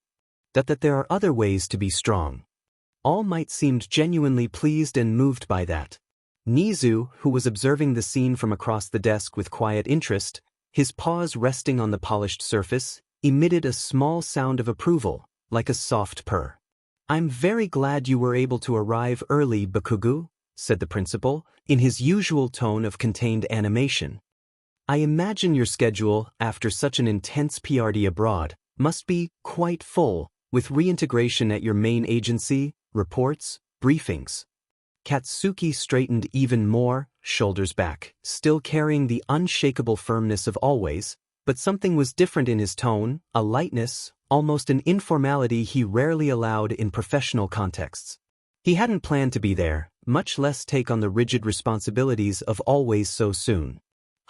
That there are other ways to be strong. All Might seemed genuinely pleased and moved by that. Nizu, who was observing the scene from across the desk with quiet interest, his paws resting on the polished surface, emitted a small sound of approval, like a soft purr. I'm very glad you were able to arrive early, Bakugu, said the principal, in his usual tone of contained animation. I imagine your schedule, after such an intense PRD abroad, must be quite full, with reintegration at your main agency, reports, briefings. Katsuki straightened even more, shoulders back, still carrying the unshakable firmness of always, but something was different in his tone, a lightness, almost an informality he rarely allowed in professional contexts. He hadn't planned to be there, much less take on the rigid responsibilities of always so soon.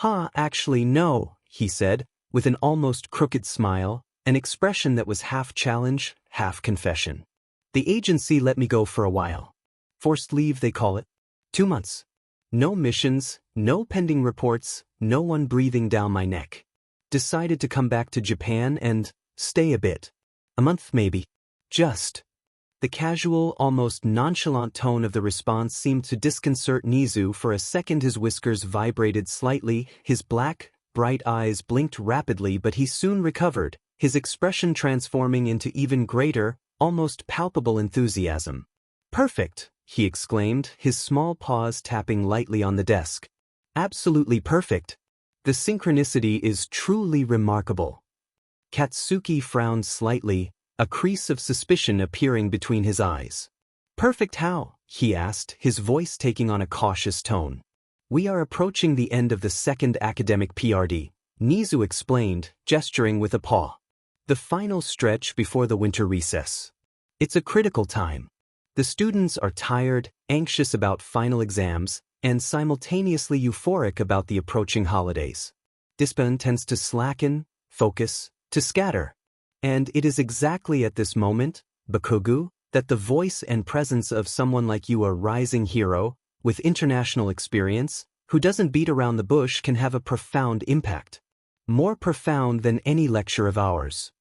Actually no, he said, with an almost crooked smile, an expression that was half challenge, half confession. The agency let me go for a while. Forced leave they call it. 2 months. No missions, no pending reports, no one breathing down my neck. Decided to come back to Japan and stay a bit. A month maybe. Just. The casual, almost nonchalant tone of the response seemed to disconcert Nizu. For a second his whiskers vibrated slightly, his black, bright eyes blinked rapidly, but he soon recovered, his expression transforming into even greater, almost palpable enthusiasm. Perfect, he exclaimed, his small paws tapping lightly on the desk. Absolutely perfect. The synchronicity is truly remarkable. Katsuki frowned slightly, a crease of suspicion appearing between his eyes. Perfect how? He asked, his voice taking on a cautious tone. We are approaching the end of the second academic PRD, Nizu explained, gesturing with a paw. The final stretch before the winter recess. It's a critical time. The students are tired, anxious about final exams, and simultaneously euphoric about the approaching holidays. Discipline tends to slacken, focus, to scatter. And it is exactly at this moment, Bakugu, that the voice and presence of someone like you, a rising hero, with international experience, who doesn't beat around the bush, can have a profound impact. More profound than any lecture of ours.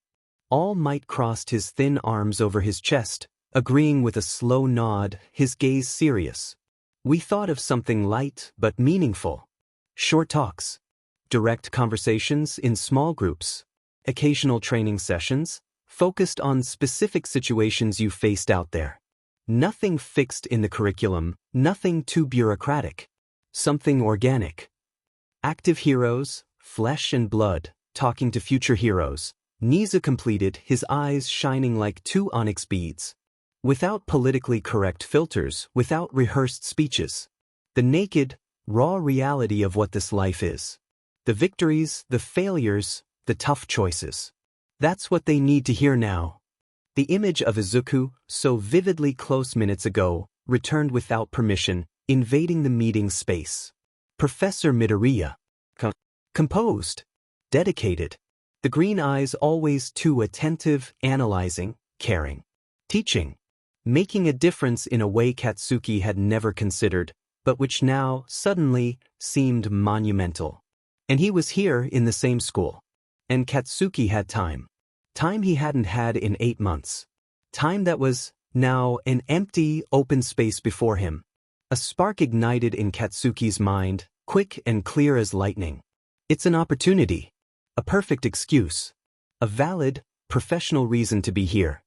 All Might crossed his thin arms over his chest, agreeing with a slow nod, his gaze serious. We thought of something light but meaningful. Short talks. Direct conversations in small groups. Occasional training sessions, focused on specific situations you faced out there. Nothing fixed in the curriculum, nothing too bureaucratic. Something organic. Active heroes, flesh and blood, talking to future heroes. Nizu completed, his eyes shining like 2 onyx beads. Without politically correct filters, without rehearsed speeches. The naked, raw reality of what this life is. The victories, the failures, the tough choices. That's what they need to hear now. The image of Izuku, so vividly close minutes ago, returned without permission, invading the meeting space. Professor Midoriya. Composed. Dedicated. The green eyes always too attentive, analyzing, caring. Teaching. Making a difference in a way Katsuki had never considered, but which now, suddenly, seemed monumental. And he was here in the same school. And Katsuki had time. Time he hadn't had in 8 months. Time that was, now, an empty, open space before him. A spark ignited in Katsuki's mind, quick and clear as lightning. It's an opportunity. A perfect excuse. A valid, professional reason to be here.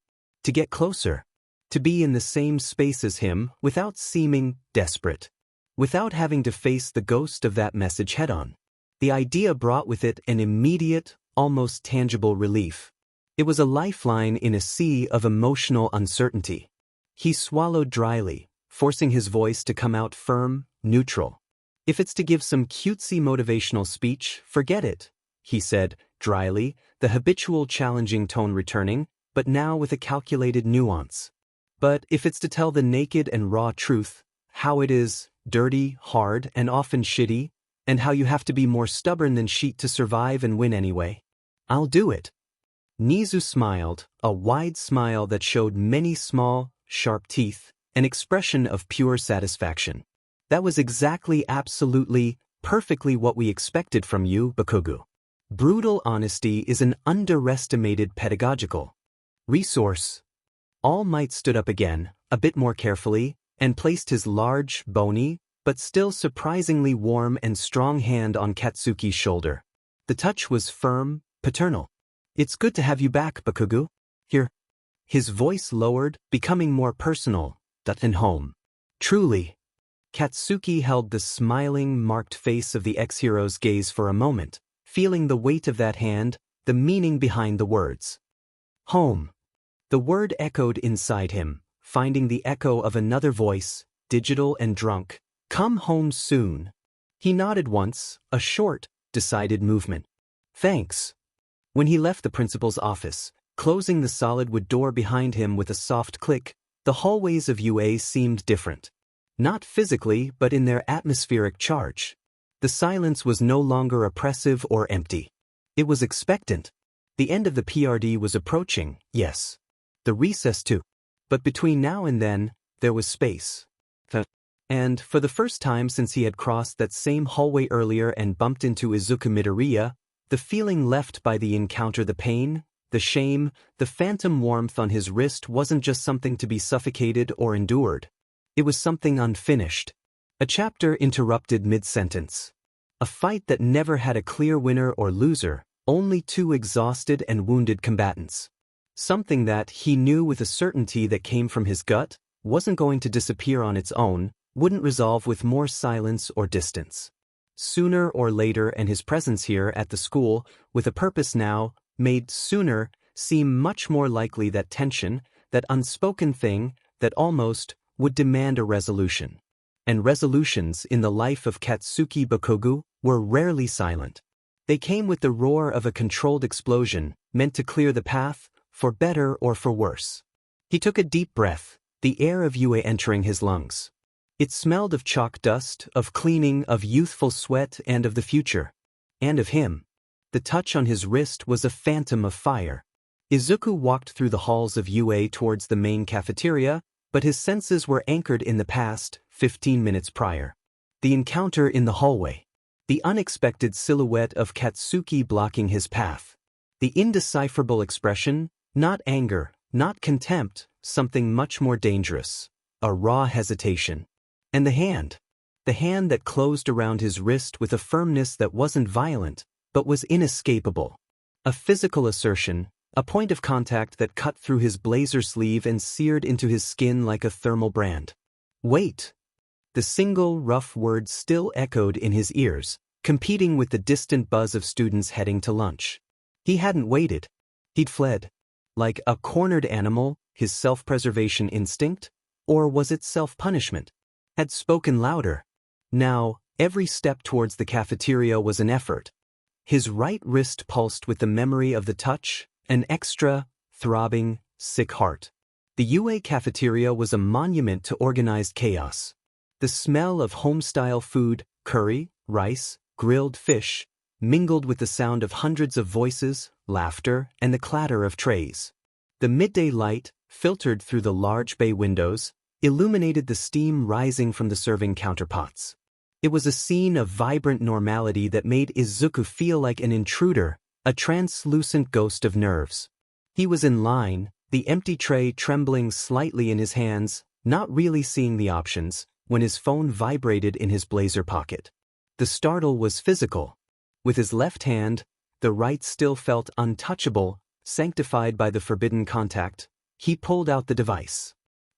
To get closer. To be in the same space as him without seeming desperate. Without having to face the ghost of that message head-on. The idea brought with it an immediate, almost tangible relief. It was a lifeline in a sea of emotional uncertainty. He swallowed dryly, forcing his voice to come out firm, neutral. If it's to give some cutesy motivational speech, forget it, he said, dryly, the habitual challenging tone returning, but now with a calculated nuance. But if it's to tell the naked and raw truth, how it is, dirty, hard, and often shitty, and how you have to be more stubborn than sheet to survive and win anyway, I'll do it. Nizu smiled, a wide smile that showed many small, sharp teeth, an expression of pure satisfaction. That was exactly, absolutely, perfectly what we expected from you, Bakugo. Brutal honesty is an underestimated pedagogical resource. All Might stood up again, a bit more carefully, and placed his large, bony, but still surprisingly warm and strong hand on Katsuki's shoulder. The touch was firm, paternal. It's good to have you back, Bakugo. Here. His voice lowered, becoming more personal, than home. Truly. Katsuki held the smiling, marked face of the ex-hero's gaze for a moment, feeling the weight of that hand, the meaning behind the words. Home. The word echoed inside him, finding the echo of another voice, digital and drunk. Come home soon. He nodded once, a short, decided movement. Thanks. When he left the principal's office, closing the solid wood door behind him with a soft click, the hallways of UA seemed different. Not physically, but in their atmospheric charge. The silence was no longer oppressive or empty. It was expectant. The end of the PRD was approaching, yes. The recess too. But between now and then, there was space. And, for the first time since he had crossed that same hallway earlier and bumped into Izuku Midoriya, the feeling left by the encounter, the pain, the shame, the phantom warmth on his wrist wasn't just something to be suffocated or endured. It was something unfinished. A chapter interrupted mid-sentence. A fight that never had a clear winner or loser, only 2 exhausted and wounded combatants. Something that, he knew with a certainty that came from his gut, wasn't going to disappear on its own, wouldn't resolve with more silence or distance. Sooner or later, and his presence here at the school, with a purpose now, made sooner seem much more likely that tension, that unspoken thing, that almost would demand a resolution. And resolutions in the life of Katsuki Bakugo were rarely silent. They came with the roar of a controlled explosion, meant to clear the path, for better or for worse. He took a deep breath, the air of UA entering his lungs. It smelled of chalk dust, of cleaning, of youthful sweat, and of the future. And of him. The touch on his wrist was a phantom of fire. Izuku walked through the halls of UA towards the main cafeteria, but his senses were anchored in the past, 15 minutes prior. The encounter in the hallway. The unexpected silhouette of Katsuki blocking his path. The indecipherable expression, not anger, not contempt, something much more dangerous. A raw hesitation. And the hand that closed around his wrist with a firmness that wasn't violent, but was inescapable. A physical assertion, a point of contact that cut through his blazer sleeve and seared into his skin like a thermal brand. Wait! The single, rough word still echoed in his ears, competing with the distant buzz of students heading to lunch. He hadn't waited. He'd fled. Like a cornered animal, his self-preservation instinct, or was it self-punishment? Had spoken louder. Now, every step towards the cafeteria was an effort. His right wrist pulsed with the memory of the touch, an extra, throbbing, sick heart. The UA cafeteria was a monument to organized chaos. The smell of home-style food, curry, rice, grilled fish, mingled with the sound of hundreds of voices, laughter, and the clatter of trays. The midday light, filtered through the large bay windows, illuminated the steam rising from the serving counterpots. It was a scene of vibrant normality that made Izuku feel like an intruder, a translucent ghost of nerves. He was in line, the empty tray trembling slightly in his hands, not really seeing the options, when his phone vibrated in his blazer pocket. The startle was physical. With his left hand, the right still felt untouchable, sanctified by the forbidden contact, he pulled out the device.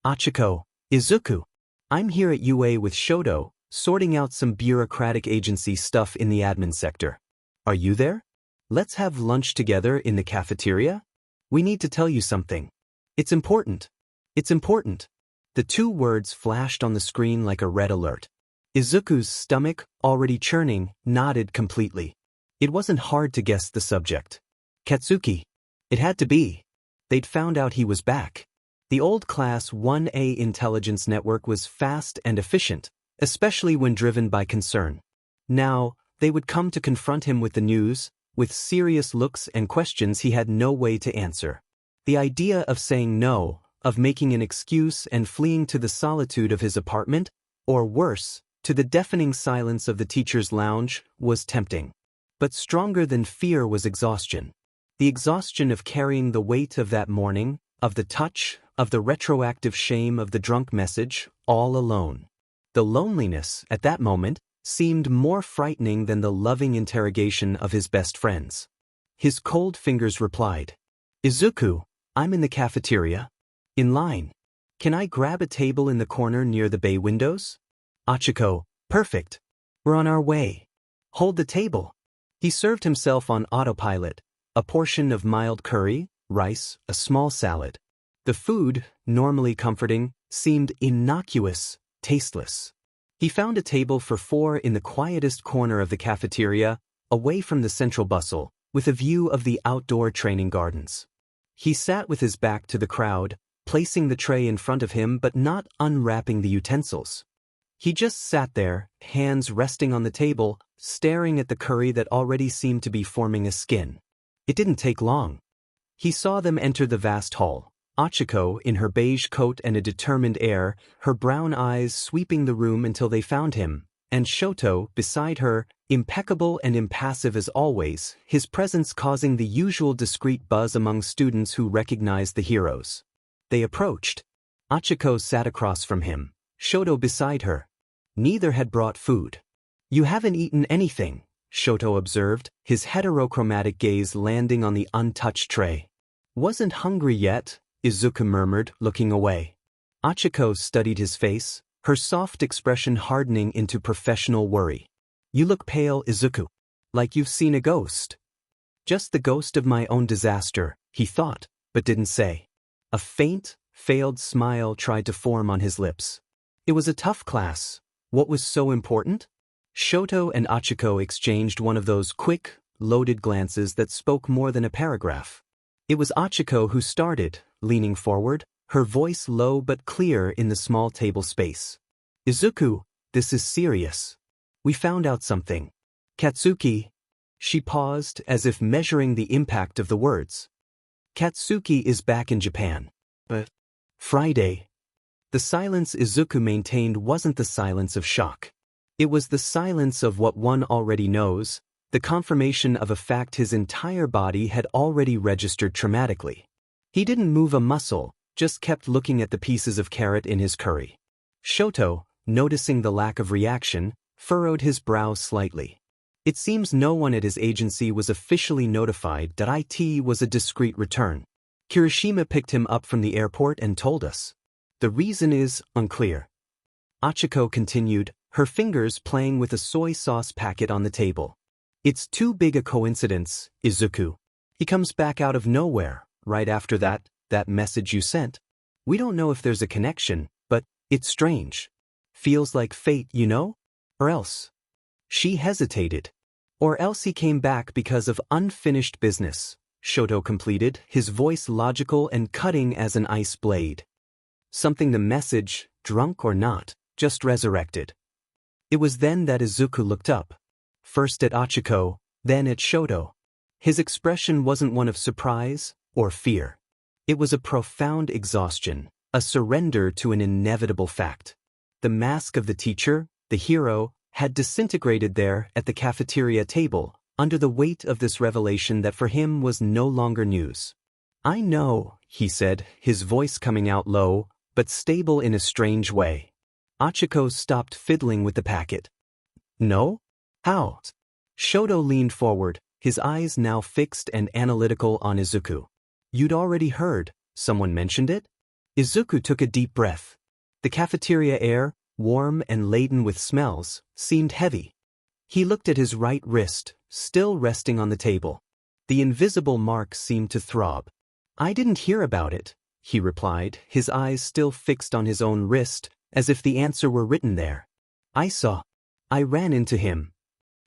Achiko, Izuku. I'm here at UA with Shoto, sorting out some bureaucratic agency stuff in the admin sector. Are you there? Let's have lunch together in the cafeteria? We need to tell you something. It's important. It's important. The two words flashed on the screen like a red alert. Izuku's stomach, already churning, nodded completely. It wasn't hard to guess the subject. Katsuki. It had to be. They'd found out he was back. The old Class 1A intelligence network was fast and efficient, especially when driven by concern. Now, they would come to confront him with the news, with serious looks and questions he had no way to answer. The idea of saying no, of making an excuse and fleeing to the solitude of his apartment, or worse, to the deafening silence of the teacher's lounge, was tempting. But stronger than fear was exhaustion. The exhaustion of carrying the weight of that morning, of the touch, of the retroactive shame of the drunk message, all alone. The loneliness, at that moment, seemed more frightening than the loving interrogation of his best friends. His cold fingers replied, Izuku, I'm in the cafeteria. In line. Can I grab a table in the corner near the bay windows? Achiko, perfect. We're on our way. Hold the table. He served himself on autopilot, a portion of mild curry, rice, a small salad. The food, normally comforting, seemed innocuous, tasteless. He found a table for 4 in the quietest corner of the cafeteria, away from the central bustle, with a view of the outdoor training gardens. He sat with his back to the crowd, placing the tray in front of him but not unwrapping the utensils. He just sat there, hands resting on the table, staring at the curry that already seemed to be forming a skin. It didn't take long. He saw them enter the vast hall, Achiko in her beige coat and a determined air, her brown eyes sweeping the room until they found him, and Shoto, beside her, impeccable and impassive as always, his presence causing the usual discreet buzz among students who recognized the heroes. They approached. Achiko sat across from him, Shoto beside her. Neither had brought food. You haven't eaten anything, Shoto observed, his heterochromatic gaze landing on the untouched tray. Wasn't hungry yet, Izuku murmured, looking away. Achiko studied his face, her soft expression hardening into professional worry. You look pale, Izuku. Like you've seen a ghost. Just the ghost of my own disaster, he thought, but didn't say. A faint, failed smile tried to form on his lips. It was a tough class. What was so important? Shoto and Achiko exchanged one of those quick, loaded glances that spoke more than a paragraph. It was Achiko who started, leaning forward, her voice low but clear in the small table space. Izuku, this is serious. We found out something. Katsuki. She paused as if measuring the impact of the words. Katsuki is back in Japan. But Friday. The silence Izuku maintained wasn't the silence of shock. It was the silence of what one already knows, the confirmation of a fact his entire body had already registered traumatically. He didn't move a muscle, just kept looking at the pieces of carrot in his curry. Shoto, noticing the lack of reaction, furrowed his brow slightly. It seems no one at his agency was officially notified that IT was a discreet return. Kirishima picked him up from the airport and told us. The reason is unclear. Achiko continued, her fingers playing with a soy sauce packet on the table. It's too big a coincidence, Izuku. He comes back out of nowhere, right after that message you sent. We don't know if there's a connection, but it's strange. Feels like fate, you know? Or else. She hesitated. Or else he came back because of unfinished business, Shoto completed, his voice logical and cutting as an ice blade. Something the message, drunk or not, just resurrected. It was then that Izuku looked up. First at Achiko, then at Shoto. His expression wasn't one of surprise or fear. It was a profound exhaustion, a surrender to an inevitable fact. The mask of the teacher, the hero, had disintegrated there at the cafeteria table, under the weight of this revelation that for him was no longer news. "I know," he said, his voice coming out low, but stable in a strange way. Achiko stopped fiddling with the packet. "No? How?" Shoto leaned forward, his eyes now fixed and analytical on Izuku. "You'd already heard, someone mentioned it?" Izuku took a deep breath. The cafeteria air, warm and laden with smells, seemed heavy. He looked at his right wrist, still resting on the table. The invisible mark seemed to throb. "I didn't hear about it," he replied, his eyes still fixed on his own wrist, as if the answer were written there. I ran into him."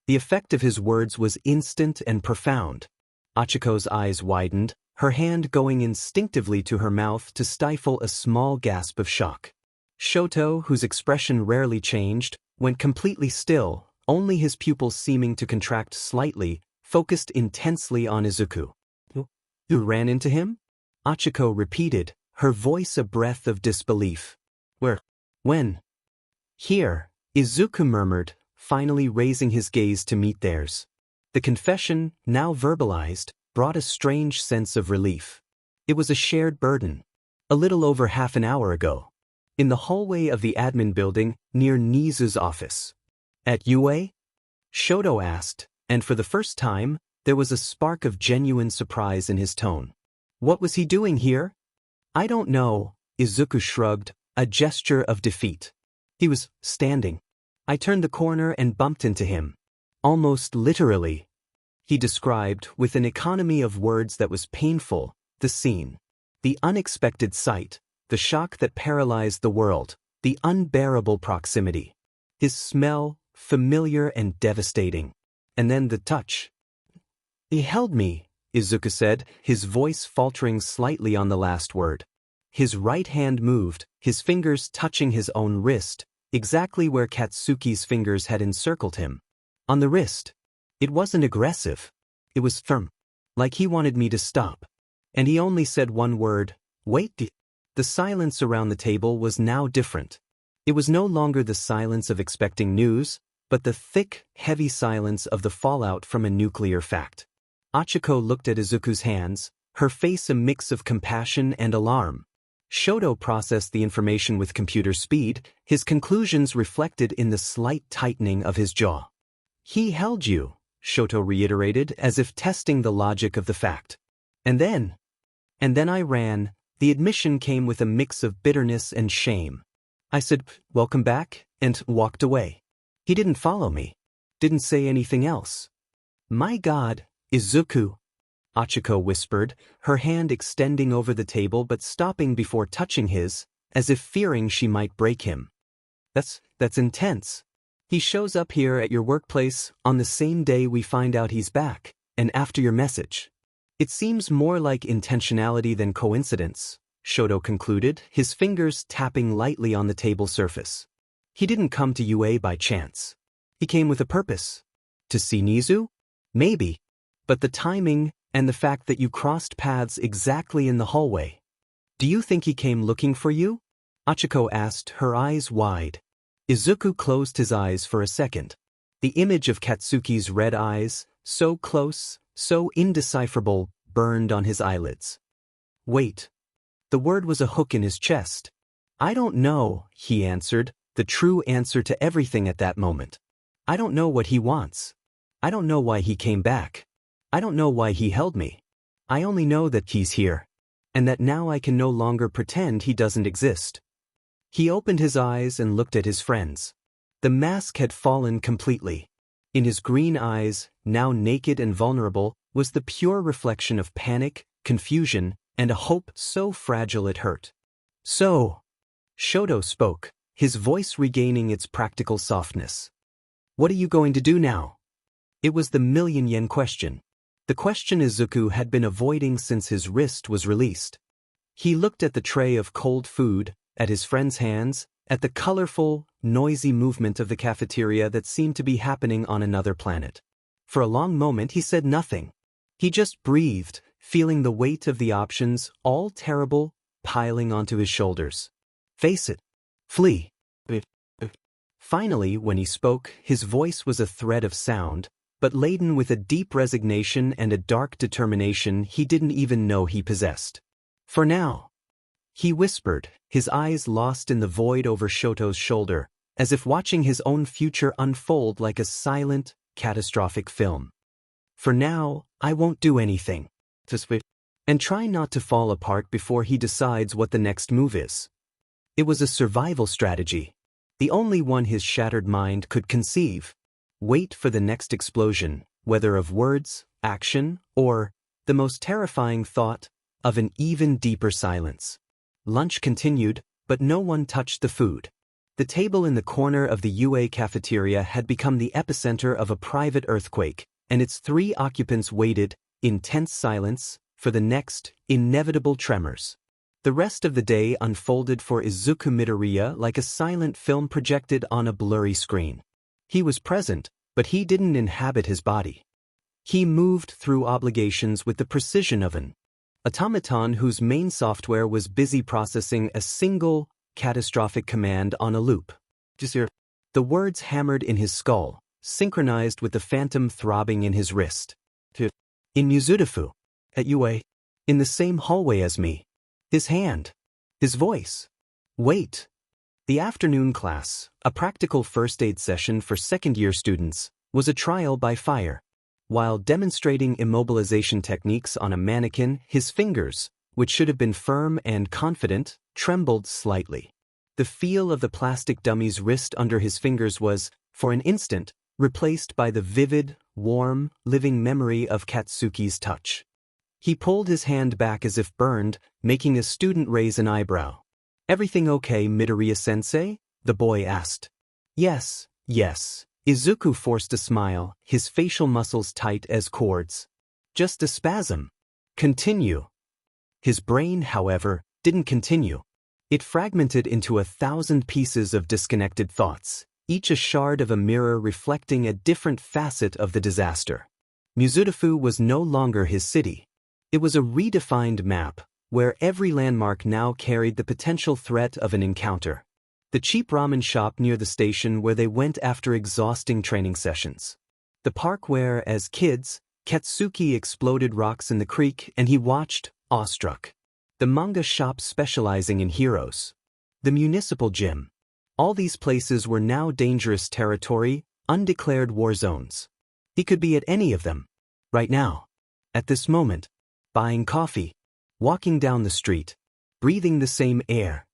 The effect of his words was instant and profound. Achiko's eyes widened, her hand going instinctively to her mouth to stifle a small gasp of shock. Shoto, whose expression rarely changed, went completely still, only his pupils seeming to contract slightly, focused intensely on Izuku. "You ran into him?" Achiko repeated, her voice a breath of disbelief. "Where? When?" "Here," Izuku murmured, finally raising his gaze to meet theirs. The confession, now verbalized, brought a strange sense of relief. It was a shared burden. A little over half an hour ago. In the hallway of the admin building near Nizu's office. "At UA?" Shoto asked, and for the first time, there was a spark of genuine surprise in his tone. "What was he doing here?" "I don't know," Izuku shrugged, a gesture of defeat. "He was standing. I turned the corner and bumped into him. Almost literally." He described, with an economy of words that was painful, the scene. The unexpected sight, the shock that paralyzed the world, the unbearable proximity. His smell, familiar and devastating. And then the touch. "He held me," Izuku said, his voice faltering slightly on the last word. His right hand moved, his fingers touching his own wrist, exactly where Katsuki's fingers had encircled him. On the wrist. It wasn't aggressive. It was firm. Like he wanted me to stop. And he only said one word, "Wait." The silence around the table was now different. It was no longer the silence of expecting news, but the thick, heavy silence of the fallout from a nuclear fact. Achiko looked at Izuku's hands, her face a mix of compassion and alarm. Shoto processed the information with computer speed, his conclusions reflected in the slight tightening of his jaw. "He held you," Shoto reiterated, as if testing the logic of the fact. And then I ran." The admission came with a mix of bitterness and shame. I said, "Welcome back," and walked away. He didn't follow me. Didn't say anything else. "My God, Izuku," Achiko whispered, her hand extending over the table but stopping before touching his, as if fearing she might break him. That's intense. He shows up here at your workplace on the same day we find out he's back, and after your message. It seems more like intentionality than coincidence," Shoto concluded, his fingers tapping lightly on the table surface. "He didn't come to UA by chance. He came with a purpose. To see Nizu? Maybe. But the timing and the fact that you crossed paths exactly in the hallway. Do you think he came looking for you?" Achiko asked, her eyes wide. Izuku closed his eyes for a second. The image of Katsuki's red eyes, so close, so indecipherable, burned on his eyelids. "Wait." The word was a hook in his chest. "I don't know," he answered, the true answer to everything at that moment. "I don't know what he wants. I don't know why he came back. I don't know why he held me. I only know that he's here. And that now I can no longer pretend he doesn't exist." He opened his eyes and looked at his friends. The mask had fallen completely. In his green eyes, now naked and vulnerable, was the pure reflection of panic, confusion, and a hope so fragile it hurt. "So," Shoto spoke, his voice regaining its practical softness. "What are you going to do now?" It was the million-yen question. The question Izuku had been avoiding since his wrist was released. He looked at the tray of cold food, at his friend's hands, at the colorful, noisy movement of the cafeteria that seemed to be happening on another planet. For a long moment he said nothing. He just breathed, feeling the weight of the options, all terrible, piling onto his shoulders. Face it. Flee. Finally, when he spoke, his voice was a thread of sound, but laden with a deep resignation and a dark determination he didn't even know he possessed. For now. He whispered, his eyes lost in the void over Shoto's shoulder, as if watching his own future unfold like a silent, catastrophic film. For now, I won't do anything. And try not to fall apart before he decides what the next move is. It was a survival strategy. The only one his shattered mind could conceive. Wait for the next explosion, whether of words, action, or, the most terrifying thought, of an even deeper silence. Lunch continued, but no one touched the food. The table in the corner of the UA cafeteria had become the epicenter of a private earthquake, and its 3 occupants waited, in tense silence, for the next, inevitable tremors. The rest of the day unfolded for Izuku Midoriya like a silent film projected on a blurry screen. He was present, but he didn't inhabit his body. He moved through obligations with the precision of an automaton whose main software was busy processing a single, catastrophic command on a loop. The words hammered in his skull, synchronized with the phantom throbbing in his wrist. In Mizudafu. At UA. In the same hallway as me. His hand. His voice. Wait. The afternoon class, a practical first aid session for second-year students, was a trial by fire. While demonstrating immobilization techniques on a mannequin, his fingers, which should have been firm and confident, trembled slightly. The feel of the plastic dummy's wrist under his fingers was, for an instant, replaced by the vivid, warm, living memory of Katsuki's touch. He pulled his hand back as if burned, making a student raise an eyebrow. "Everything okay, Midoriya-sensei?" the boy asked. Yes. Izuku forced a smile, his facial muscles tight as cords. Just a spasm. Continue. His brain, however, didn't continue. It fragmented into 1,000 pieces of disconnected thoughts, each a shard of a mirror reflecting a different facet of the disaster. Mizudafu was no longer his city. It was a redefined map, where every landmark now carried the potential threat of an encounter. The cheap ramen shop near the station where they went after exhausting training sessions. The park where, as kids, Katsuki exploded rocks in the creek and he watched, awestruck. The manga shop specializing in heroes. The municipal gym. All these places were now dangerous territory, undeclared war zones. He could be at any of them. Right now. At this moment. Buying coffee. Walking down the street. Breathing the same air.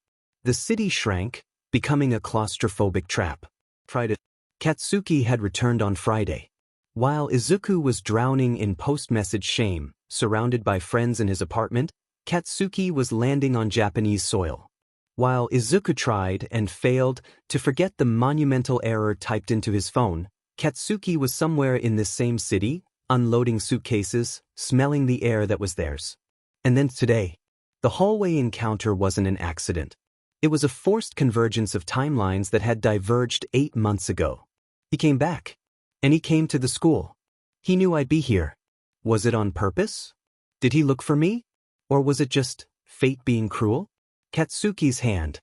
The city shrank, becoming a claustrophobic trap. Katsuki had returned on Friday. While Izuku was drowning in post-message shame, surrounded by friends in his apartment, Katsuki was landing on Japanese soil. While Izuku tried and failed to forget the monumental error typed into his phone, Katsuki was somewhere in this same city, unloading suitcases, smelling the air that was theirs. And then today, the hallway encounter wasn't an accident. It was a forced convergence of timelines that had diverged 8 months ago. He came back. And he came to the school. He knew I'd be here. Was it on purpose? Did he look for me? Or was it just fate being cruel? Katsuki's hand.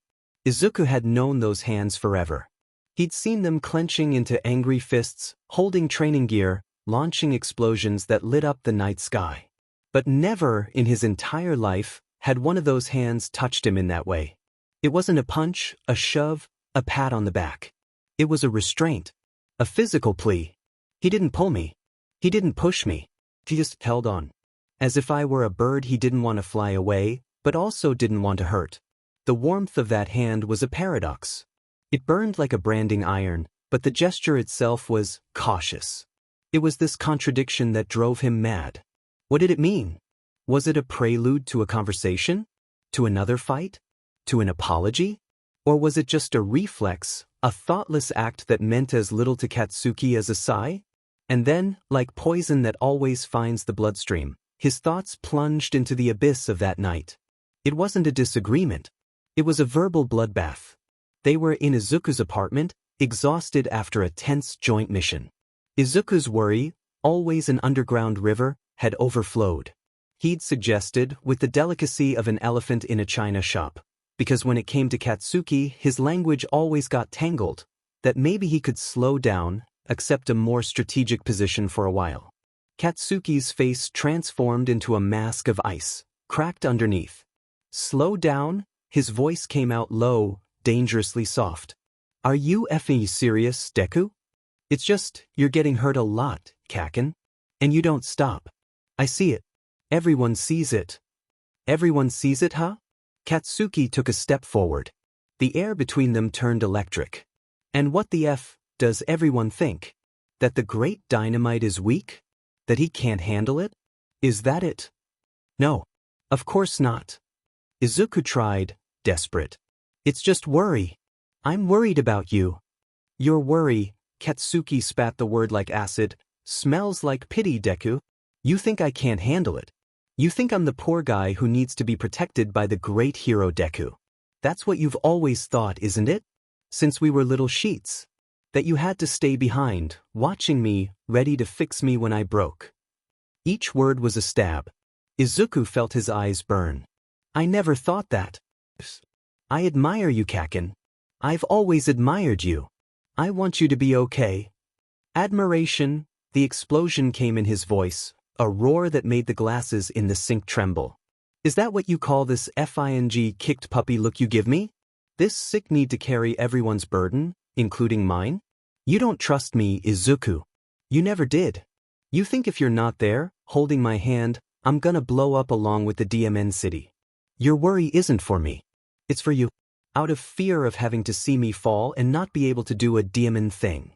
Izuku had known those hands forever. He'd seen them clenching into angry fists, holding training gear, launching explosions that lit up the night sky. But never in his entire life had one of those hands touched him in that way. It wasn't a punch, a shove, a pat on the back. It was a restraint. A physical plea. He didn't pull me. He didn't push me. He just held on. As if I were a bird he didn't want to fly away, but also didn't want to hurt. The warmth of that hand was a paradox. It burned like a branding iron, but the gesture itself was cautious. It was this contradiction that drove him mad. What did it mean? Was it a prelude to a conversation? To another fight? To an apology? Or was it just a reflex, a thoughtless act that meant as little to Katsuki as a sigh? And then, like poison that always finds the bloodstream, his thoughts plunged into the abyss of that night. It wasn't a disagreement. It was a verbal bloodbath. They were in Izuku's apartment, exhausted after a tense joint mission. Izuku's worry, always an underground river, had overflowed. He'd suggested, with the delicacy of an elephant in a china shop, because when it came to Katsuki his language always got tangled, that maybe he could slow down, accept a more strategic position for a while. Katsuki's face transformed into a mask of ice, cracked underneath. Slow down? His voice came out low, dangerously soft. Are you effing serious, Deku? It's just, you're getting hurt a lot, Kaken. And you don't stop. I see it. Everyone sees it. Everyone sees it, huh? Katsuki took a step forward. The air between them turned electric. And what the F does everyone think? That the great dynamite is weak? That he can't handle it? Is that it? No. Of course not. Izuku tried, desperate. It's just worry. I'm worried about you. Your worry, Katsuki spat the word like acid, smells like pity, Deku. You think I can't handle it. You think I'm the poor guy who needs to be protected by the great hero Deku. That's what you've always thought, isn't it? Since we were little sheets. That you had to stay behind, watching me, ready to fix me when I broke. Each word was a stab. Izuku felt his eyes burn. I never thought that. I admire you, Kaken. I've always admired you. I want you to be okay. Admiration, the explosion came in his voice, a roar that made the glasses in the sink tremble. Is that what you call this FING kicked puppy look you give me? This sick need to carry everyone's burden, including mine? You don't trust me, Izuku. You never did. You think if you're not there, holding my hand, I'm gonna blow up along with the DMN city. Your worry isn't for me. It's for you. Out of fear of having to see me fall and not be able to do a DMN thing.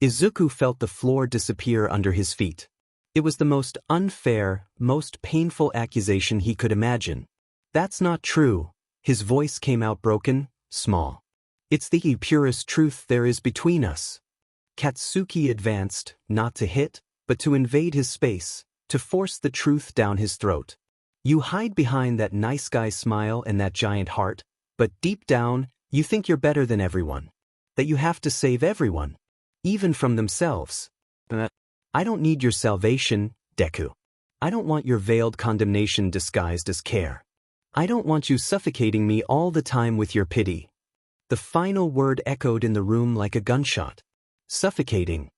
Izuku felt the floor disappear under his feet. It was the most unfair, most painful accusation he could imagine. That's not true. His voice came out broken, small. It's the purest truth there is between us. Katsuki advanced, not to hit, but to invade his space, to force the truth down his throat. You hide behind that nice guy smile and that giant heart, but deep down, you think you're better than everyone. That you have to save everyone. Even from themselves. I don't need your salvation, Deku. I don't want your veiled condemnation disguised as care. I don't want you suffocating me all the time with your pity. The final word echoed in the room like a gunshot. Suffocating.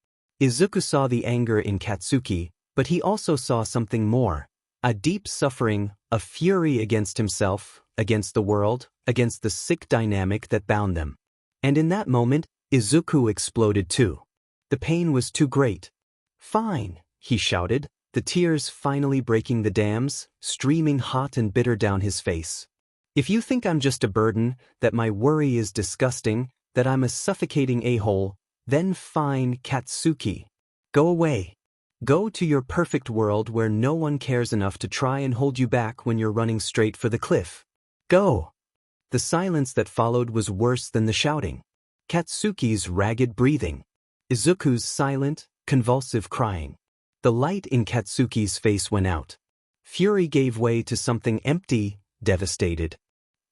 Izuku saw the anger in Katsuki, but he also saw something more. A deep suffering, a fury against himself, against the world, against the sick dynamic that bound them. And in that moment, Izuku exploded too. The pain was too great. Fine, he shouted, the tears finally breaking the dams, streaming hot and bitter down his face. If you think I'm just a burden, that my worry is disgusting, that I'm a suffocating a-hole, then fine, Katsuki. Go away. Go to your perfect world where no one cares enough to try and hold you back when you're running straight for the cliff. Go. The silence that followed was worse than the shouting. Katsuki's ragged breathing. Izuku's silent, convulsive crying. The light in Katsuki's face went out. Fury gave way to something empty, devastated.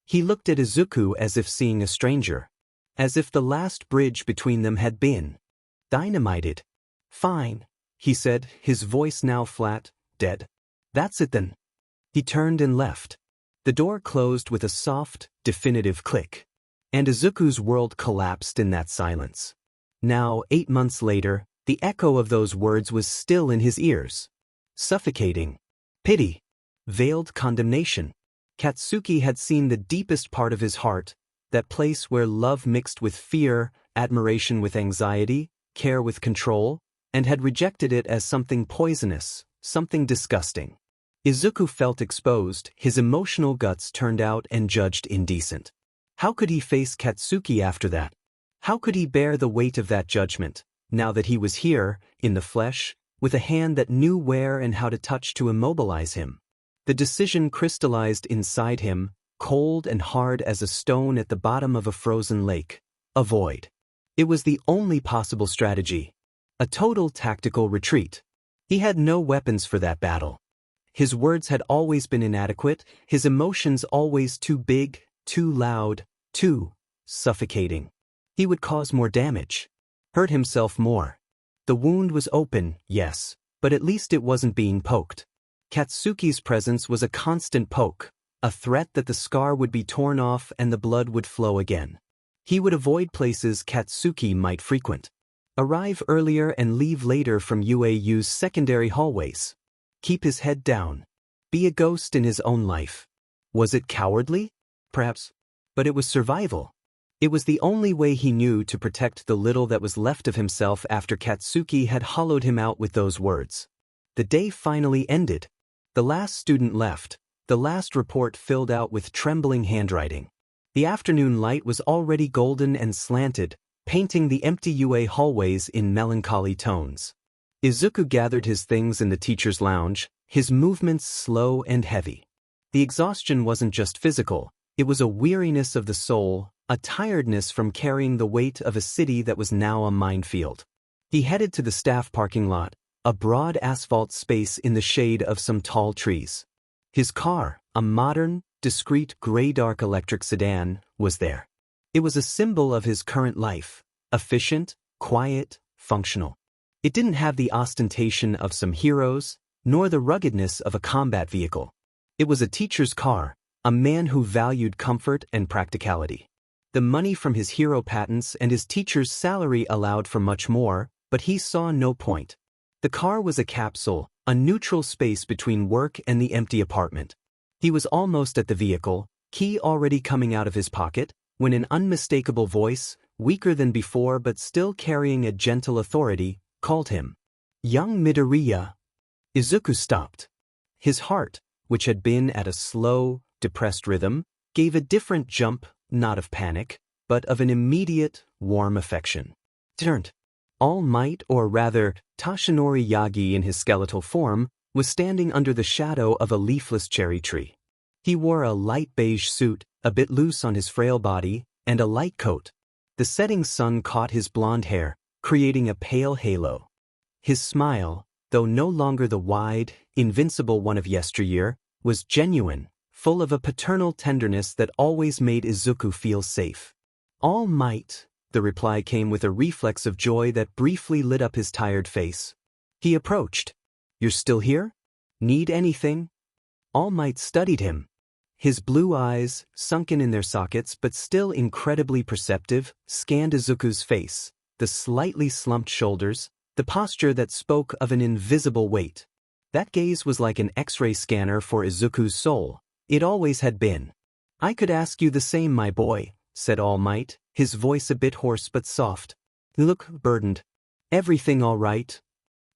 He looked at Izuku as if seeing a stranger. As if the last bridge between them had been dynamited. Fine, he said, his voice now flat, dead. That's it then. He turned and left. The door closed with a soft, definitive click. And Izuku's world collapsed in that silence. Now, 8 months later, the echo of those words was still in his ears. Suffocating. Pity. Veiled condemnation. Katsuki had seen the deepest part of his heart, that place where love mixed with fear, admiration with anxiety, care with control, and had rejected it as something poisonous, something disgusting. Izuku felt exposed, his emotional guts turned out and judged indecent. How could he face Katsuki after that? How could he bear the weight of that judgment, now that he was here, in the flesh, with a hand that knew where and how to touch to immobilize him? The decision crystallized inside him, cold and hard as a stone at the bottom of a frozen lake. Avoid. It was the only possible strategy. A total tactical retreat. He had no weapons for that battle. His words had always been inadequate, his emotions always too big, too loud, too suffocating. He would cause more damage. Hurt himself more. The wound was open, yes, but at least it wasn't being poked. Katsuki's presence was a constant poke, a threat that the scar would be torn off and the blood would flow again. He would avoid places Katsuki might frequent. Arrive earlier and leave later from UAU's secondary hallways. Keep his head down. Be a ghost in his own life. Was it cowardly? Perhaps. But it was survival. It was the only way he knew to protect the little that was left of himself after Katsuki had hollowed him out with those words. The day finally ended. The last student left, the last report filled out with trembling handwriting. The afternoon light was already golden and slanted, painting the empty UA hallways in melancholy tones. Izuku gathered his things in the teacher's lounge, his movements slow and heavy. The exhaustion wasn't just physical, it was a weariness of the soul, a tiredness from carrying the weight of a city that was now a minefield. He headed to the staff parking lot, a broad asphalt space in the shade of some tall trees. His car, a modern, discreet gray-dark electric sedan, was there. It was a symbol of his current life, efficient, quiet, functional. It didn't have the ostentation of some heroes, nor the ruggedness of a combat vehicle. It was a teacher's car, a man who valued comfort and practicality. The money from his hero patents and his teacher's salary allowed for much more, but he saw no point. The car was a capsule, a neutral space between work and the empty apartment. He was almost at the vehicle, key already coming out of his pocket, when an unmistakable voice, weaker than before but still carrying a gentle authority, called him. Young Midoriya. Izuku stopped. His heart, which had been at a slow, depressed rhythm, gave a different jump, not of panic, but of an immediate, warm affection. Turned. All Might, or rather, Tashinori Yagi in his skeletal form, was standing under the shadow of a leafless cherry tree. He wore a light beige suit, a bit loose on his frail body, and a light coat. The setting sun caught his blonde hair, creating a pale halo. His smile, though no longer the wide, invincible one of yesteryear, was genuine, full of a paternal tenderness that always made Izuku feel safe. All Might, the reply came with a reflex of joy that briefly lit up his tired face. He approached. You're still here? Need anything? All Might studied him. His blue eyes, sunken in their sockets but still incredibly perceptive, scanned Izuku's face, the slightly slumped shoulders, the posture that spoke of an invisible weight. That gaze was like an X-ray scanner for Izuku's soul. It always had been. I could ask you the same, my boy, said All Might, his voice a bit hoarse but soft. You look burdened. Everything all right?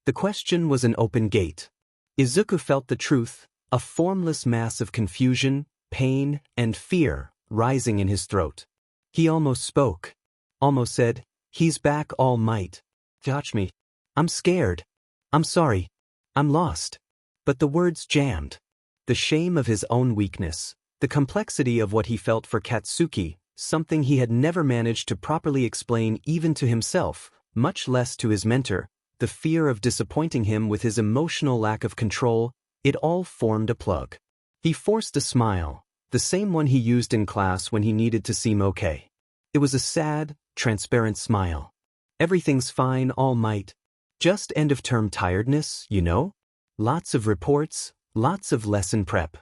The question was an open gate. Izuku felt the truth, a formless mass of confusion, pain, and fear rising in his throat. He almost spoke. Almost said, He's back, All Might. Touch me. I'm scared. I'm sorry. I'm lost. But the words jammed. The shame of his own weakness, the complexity of what he felt for Katsuki, something he had never managed to properly explain even to himself, much less to his mentor, the fear of disappointing him with his emotional lack of control, it all formed a plug. He forced a smile, the same one he used in class when he needed to seem okay. It was a sad, transparent smile. Everything's fine, All Might. Just end-of-term tiredness, you know? Lots of reports, lots of lesson prep.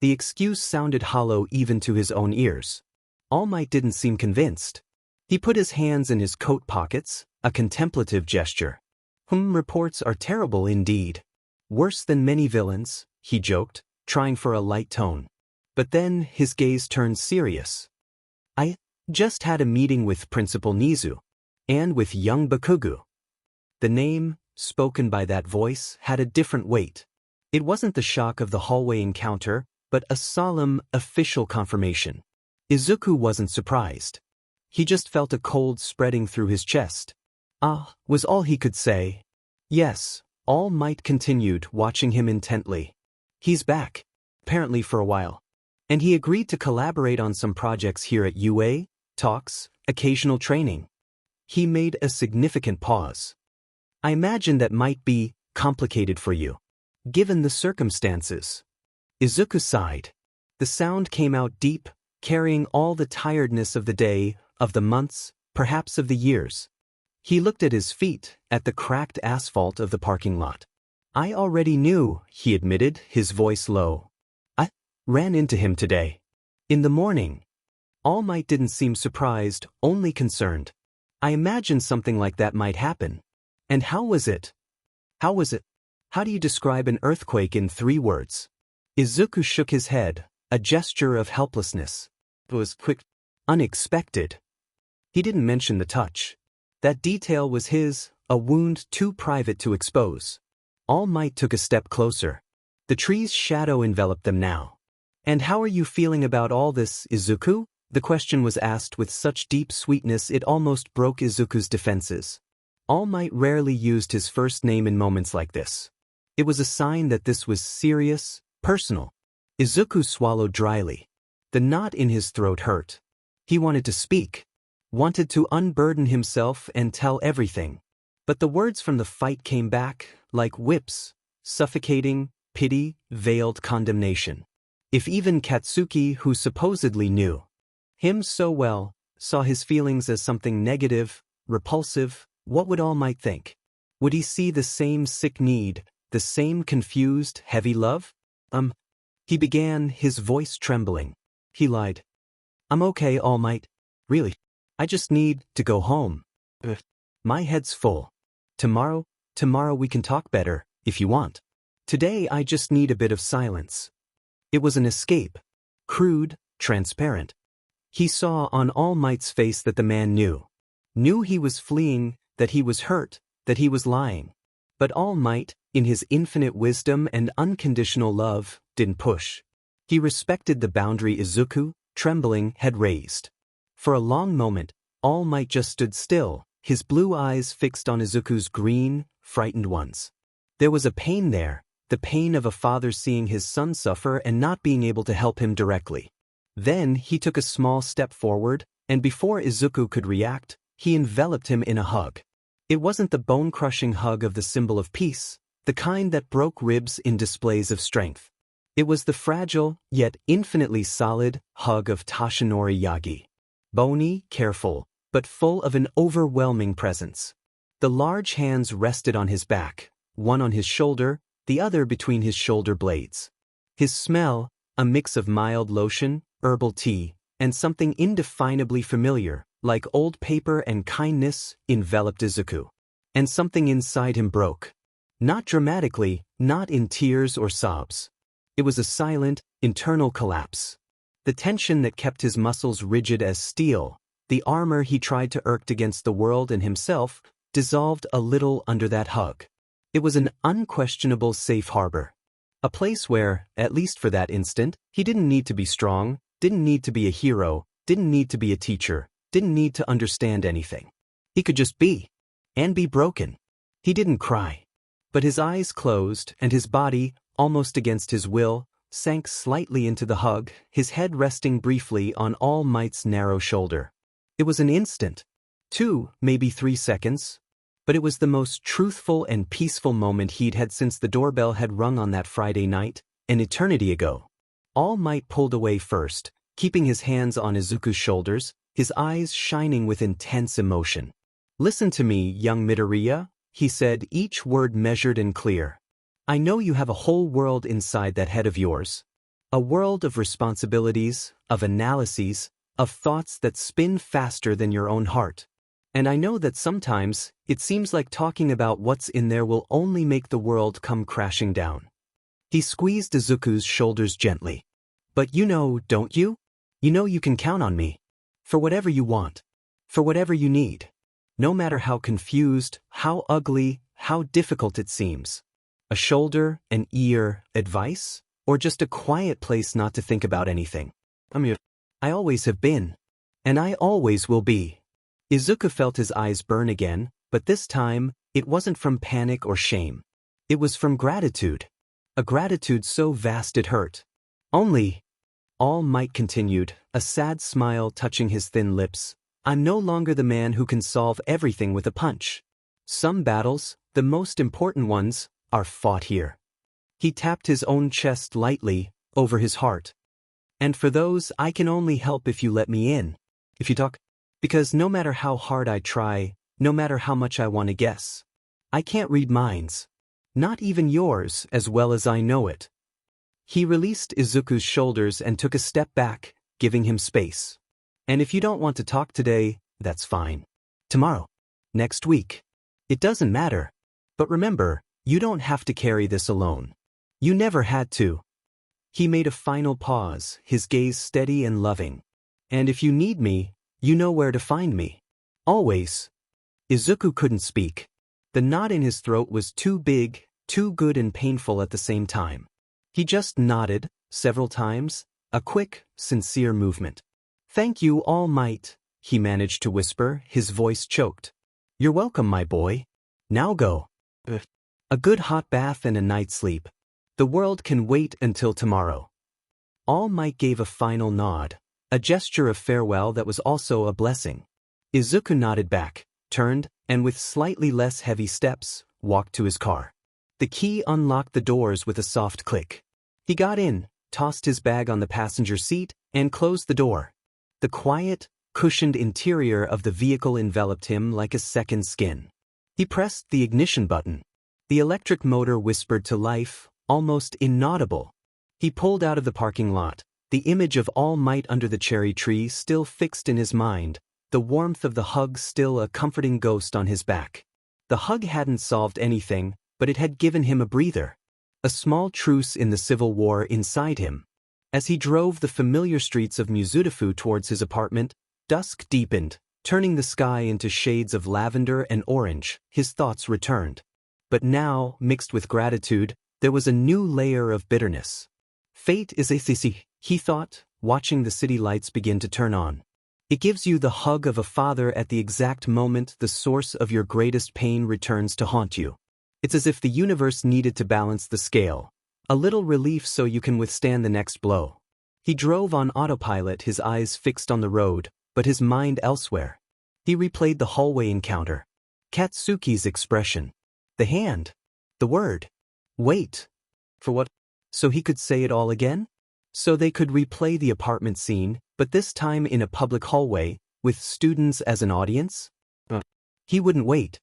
The excuse sounded hollow even to his own ears. All Might didn't seem convinced. He put his hands in his coat pockets, a contemplative gesture. Reports are terrible indeed. Worse than many villains, he joked, trying for a light tone. But then his gaze turned serious. I just had a meeting with Principal Nizu. And with young Bakugu. The name, spoken by that voice, had a different weight. It wasn't the shock of the hallway encounter, but a solemn, official confirmation. Izuku wasn't surprised. He just felt a cold spreading through his chest. Ah, was all he could say. Yes, All Might continued, watching him intently. He's back, apparently for a while. And he agreed to collaborate on some projects here at UA, talks, occasional training. He made a significant pause. I imagine that might be complicated for you, given the circumstances. Izuku sighed. The sound came out deep, carrying all the tiredness of the day, of the months, perhaps of the years. He looked at his feet, at the cracked asphalt of the parking lot. I already knew, he admitted, his voice low. I ran into him today. In the morning. All Might didn't seem surprised, only concerned. I imagined something like that might happen. And how was it? How was it? How do you describe an earthquake in 3 words? Izuku shook his head, a gesture of helplessness. It was quick, unexpected. He didn't mention the touch. That detail was his, a wound too private to expose. All Might took a step closer. The tree's shadow enveloped them now. And how are you feeling about all this, Izuku? The question was asked with such deep sweetness it almost broke Izuku's defenses. All Might rarely used his first name in moments like this. It was a sign that this was serious, personal. Izuku swallowed dryly. The knot in his throat hurt. He wanted to speak. Wanted to unburden himself and tell everything. But the words from the fight came back, like whips, suffocating, pity, veiled condemnation. If even Katsuki, who supposedly knew him so well, saw his feelings as something negative, repulsive, what would All Might think? Would he see the same sick need, the same confused, heavy love? He began, his voice trembling. He lied. I'm okay, All Might. Really. I just need to go home. My head's full. Tomorrow we can talk better, if you want. Today I just need a bit of silence. It was an escape. Crude, transparent. He saw on All Might's face that the man knew. Knew he was fleeing, that he was hurt, that he was lying. But All Might, in his infinite wisdom and unconditional love, didn't push. He respected the boundary Izuku, trembling, had raised. For a long moment, All Might just stood still, his blue eyes fixed on Izuku's green, frightened ones. There was a pain there, the pain of a father seeing his son suffer and not being able to help him directly. Then he took a small step forward, and before Izuku could react, he enveloped him in a hug. It wasn't the bone-crushing hug of the symbol of peace, the kind that broke ribs in displays of strength. It was the fragile, yet infinitely solid, hug of Tashinori Yagi. Bony, careful, but full of an overwhelming presence. The large hands rested on his back, one on his shoulder, the other between his shoulder blades. His smell, a mix of mild lotion, herbal tea, and something indefinably familiar, like old paper and kindness, enveloped Izuku. And something inside him broke. Not dramatically, not in tears or sobs. It was a silent, internal collapse. The tension that kept his muscles rigid as steel, the armor he tried to erect against the world and himself, dissolved a little under that hug. It was an unquestionable safe harbor. A place where, at least for that instant, he didn't need to be strong, didn't need to be a hero, didn't need to be a teacher, didn't need to understand anything. He could just be. And be broken. He didn't cry. But his eyes closed, and his body, almost against his will, sank slightly into the hug, his head resting briefly on All Might's narrow shoulder. It was an instant. 2, maybe 3 seconds. But it was the most truthful and peaceful moment he'd had since the doorbell had rung on that Friday night, an eternity ago. All Might pulled away first, keeping his hands on Izuku's shoulders, his eyes shining with intense emotion. Listen to me, young Midoriya, he said, each word measured and clear. I know you have a whole world inside that head of yours. A world of responsibilities, of analyses, of thoughts that spin faster than your own heart. And I know that sometimes, it seems like talking about what's in there will only make the world come crashing down. He squeezed Izuku's shoulders gently. But you know, don't you? You know you can count on me. For whatever you want. For whatever you need. No matter how confused, how ugly, how difficult it seems. A shoulder, an ear, advice? Or just a quiet place not to think about anything? I always have been. And I always will be. Izuku felt his eyes burn again, but this time, it wasn't from panic or shame. It was from gratitude. A gratitude so vast it hurt. Only, All Might continued, a sad smile touching his thin lips, I'm no longer the man who can solve everything with a punch. Some battles, The most important ones are fought here. He tapped his own chest lightly, over his heart. And for those, I can only help if you let me in. If you talk. Because no matter how hard I try, no matter how much I want to guess, I can't read minds. Not even yours, as well as I know it. He released Izuku's shoulders and took a step back, giving him space. And if you don't want to talk today, that's fine. Tomorrow. Next week. It doesn't matter. But remember, you don't have to carry this alone. You never had to. He made a final pause, his gaze steady and loving. And if you need me, you know where to find me. Always. Izuku couldn't speak. The knot in his throat was too big, too good and painful at the same time. He just nodded, several times, a quick, sincere movement. Thank you, All Might, he managed to whisper, his voice choked. You're welcome, my boy. Now go. A good hot bath and a night's sleep. The world can wait until tomorrow. All Might gave a final nod, a gesture of farewell that was also a blessing. Izuku nodded back, turned, and with slightly less heavy steps, walked to his car. The key unlocked the doors with a soft click. He got in, tossed his bag on the passenger seat, and closed the door. The quiet, cushioned interior of the vehicle enveloped him like a second skin. He pressed the ignition button. The electric motor whispered to life, almost inaudible. He pulled out of the parking lot, the image of All Might under the cherry tree still fixed in his mind, the warmth of the hug still a comforting ghost on his back. The hug hadn't solved anything, but it had given him a breather. A small truce in the civil war inside him. As he drove the familiar streets of Mizudafu towards his apartment, dusk deepened, turning the sky into shades of lavender and orange. His thoughts returned. But now, mixed with gratitude, there was a new layer of bitterness. Fate is a thissy, he thought, watching the city lights begin to turn on. It gives you the hug of a father at the exact moment the source of your greatest pain returns to haunt you. It's as if the universe needed to balance the scale. A little relief so you can withstand the next blow. He drove on autopilot, his eyes fixed on the road, but his mind elsewhere. He replayed the hallway encounter. Katsuki's expression. The hand. The word. Wait. For what? So he could say it all again? So they could replay the apartment scene, but this time in a public hallway, with students as an audience? He wouldn't wait.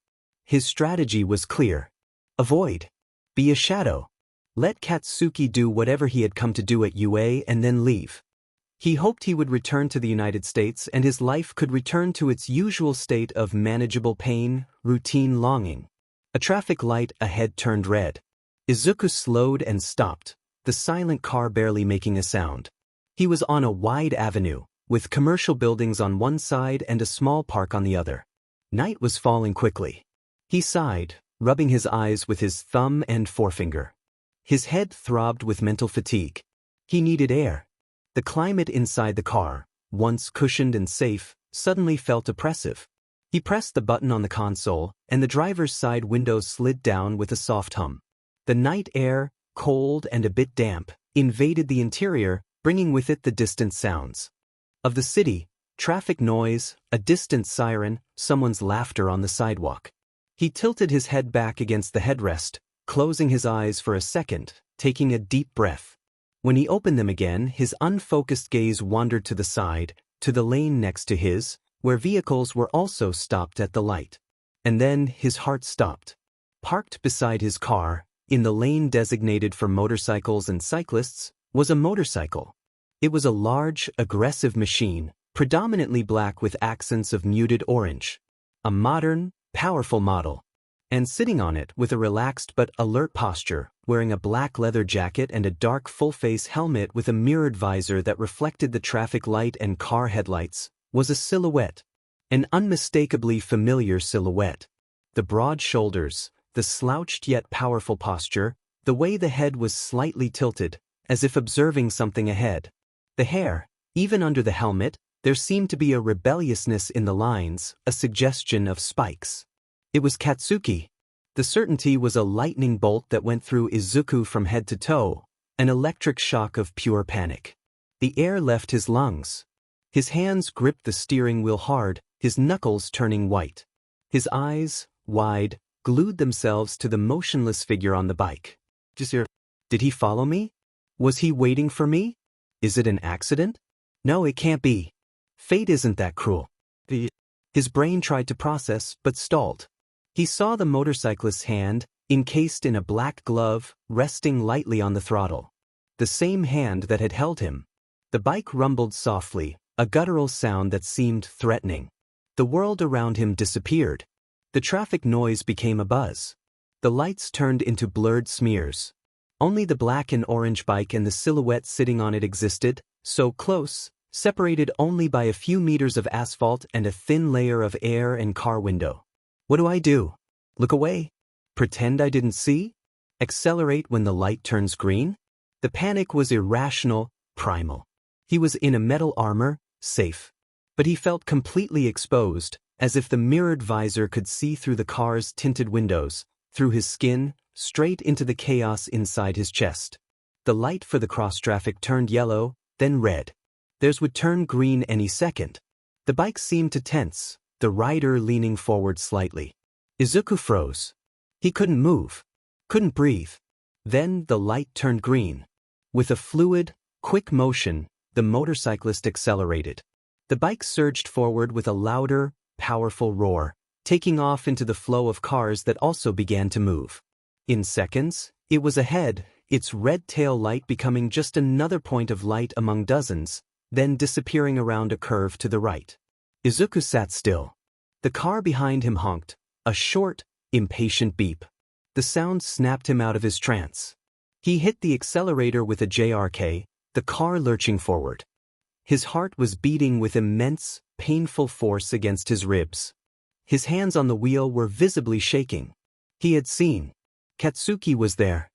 His strategy was clear. Avoid. Be a shadow. Let Katsuki do whatever he had come to do at UA and then leave. He hoped he would return to the United States and his life could return to its usual state of manageable pain, routine longing. A traffic light ahead turned red. Izuku slowed and stopped, the silent car barely making a sound. He was on a wide avenue, with commercial buildings on one side and a small park on the other. Night was falling quickly. He sighed, rubbing his eyes with his thumb and forefinger. His head throbbed with mental fatigue. He needed air. The climate inside the car, once cushioned and safe, suddenly felt oppressive. He pressed the button on the console, and the driver's side window slid down with a soft hum. The night air, cold and a bit damp, invaded the interior, bringing with it the distant sounds of the city, traffic noise, a distant siren, someone's laughter on the sidewalk. He tilted his head back against the headrest, closing his eyes for a second, taking a deep breath. When he opened them again, his unfocused gaze wandered to the side, to the lane next to his, where vehicles were also stopped at the light. And then his heart stopped. Parked beside his car, in the lane designated for motorcycles and cyclists, was a motorcycle. It was a large, aggressive machine, predominantly black with accents of muted orange. A modern, powerful model. And sitting on it with a relaxed but alert posture, wearing a black leather jacket and a dark full-face helmet with a mirrored visor that reflected the traffic light and car headlights, was a silhouette. An unmistakably familiar silhouette. The broad shoulders, the slouched yet powerful posture, the way the head was slightly tilted, as if observing something ahead. The hair, even under the helmet, there seemed to be a rebelliousness in the lines, a suggestion of spikes. It was Katsuki. The certainty was a lightning bolt that went through Izuku from head to toe, an electric shock of pure panic. The air left his lungs. His hands gripped the steering wheel hard, his knuckles turning white. His eyes, wide, glued themselves to the motionless figure on the bike. Did he follow me? Was he waiting for me? Is it an accident? No, it can't be. Fate isn't that cruel. His brain tried to process, but stalled. He saw the motorcyclist's hand, encased in a black glove, resting lightly on the throttle. The same hand that had held him. The bike rumbled softly, a guttural sound that seemed threatening. The world around him disappeared. The traffic noise became a buzz. The lights turned into blurred smears. Only the black and orange bike and the silhouette sitting on it existed, so close, separated only by a few meters of asphalt and a thin layer of air and car window. What do I do? Look away? Pretend I didn't see? Accelerate when the light turns green? The panic was irrational, primal. He was in a metal armor, safe. But he felt completely exposed, as if the mirrored visor could see through the car's tinted windows, through his skin, straight into the chaos inside his chest. The light for the cross-traffic turned yellow, then red. Theirs would turn green any second. The bike seemed to tense, the rider leaning forward slightly. Izuku froze. He couldn't move. Couldn't breathe. Then the light turned green. With a fluid, quick motion, the motorcyclist accelerated. The bike surged forward with a louder, powerful roar, taking off into the flow of cars that also began to move. In seconds, it was ahead, its red tail light becoming just another point of light among dozens, then disappearing around a curve to the right. Izuku sat still. The car behind him honked, a short, impatient beep. The sound snapped him out of his trance. He hit the accelerator with a JRK, the car lurching forward. His heart was beating with immense, painful force against his ribs. His hands on the wheel were visibly shaking. He had seen. Katsuki was there.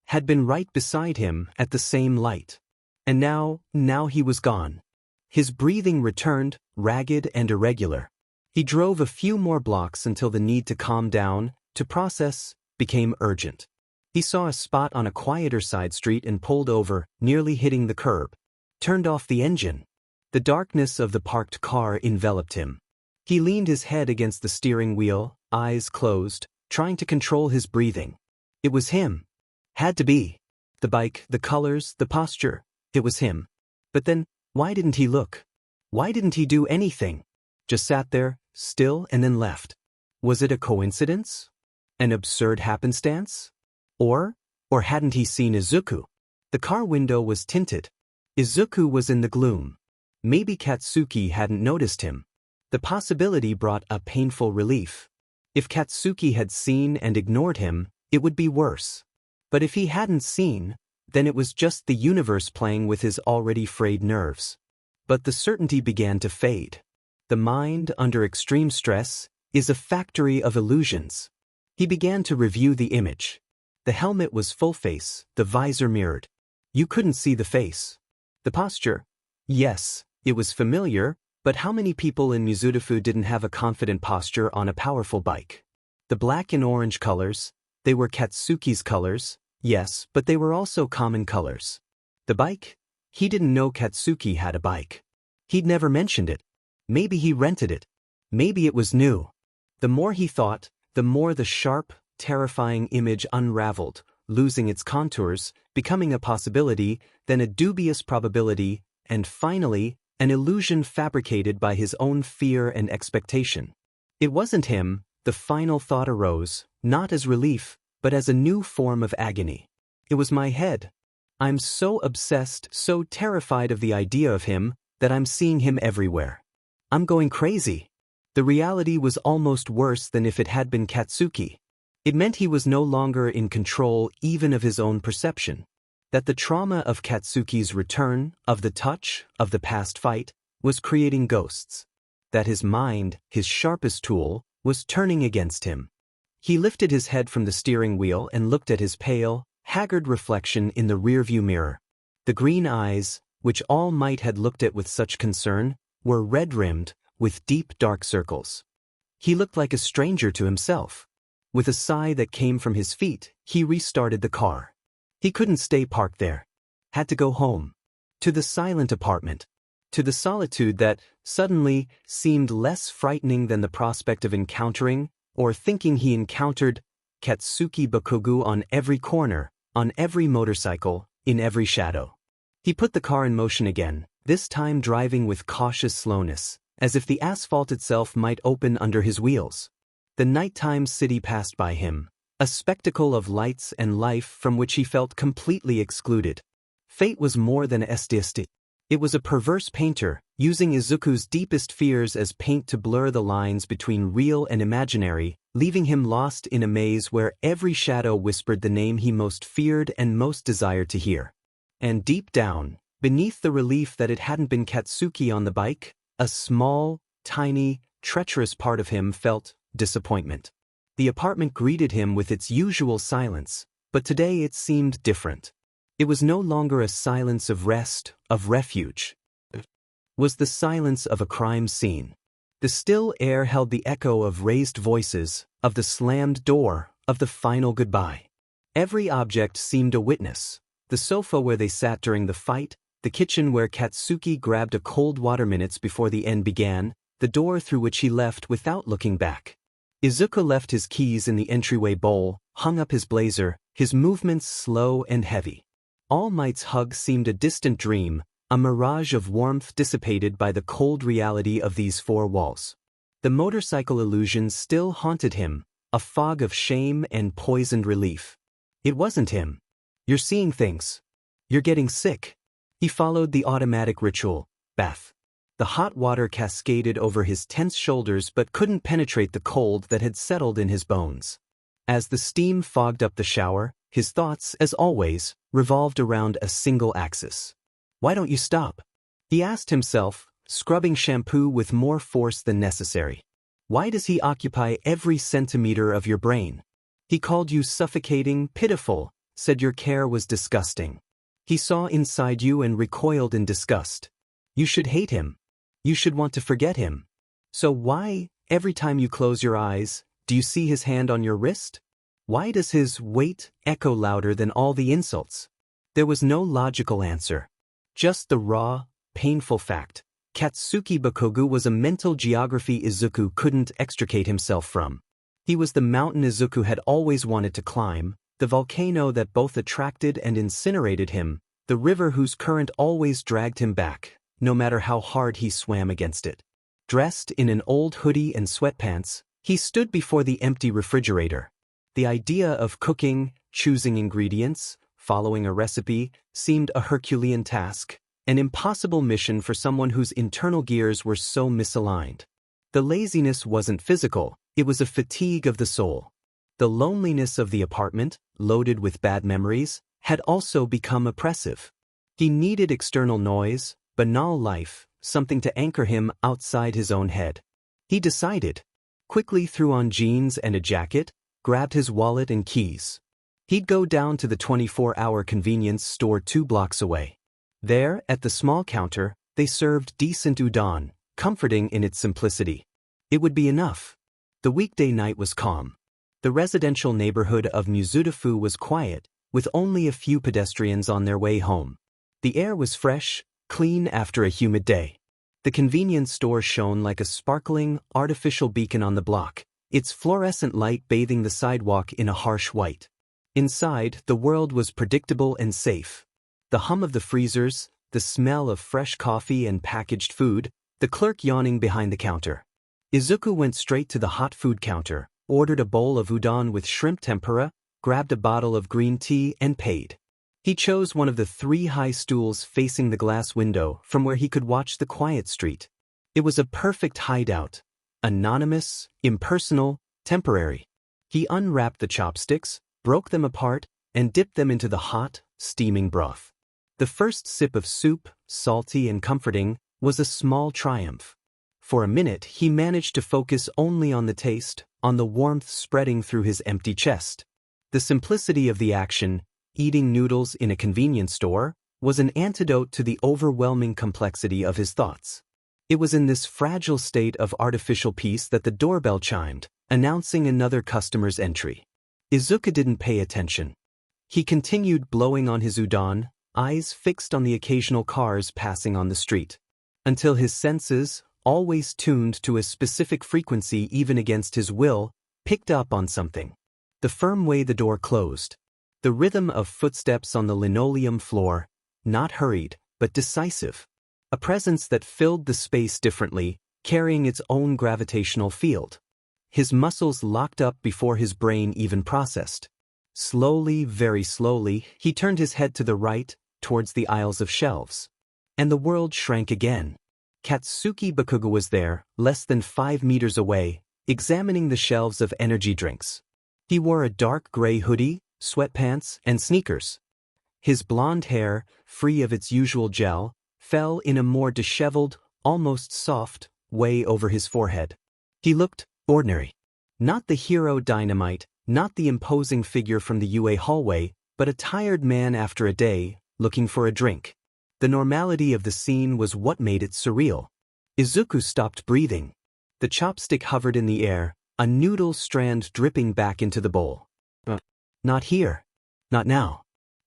Had been right beside him at the same light. And now he was gone. His breathing returned, ragged and irregular. He drove a few more blocks until the need to calm down, to process, became urgent. He saw a spot on a quieter side street and pulled over, nearly hitting the curb. Turned off the engine. The darkness of the parked car enveloped him. He leaned his head against the steering wheel, eyes closed, trying to control his breathing. It was him. Had to be. The bike, the colors, the posture. It was him. But then, why didn't he look? Why didn't he do anything? Just sat there, still, and then left. Was it a coincidence? An absurd happenstance? Or hadn't he seen Izuku? The car window was tinted. Izuku was in the gloom. Maybe Katsuki hadn't noticed him. The possibility brought a painful relief. If Katsuki had seen and ignored him, it would be worse. But if he hadn't seen, then it was just the universe playing with his already frayed nerves. But the certainty began to fade. The mind, under extreme stress, is a factory of illusions. He began to review the image. The helmet was full face, the visor mirrored. You couldn't see the face. The posture? Yes, it was familiar, but how many people in Mizurufu didn't have a confident posture on a powerful bike? The black and orange colors, they were Katsuki's colors, yes, but they were also common colors. The bike? He didn't know Katsuki had a bike. He'd never mentioned it. Maybe he rented it. Maybe it was new. The more he thought, the more the sharp, terrifying image unraveled, losing its contours, becoming a possibility, then a dubious probability, and finally, an illusion fabricated by his own fear and expectation. It wasn't him, the final thought arose, not as relief, but as a new form of agony. It was my head. I'm so obsessed, so terrified of the idea of him, that I'm seeing him everywhere. I'm going crazy. The reality was almost worse than if it had been Katsuki. It meant he was no longer in control even of his own perception. That the trauma of Katsuki's return, of the touch, of the past fight, was creating ghosts. That his mind, his sharpest tool, was turning against him. He lifted his head from the steering wheel and looked at his pale, haggard reflection in the rearview mirror. The green eyes, which All Might had looked at with such concern, were red-rimmed, with deep dark circles. He looked like a stranger to himself. With a sigh that came from his feet, he restarted the car. He couldn't stay parked there. Had to go home. To the silent apartment. To the solitude that, suddenly, seemed less frightening than the prospect of encountering, or thinking he encountered Katsuki Bakugu on every corner, on every motorcycle, in every shadow. He put the car in motion again, this time driving with cautious slowness, as if the asphalt itself might open under his wheels. The nighttime city passed by him, a spectacle of lights and life from which he felt completely excluded. Fate was more than a statist. It was a perverse painter, using Izuku's deepest fears as paint to blur the lines between real and imaginary, leaving him lost in a maze where every shadow whispered the name he most feared and most desired to hear. And deep down, beneath the relief that it hadn't been Katsuki on the bike, a small, tiny, treacherous part of him felt disappointment. The apartment greeted him with its usual silence, but today it seemed different. It was no longer a silence of rest, of refuge. It was the silence of a crime scene. The still air held the echo of raised voices, of the slammed door, of the final goodbye. Every object seemed a witness. The sofa where they sat during the fight, the kitchen where Katsuki grabbed a cold water minutes before the end began, the door through which he left without looking back. Izuku left his keys in the entryway bowl, hung up his blazer, his movements slow and heavy. All Might's hug seemed a distant dream, a mirage of warmth dissipated by the cold reality of these four walls. The motorcycle illusion still haunted him, a fog of shame and poisoned relief. It wasn't him. You're seeing things. You're getting sick. He followed the automatic ritual, bath. The hot water cascaded over his tense shoulders but couldn't penetrate the cold that had settled in his bones. As the steam fogged up the shower, his thoughts, as always, revolved around a single axis. Why don't you stop? He asked himself, scrubbing shampoo with more force than necessary. Why does he occupy every centimeter of your brain? He called you suffocating, pitiful, said your care was disgusting. He saw inside you and recoiled in disgust. You should hate him. You should want to forget him. So why, every time you close your eyes, do you see his hand on your wrist? Why does his weight echo louder than all the insults? There was no logical answer. Just the raw, painful fact. Katsuki Bakugu was a mental geography Izuku couldn't extricate himself from. He was the mountain Izuku had always wanted to climb, the volcano that both attracted and incinerated him, the river whose current always dragged him back, no matter how hard he swam against it. Dressed in an old hoodie and sweatpants, he stood before the empty refrigerator. The idea of cooking, choosing ingredients, following a recipe, seemed a Herculean task, an impossible mission for someone whose internal gears were so misaligned. The laziness wasn't physical, it was a fatigue of the soul. The loneliness of the apartment, loaded with bad memories, had also become oppressive. He needed external noise, banal life, something to anchor him outside his own head. He decided. Quickly threw on jeans and a jacket, grabbed his wallet and keys. He'd go down to the 24-hour convenience store 2 blocks away. There, at the small counter, they served decent udon, comforting in its simplicity. It would be enough. The weekday night was calm. The residential neighborhood of Mizudafu was quiet, with only a few pedestrians on their way home. The air was fresh, clean after a humid day. The convenience store shone like a sparkling, artificial beacon on the block, its fluorescent light bathing the sidewalk in a harsh white. Inside, the world was predictable and safe. The hum of the freezers, the smell of fresh coffee and packaged food, the clerk yawning behind the counter. Izuku went straight to the hot food counter, ordered a bowl of udon with shrimp tempura, grabbed a bottle of green tea and paid. He chose one of the 3 high stools facing the glass window from where he could watch the quiet street. It was a perfect hideout. Anonymous, impersonal, temporary. He unwrapped the chopsticks, broke them apart, and dipped them into the hot, steaming broth. The first sip of soup, salty and comforting, was a small triumph. For a minute he managed to focus only on the taste, on the warmth spreading through his empty chest. The simplicity of the action, eating noodles in a convenience store, was an antidote to the overwhelming complexity of his thoughts. It was in this fragile state of artificial peace that the doorbell chimed, announcing another customer's entry. Izuku didn't pay attention. He continued blowing on his udon, eyes fixed on the occasional cars passing on the street. Until his senses, always tuned to a specific frequency even against his will, picked up on something. The firm way the door closed. The rhythm of footsteps on the linoleum floor, not hurried, but decisive. A presence that filled the space differently, carrying its own gravitational field. His muscles locked up before his brain even processed. Slowly, very slowly, he turned his head to the right, towards the aisles of shelves. And the world shrank again. Katsuki Bakugo was there, less than 5 meters away, examining the shelves of energy drinks. He wore a dark gray hoodie, sweatpants, and sneakers. His blonde hair, free of its usual gel, fell in a more disheveled, almost soft, way over his forehead. He looked ordinary. Not the hero Dynamite, not the imposing figure from the UA hallway, but a tired man after a day, looking for a drink. The normality of the scene was what made it surreal. Izuku stopped breathing. The chopstick hovered in the air, a noodle strand dripping back into the bowl. Not here. Not now.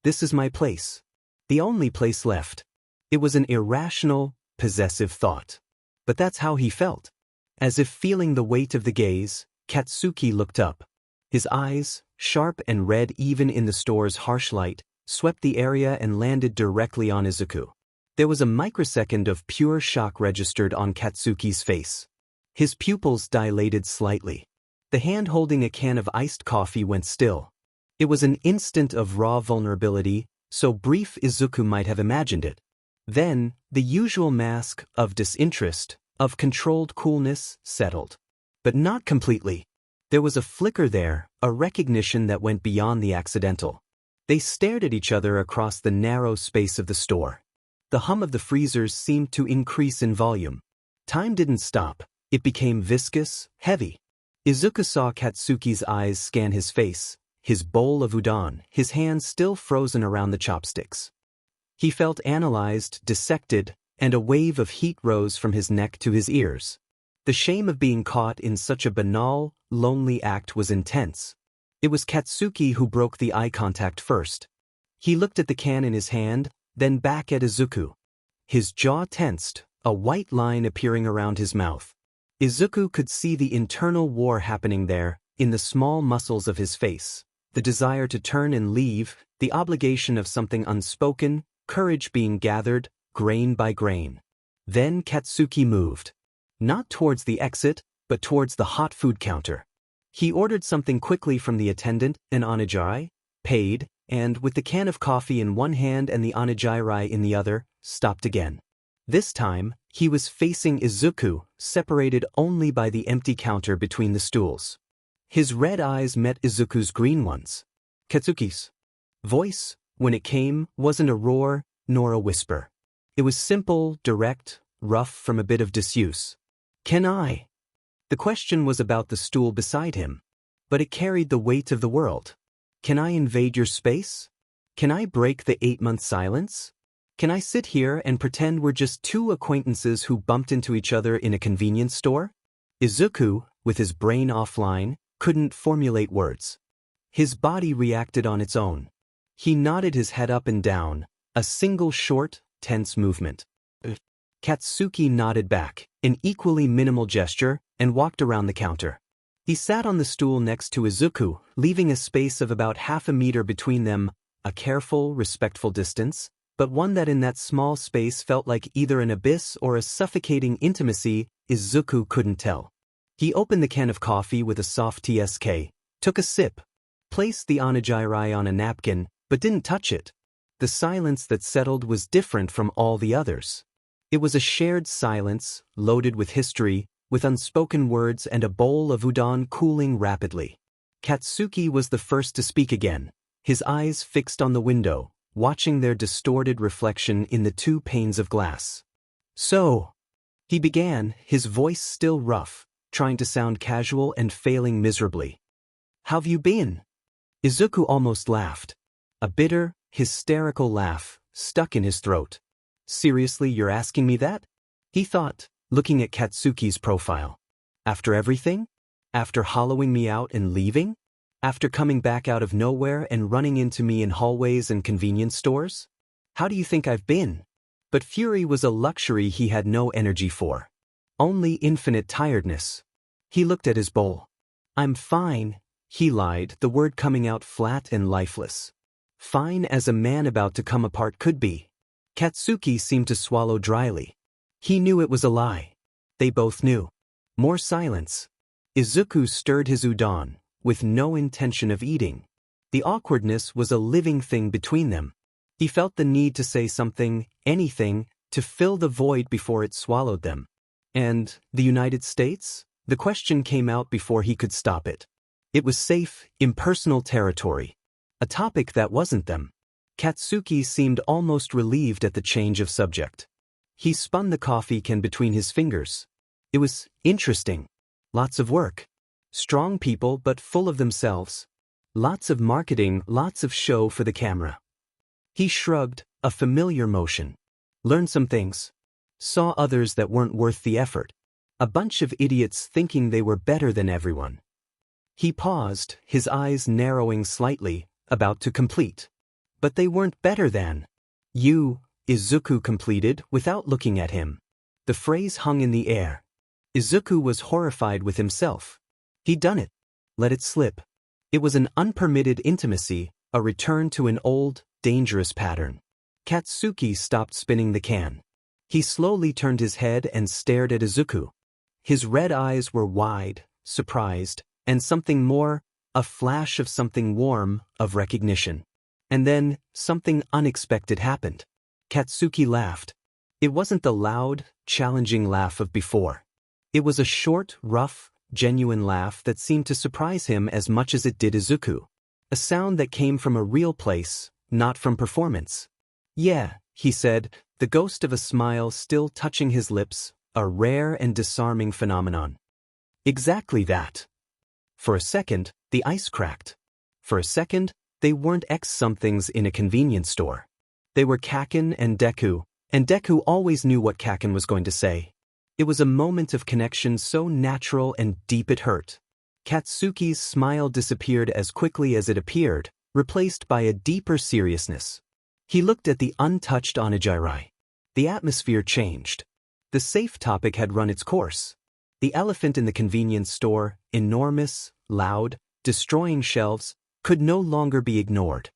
This is my place. The only place left. It was an irrational, possessive thought. But that's how he felt. As if feeling the weight of the gaze, Katsuki looked up. His eyes, sharp and red even in the store's harsh light, swept the area and landed directly on Izuku. There was a microsecond of pure shock registered on Katsuki's face. His pupils dilated slightly. The hand holding a can of iced coffee went still. It was an instant of raw vulnerability, so brief Izuku might have imagined it. Then, the usual mask of disinterest, of controlled coolness, settled. But not completely. There was a flicker there, a recognition that went beyond the accidental. They stared at each other across the narrow space of the store. The hum of the freezers seemed to increase in volume. Time didn't stop. It became viscous, heavy. Izuku saw Katsuki's eyes scan his face, his bowl of udon, his hands still frozen around the chopsticks. He felt analyzed, dissected, and a wave of heat rose from his neck to his ears. The shame of being caught in such a banal, lonely act was intense. It was Katsuki who broke the eye contact first. He looked at the can in his hand, then back at Izuku. His jaw tensed, a white line appearing around his mouth. Izuku could see the internal war happening there, in the small muscles of his face. The desire to turn and leave, the obligation of something unspoken, courage being gathered, grain by grain. Then Katsuki moved. Not towards the exit, but towards the hot food counter. He ordered something quickly from the attendant, an onigiri, paid, and with the can of coffee in one hand and the onigiri in the other, stopped again. This time, he was facing Izuku, separated only by the empty counter between the stools. His red eyes met Izuku's green ones. Katsuki's voice, when it came, wasn't a roar, nor a whisper. It was simple, direct, rough from a bit of disuse. Can I? The question was about the stool beside him. But it carried the weight of the world. Can I invade your space? Can I break the 8-month silence? Can I sit here and pretend we're just two acquaintances who bumped into each other in a convenience store? Izuku, with his brain offline, couldn't formulate words. His body reacted on its own. He nodded his head up and down, a single short, tense movement. Katsuki nodded back, an equally minimal gesture, and walked around the counter. He sat on the stool next to Izuku, leaving a space of about half a meter between them, a careful, respectful distance, but one that in that small space felt like either an abyss or a suffocating intimacy. Izuku couldn't tell. He opened the can of coffee with a soft TSK, took a sip, placed the onigiri on a napkin, but didn't touch it. The silence that settled was different from all the others. It was a shared silence, loaded with history, with unspoken words and a bowl of udon cooling rapidly. Katsuki was the first to speak again, his eyes fixed on the window, watching their distorted reflection in the 2 panes of glass. So, he began, his voice still rough, trying to sound casual and failing miserably. How've you been? Izuku almost laughed. A bitter, hysterical laugh, stuck in his throat. Seriously, you're asking me that? He thought, looking at Katsuki's profile. After everything? After hollowing me out and leaving? After coming back out of nowhere and running into me in hallways and convenience stores? How do you think I've been? But fury was a luxury he had no energy for. Only infinite tiredness. He looked at his bowl. I'm fine, he lied, the word coming out flat and lifeless. Fine as a man about to come apart could be. Katsuki seemed to swallow dryly. He knew it was a lie. They both knew. More silence. Izuku stirred his udon, with no intention of eating. The awkwardness was a living thing between them. He felt the need to say something, anything, to fill the void before it swallowed them. And the United States? The question came out before he could stop it. It was safe, impersonal territory. A topic that wasn't them. Katsuki seemed almost relieved at the change of subject. He spun the coffee can between his fingers. It was interesting. Lots of work. Strong people but full of themselves. Lots of marketing, lots of show for the camera. He shrugged, a familiar motion. Learned some things. Saw others that weren't worth the effort. A bunch of idiots thinking they were better than everyone. He paused, his eyes narrowing slightly, about to complete. But they weren't better than. You, Izuku completed, without looking at him. The phrase hung in the air. Izuku was horrified with himself. He'd done it. Let it slip. It was an unpermitted intimacy, a return to an old, dangerous pattern. Katsuki stopped spinning the can. He slowly turned his head and stared at Izuku. His red eyes were wide, surprised, and something more, a flash of something warm, of recognition. And then, something unexpected happened. Katsuki laughed. It wasn't the loud, challenging laugh of before. It was a short, rough, genuine laugh that seemed to surprise him as much as it did Izuku. A sound that came from a real place, not from performance. Yeah, he said, the ghost of a smile still touching his lips, a rare and disarming phenomenon. Exactly that. For a second, the ice cracked. For a second, they weren't ex-somethings in a convenience store. They were Kaken and Deku always knew what Kaken was going to say. It was a moment of connection so natural and deep it hurt. Katsuki's smile disappeared as quickly as it appeared, replaced by a deeper seriousness. He looked at the untouched onigiri. The atmosphere changed. The safe topic had run its course. The elephant in the convenience store, enormous, loud, destroying shelves, could no longer be ignored.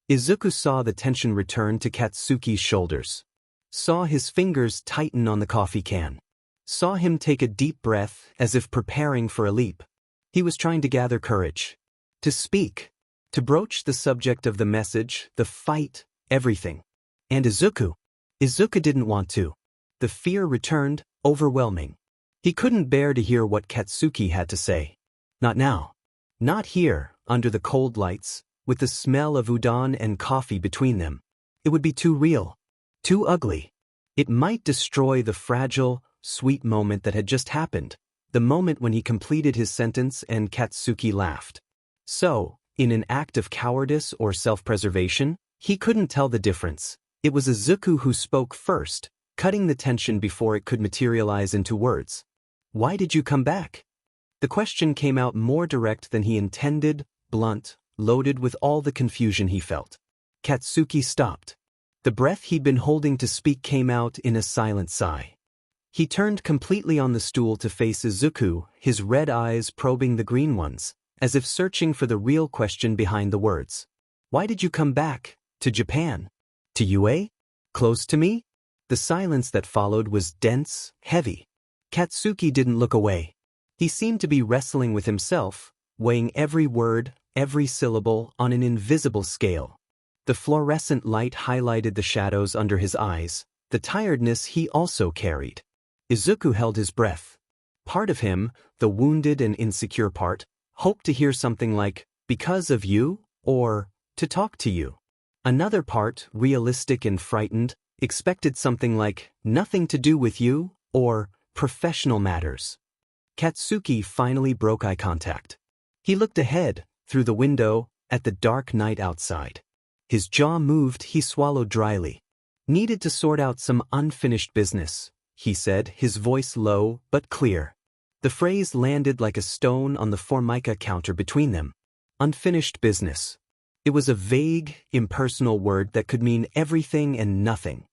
Izuku saw the tension return to Katsuki's shoulders. Saw his fingers tighten on the coffee can. Saw him take a deep breath as if preparing for a leap. He was trying to gather courage. To speak. To broach the subject of the message, the fight, everything. And Izuku didn't want to. The fear returned, overwhelming. He couldn't bear to hear what Katsuki had to say. Not now. Not here, under the cold lights, with the smell of udon and coffee between them. It would be too real. Too ugly. It might destroy the fragile, sweet moment that had just happened, the moment when he completed his sentence and Katsuki laughed. So, in an act of cowardice or self-preservation, he couldn't tell the difference. It was Izuku who spoke first, cutting the tension before it could materialize into words. Why did you come back? The question came out more direct than he intended, blunt, loaded with all the confusion he felt. Katsuki stopped. The breath he'd been holding to speak came out in a silent sigh. He turned completely on the stool to face Izuku, his red eyes probing the green ones, as if searching for the real question behind the words. Why did you come back? To Japan? To UA? Close to me? The silence that followed was dense, heavy. Katsuki didn't look away. He seemed to be wrestling with himself, weighing every word, every syllable on an invisible scale. The fluorescent light highlighted the shadows under his eyes, the tiredness he also carried. Izuku held his breath. Part of him, the wounded and insecure part, hoped to hear something like, because of you, or, to talk to you. Another part, realistic and frightened, expected something like, nothing to do with you, or, professional matters. Katsuki finally broke eye contact. He looked ahead, through the window, at the dark night outside. His jaw moved, he swallowed dryly. Needed to sort out some unfinished business, he said, his voice low but clear. The phrase landed like a stone on the formica counter between them. Unfinished business. It was a vague, impersonal word that could mean everything and nothing.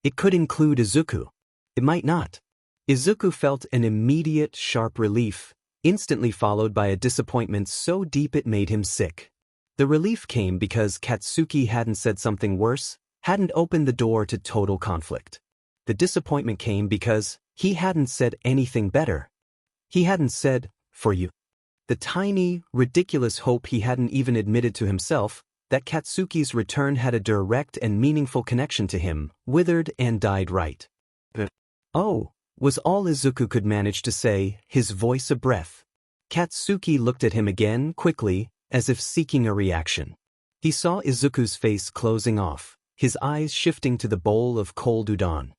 It could include Izuku. It might not. Izuku felt an immediate, sharp relief, instantly followed by a disappointment so deep it made him sick. The relief came because Katsuki hadn't said something worse, hadn't opened the door to total conflict. The disappointment came because he hadn't said anything better. He hadn't said, "For you." The tiny, ridiculous hope he hadn't even admitted to himself, that Katsuki's return had a direct and meaningful connection to him, withered and died right. "Oh," was all Izuku could manage to say, his voice a breath. Katsuki looked at him again, quickly, as if seeking a reaction. He saw Izuku's face closing off, his eyes shifting to the bowl of cold udon.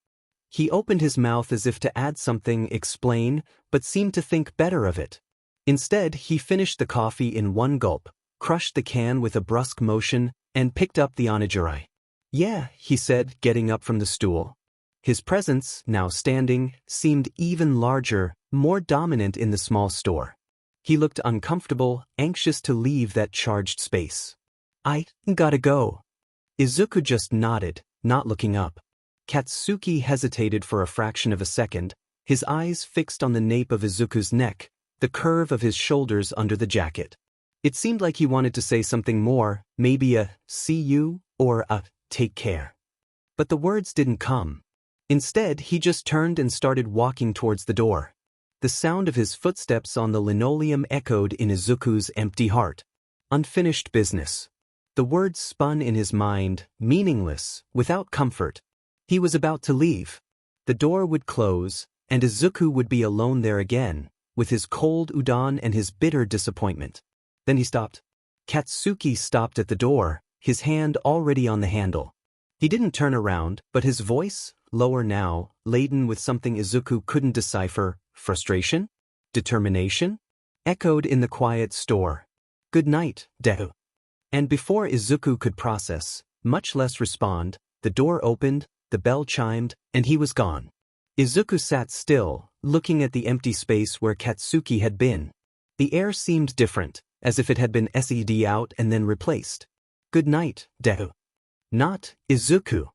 He opened his mouth as if to add something, explain, but seemed to think better of it. Instead, he finished the coffee in one gulp, crushed the can with a brusque motion, and picked up the onigiri. "Yeah," he said, getting up from the stool. His presence, now standing, seemed even larger, more dominant in the small store. He looked uncomfortable, anxious to leave that charged space. "I gotta go." Izuku just nodded, not looking up. Katsuki hesitated for a fraction of a second, his eyes fixed on the nape of Izuku's neck, the curve of his shoulders under the jacket. It seemed like he wanted to say something more, maybe a "see you" or a "take care." But the words didn't come. Instead, he just turned and started walking towards the door. The sound of his footsteps on the linoleum echoed in Izuku's empty heart. Unfinished business. The words spun in his mind, meaningless, without comfort. He was about to leave. The door would close, and Izuku would be alone there again, with his cold udon and his bitter disappointment. Then he stopped. Katsuki stopped at the door, his hand already on the handle. He didn't turn around, but his voice, lower now, laden with something Izuku couldn't decipher, frustration? Determination? Echoed in the quiet store. "Good night, Deku." And before Izuku could process, much less respond, the door opened, the bell chimed, and he was gone. Izuku sat still, looking at the empty space where Katsuki had been. The air seemed different, as if it had been SED out and then replaced. "Good night, Deku." Not Izuku.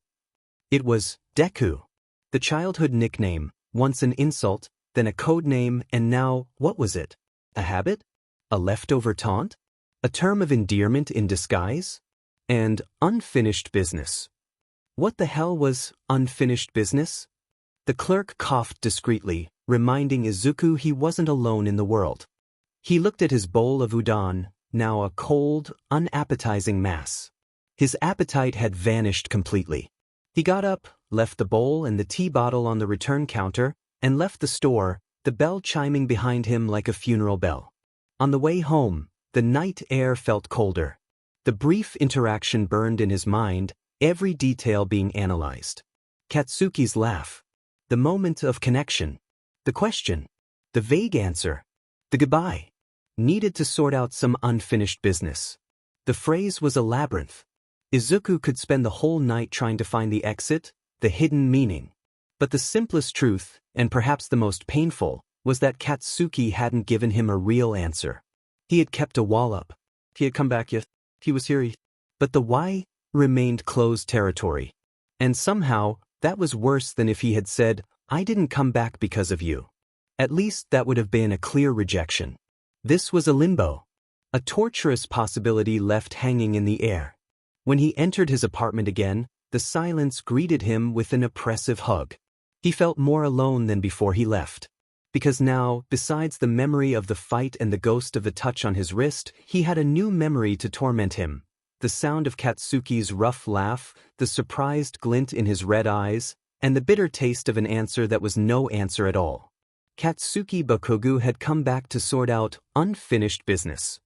It was Deku. The childhood nickname, once an insult, then a code name, and now, what was it? A habit? A leftover taunt? A term of endearment in disguise? And unfinished business. What the hell was unfinished business? The clerk coughed discreetly, reminding Izuku he wasn't alone in the world. He looked at his bowl of udon, now a cold, unappetizing mass. His appetite had vanished completely. He got up, left the bowl and the tea bottle on the return counter, and left the store, the bell chiming behind him like a funeral bell. On the way home, the night air felt colder. The brief interaction burned in his mind, every detail being analyzed. Katsuki's laugh. The moment of connection. The question. The vague answer. The goodbye. Needed to sort out some unfinished business. The phrase was a labyrinth. Izuku could spend the whole night trying to find the exit, the hidden meaning. But the simplest truth, and perhaps the most painful, was that Katsuki hadn't given him a real answer. He had kept a wall up. He had come back yet. He was here. But the why remained closed territory. And somehow, that was worse than if he had said, "I didn't come back because of you." At least that would have been a clear rejection. This was a limbo. A torturous possibility left hanging in the air. When he entered his apartment again, the silence greeted him with an oppressive hug. He felt more alone than before he left. Because now, besides the memory of the fight and the ghost of the touch on his wrist, he had a new memory to torment him. The sound of Katsuki's rough laugh, the surprised glint in his red eyes, and the bitter taste of an answer that was no answer at all. Katsuki Bakugo had come back to sort out unfinished business.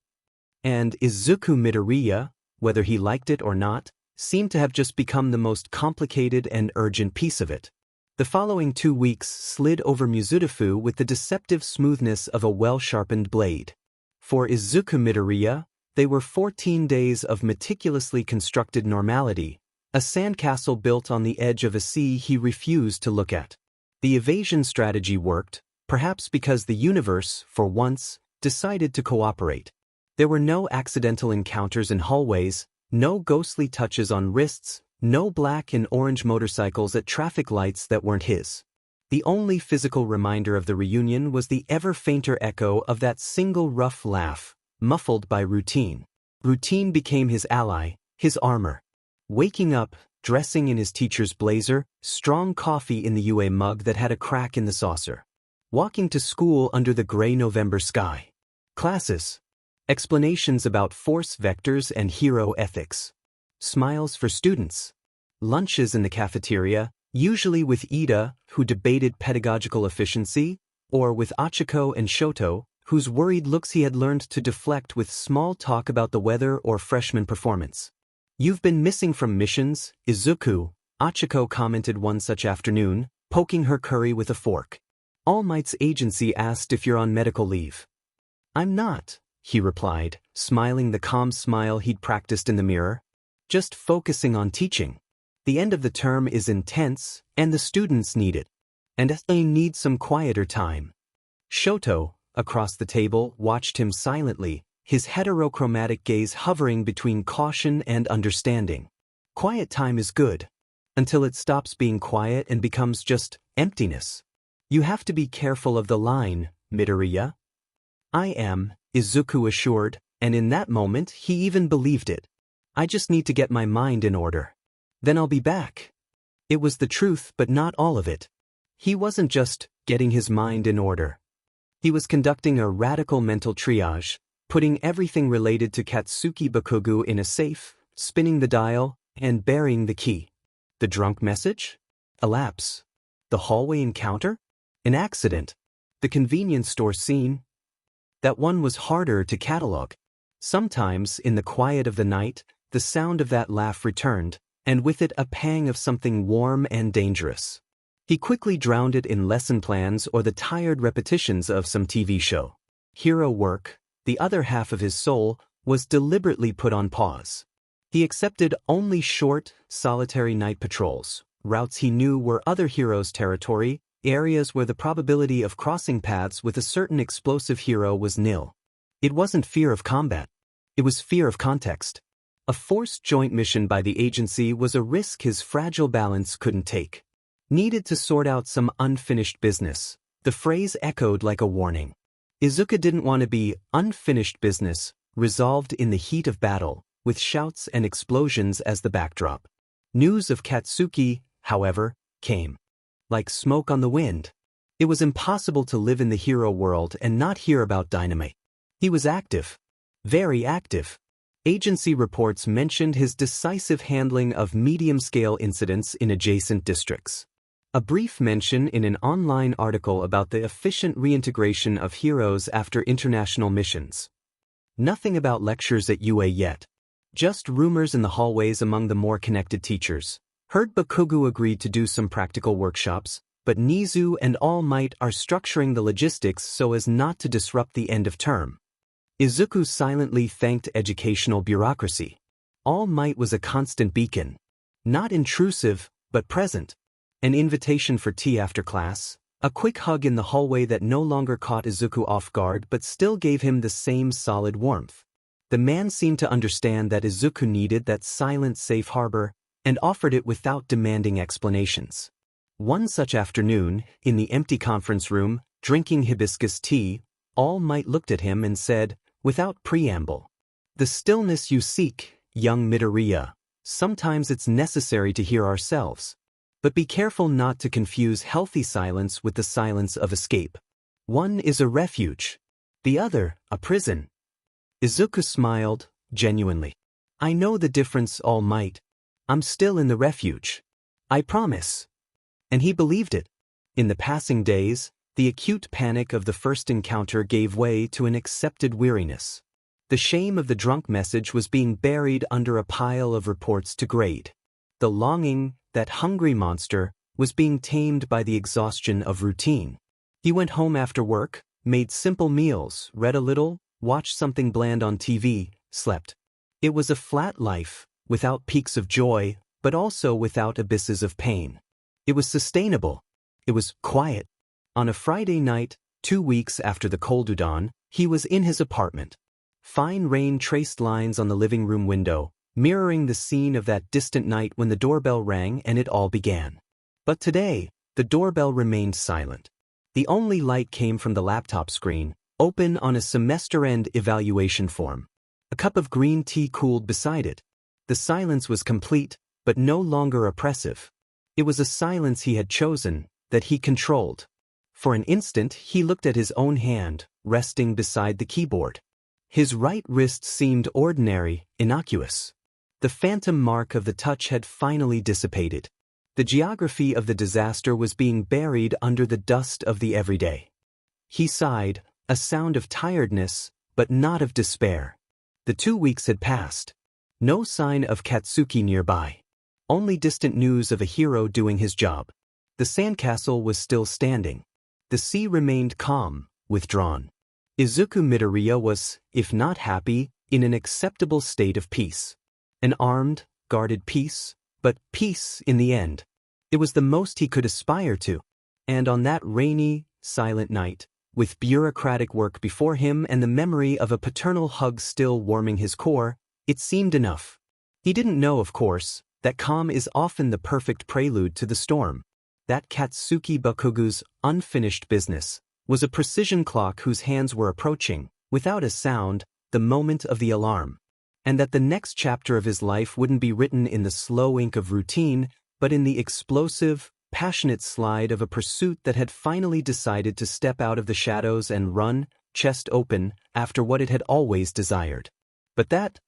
And Izuku Midoriya, whether he liked it or not, seemed to have just become the most complicated and urgent piece of it. The following 2 weeks slid over Mizudafu with the deceptive smoothness of a well-sharpened blade. For Izuku Midoriya, they were 14 days of meticulously constructed normality, a sandcastle built on the edge of a sea he refused to look at. The evasion strategy worked, perhaps because the universe, for once, decided to cooperate. There were no accidental encounters in hallways, no ghostly touches on wrists, no black and orange motorcycles at traffic lights that weren't his. The only physical reminder of the reunion was the ever-fainter echo of that single rough laugh, muffled by routine. Routine became his ally, his armor. Waking up, dressing in his teacher's blazer, strong coffee in the UA mug that had a crack in the saucer. Walking to school under the gray November sky. Classes. Explanations about force vectors and hero ethics. Smiles for students. Lunches in the cafeteria, usually with Ida, who debated pedagogical efficiency, or with Achiko and Shoto, whose worried looks he had learned to deflect with small talk about the weather or freshman performance. "You've been missing from missions, Izuku," Achiko commented one such afternoon, poking her curry with a fork. All Might's agency asked if you're on medical leave. "I'm not," he replied, smiling the calm smile he'd practiced in the mirror. "Just focusing on teaching. The end of the term is intense, and the students need it. And they need some quieter time." Shoto, across the table, watched him silently, his heterochromatic gaze hovering between caution and understanding. Quiet time is good. Until it stops being quiet and becomes just emptiness. You have to be careful of the line, Midoriya. "I am," Izuku assured, and in that moment he even believed it. "I just need to get my mind in order. Then I'll be back." It was the truth, but not all of it. He wasn't just getting his mind in order. He was conducting a radical mental triage, putting everything related to Katsuki Bakugo in a safe, spinning the dial, and burying the key. The drunk message? A lapse. The hallway encounter? An accident. The convenience store scene? That one was harder to catalog. Sometimes, in the quiet of the night, the sound of that laugh returned, and with it a pang of something warm and dangerous. He quickly drowned it in lesson plans or the tired repetitions of some TV show. Hero work, the other half of his soul, was deliberately put on pause. He accepted only short, solitary night patrols, routes he knew were other heroes' territory, areas where the probability of crossing paths with a certain explosive hero was nil. It wasn't fear of combat. It was fear of context. A forced joint mission by the agency was a risk his fragile balance couldn't take. Needed to sort out some unfinished business. The phrase echoed like a warning. Izuku didn't want to be unfinished business, resolved in the heat of battle, with shouts and explosions as the backdrop. News of Katsuki, however, came. Like smoke on the wind. It was impossible to live in the hero world and not hear about dynamite. He was active. Very active. Agency reports mentioned his decisive handling of medium-scale incidents in adjacent districts. A brief mention in an online article about the efficient reintegration of heroes after international missions. Nothing about lectures at UA yet. Just rumors in the hallways among the more connected teachers. Heard Bakugo agreed to do some practical workshops, but Nizu and All Might are structuring the logistics so as not to disrupt the end of term. Izuku silently thanked educational bureaucracy. All Might was a constant beacon. Not intrusive, but present. An invitation for tea after class, a quick hug in the hallway that no longer caught Izuku off guard but still gave him the same solid warmth. The man seemed to understand that Izuku needed that silent safe harbor, and offered it without demanding explanations. One such afternoon, in the empty conference room, drinking hibiscus tea, All Might looked at him and said, without preamble, "The stillness you seek, young Midoriya, sometimes it's necessary to hear ourselves. But be careful not to confuse healthy silence with the silence of escape. One is a refuge. The other, a prison." Izuku smiled, genuinely. "I know the difference, All Might. I'm still in the refuge. I promise." And he believed it. In the passing days, the acute panic of the first encounter gave way to an accepted weariness. The shame of the drunk message was being buried under a pile of reports to grade. The longing, that hungry monster, was being tamed by the exhaustion of routine. He went home after work, made simple meals, read a little, watched something bland on TV, slept. It was a flat life, without peaks of joy, but also without abysses of pain. It was sustainable. It was quiet. On a Friday night, 2 weeks after the cold udon, he was in his apartment. Fine rain traced lines on the living room window, mirroring the scene of that distant night when the doorbell rang and it all began. But today, The doorbell remained silent. The only light came from the laptop screen, open on a semester-end evaluation form. A cup of green tea cooled beside it. The silence was complete, but no longer oppressive. It was a silence he had chosen, that he controlled. For an instant he looked at his own hand, resting beside the keyboard. His right wrist seemed ordinary, innocuous. The phantom mark of the touch had finally dissipated. The geography of the disaster was being buried under the dust of the everyday. He sighed, a sound of tiredness, but not of despair. The 2 weeks had passed. No sign of Katsuki nearby. Only distant news of a hero doing his job. The sandcastle was still standing. The sea remained calm, withdrawn. Izuku Midoriya was, if not happy, in an acceptable state of peace. An armed, guarded peace, but peace in the end. It was the most he could aspire to. And on that rainy, silent night, with bureaucratic work before him and the memory of a paternal hug still warming his core, it seemed enough. He didn't know, of course, that calm is often the perfect prelude to the storm. That Katsuki Bakugu's unfinished business was a precision clock whose hands were approaching, without a sound, the moment of the alarm. And that the next chapter of his life wouldn't be written in the slow ink of routine, but in the explosive, passionate slide of a pursuit that had finally decided to step out of the shadows and run, chest open, after what it had always desired. But that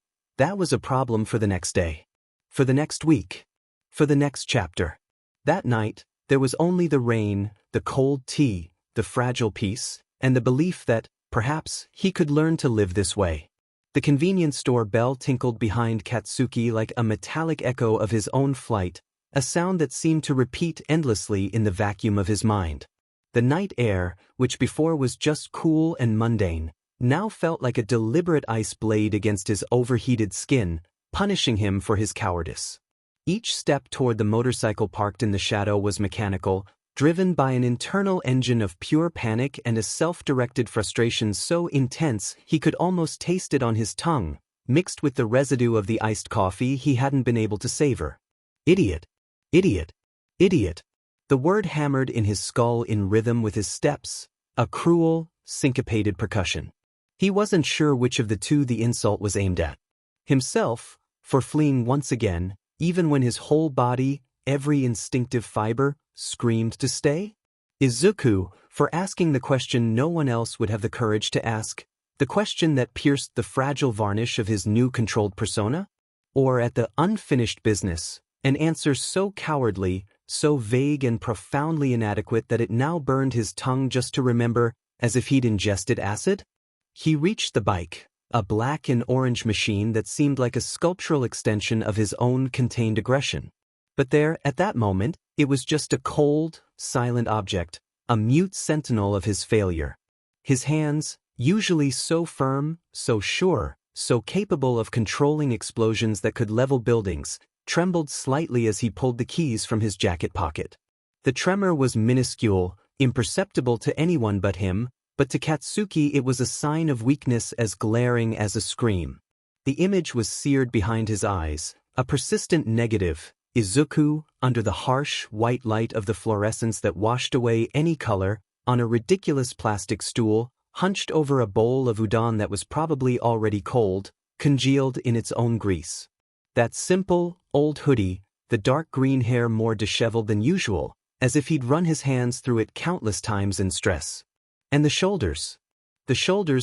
was a problem for the next day. For the next week. For the next chapter. That night, there was only the rain, the cold tea, the fragile peace, and the belief that, perhaps, he could learn to live this way. The convenience store bell tinkled behind Katsuki like a metallic echo of his own flight, a sound that seemed to repeat endlessly in the vacuum of his mind. The night air, which before was just cool and mundane, now felt like a deliberate ice blade against his overheated skin, punishing him for his cowardice. Each step toward the motorcycle parked in the shadow was mechanical, driven by an internal engine of pure panic and a self-directed frustration so intense he could almost taste it on his tongue, mixed with the residue of the iced coffee he hadn't been able to savor. Idiot. Idiot. Idiot. The word hammered in his skull in rhythm with his steps, a cruel, syncopated percussion. He wasn't sure which of the two the insult was aimed at. Himself, for fleeing once again, even when his whole body, every instinctive fiber, screamed to stay? Izuku, for asking the question no one else would have the courage to ask, the question that pierced the fragile varnish of his new controlled persona? Or at the unfinished business, an answer so cowardly, so vague and profoundly inadequate that it now burned his tongue just to remember, as if he'd ingested acid? He reached the bike, a black and orange machine that seemed like a sculptural extension of his own contained aggression. But there, at that moment, it was just a cold, silent object, a mute sentinel of his failure. His hands, usually so firm, so sure, so capable of controlling explosions that could level buildings, trembled slightly as he pulled the keys from his jacket pocket. The tremor was minuscule, imperceptible to anyone but him, but to Katsuki it was a sign of weakness as glaring as a scream. The image was seared behind his eyes, a persistent negative, Izuku, under the harsh, white light of the fluorescence that washed away any color, on a ridiculous plastic stool, hunched over a bowl of udon that was probably already cold, congealed in its own grease. That simple, old hoodie, the dark green hair more disheveled than usual, as if he'd run his hands through it countless times in stress. And the shoulders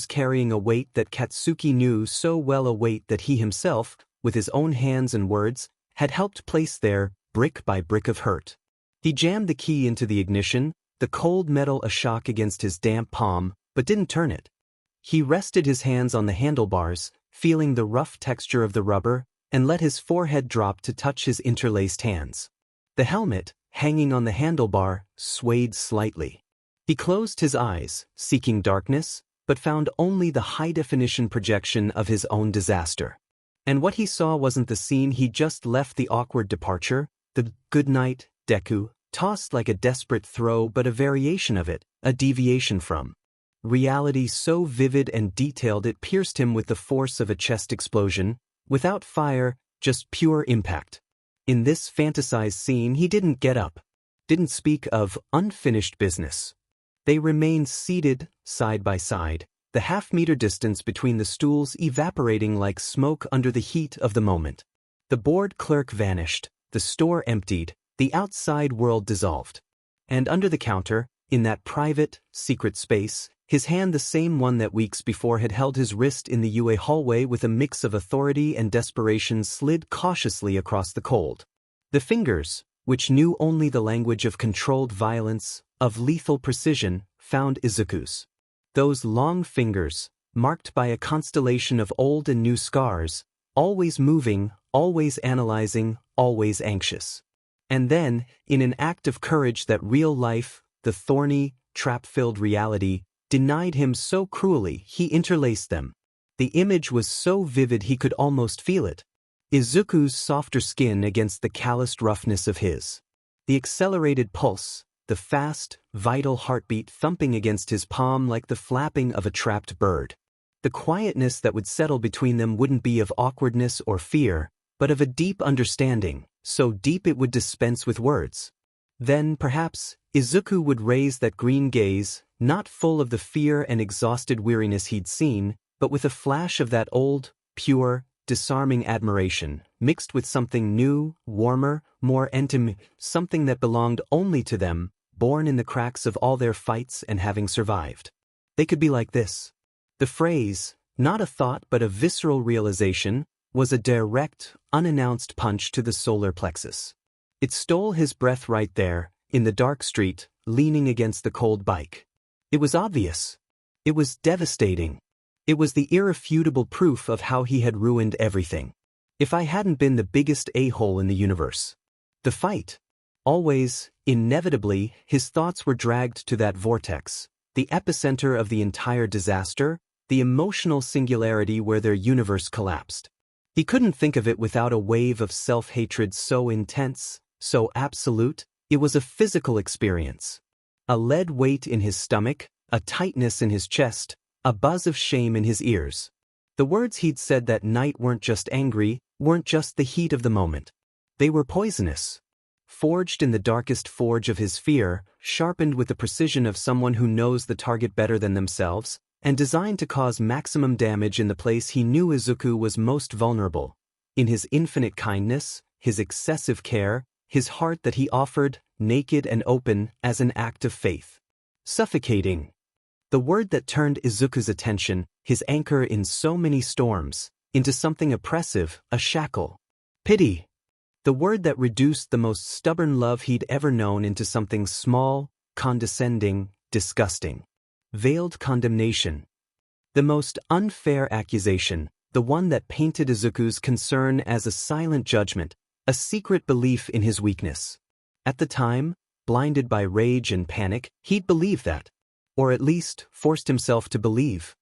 carrying a weight that Katsuki knew so well, a weight that he himself, with his own hands and words, had helped place there, brick by brick of hurt. He jammed the key into the ignition, the cold metal a shock against his damp palm, but didn't turn it. He rested his hands on the handlebars, feeling the rough texture of the rubber, and let his forehead drop to touch his interlaced hands. The helmet, hanging on the handlebar, swayed slightly. He closed his eyes, seeking darkness, but found only the high-definition projection of his own disaster. And what he saw wasn't the scene he just left, the awkward departure, the "good night, Deku," tossed like a desperate throw, but a variation of it, a deviation from reality so vivid and detailed it pierced him with the force of a chest explosion, without fire, just pure impact. In this fantasized scene he didn't get up, didn't speak of unfinished business. They remained seated, side by side, the half-meter distance between the stools evaporating like smoke under the heat of the moment. The bored clerk vanished, the store emptied, the outside world dissolved. And under the counter, in that private, secret space, his hand, the same one that weeks before had held his wrist in the UA hallway with a mix of authority and desperation, slid cautiously across the cold. The fingers, which knew only the language of controlled violence, of lethal precision, found Izuku's. Those long fingers, marked by a constellation of old and new scars, always moving, always analyzing, always anxious. And then, in an act of courage that real life, the thorny, trap-filled reality, denied him so cruelly, he interlaced them. The image was so vivid he could almost feel it. Izuku's softer skin against the calloused roughness of his. The accelerated pulse, the fast, vital heartbeat thumping against his palm like the flapping of a trapped bird. The quietness that would settle between them wouldn't be of awkwardness or fear, but of a deep understanding, so deep it would dispense with words. Then, perhaps, Izuku would raise that green gaze, not full of the fear and exhausted weariness he'd seen, but with a flash of that old, pure, disarming admiration, mixed with something new, warmer, more intimate, something that belonged only to them, born in the cracks of all their fights and having survived. They could be like this. The phrase, not a thought but a visceral realization, was a direct, unannounced punch to the solar plexus. It stole his breath right there, in the dark street, leaning against the cold bike. It was obvious. It was devastating. It was the irrefutable proof of how he had ruined everything. If I hadn't been the biggest a-hole in the universe. The fight. Always, inevitably, his thoughts were dragged to that vortex, the epicenter of the entire disaster, the emotional singularity where their universe collapsed. He couldn't think of it without a wave of self-hatred so intense, so absolute, it was a physical experience. A lead weight in his stomach, a tightness in his chest, a buzz of shame in his ears. The words he'd said that night weren't just angry, weren't just the heat of the moment. They were poisonous. Forged in the darkest forge of his fear, sharpened with the precision of someone who knows the target better than themselves, and designed to cause maximum damage in the place he knew Izuku was most vulnerable. In his infinite kindness, his excessive care, his heart that he offered, naked and open, as an act of faith. Suffocating. The word that turned Izuku's attention, his anchor in so many storms, into something oppressive, a shackle. Pity. The word that reduced the most stubborn love he'd ever known into something small, condescending, disgusting. Veiled condemnation. The most unfair accusation, the one that painted Izuku's concern as a silent judgment, a secret belief in his weakness. At the time, blinded by rage and panic, he'd believed that. Or at least, forced himself to believe.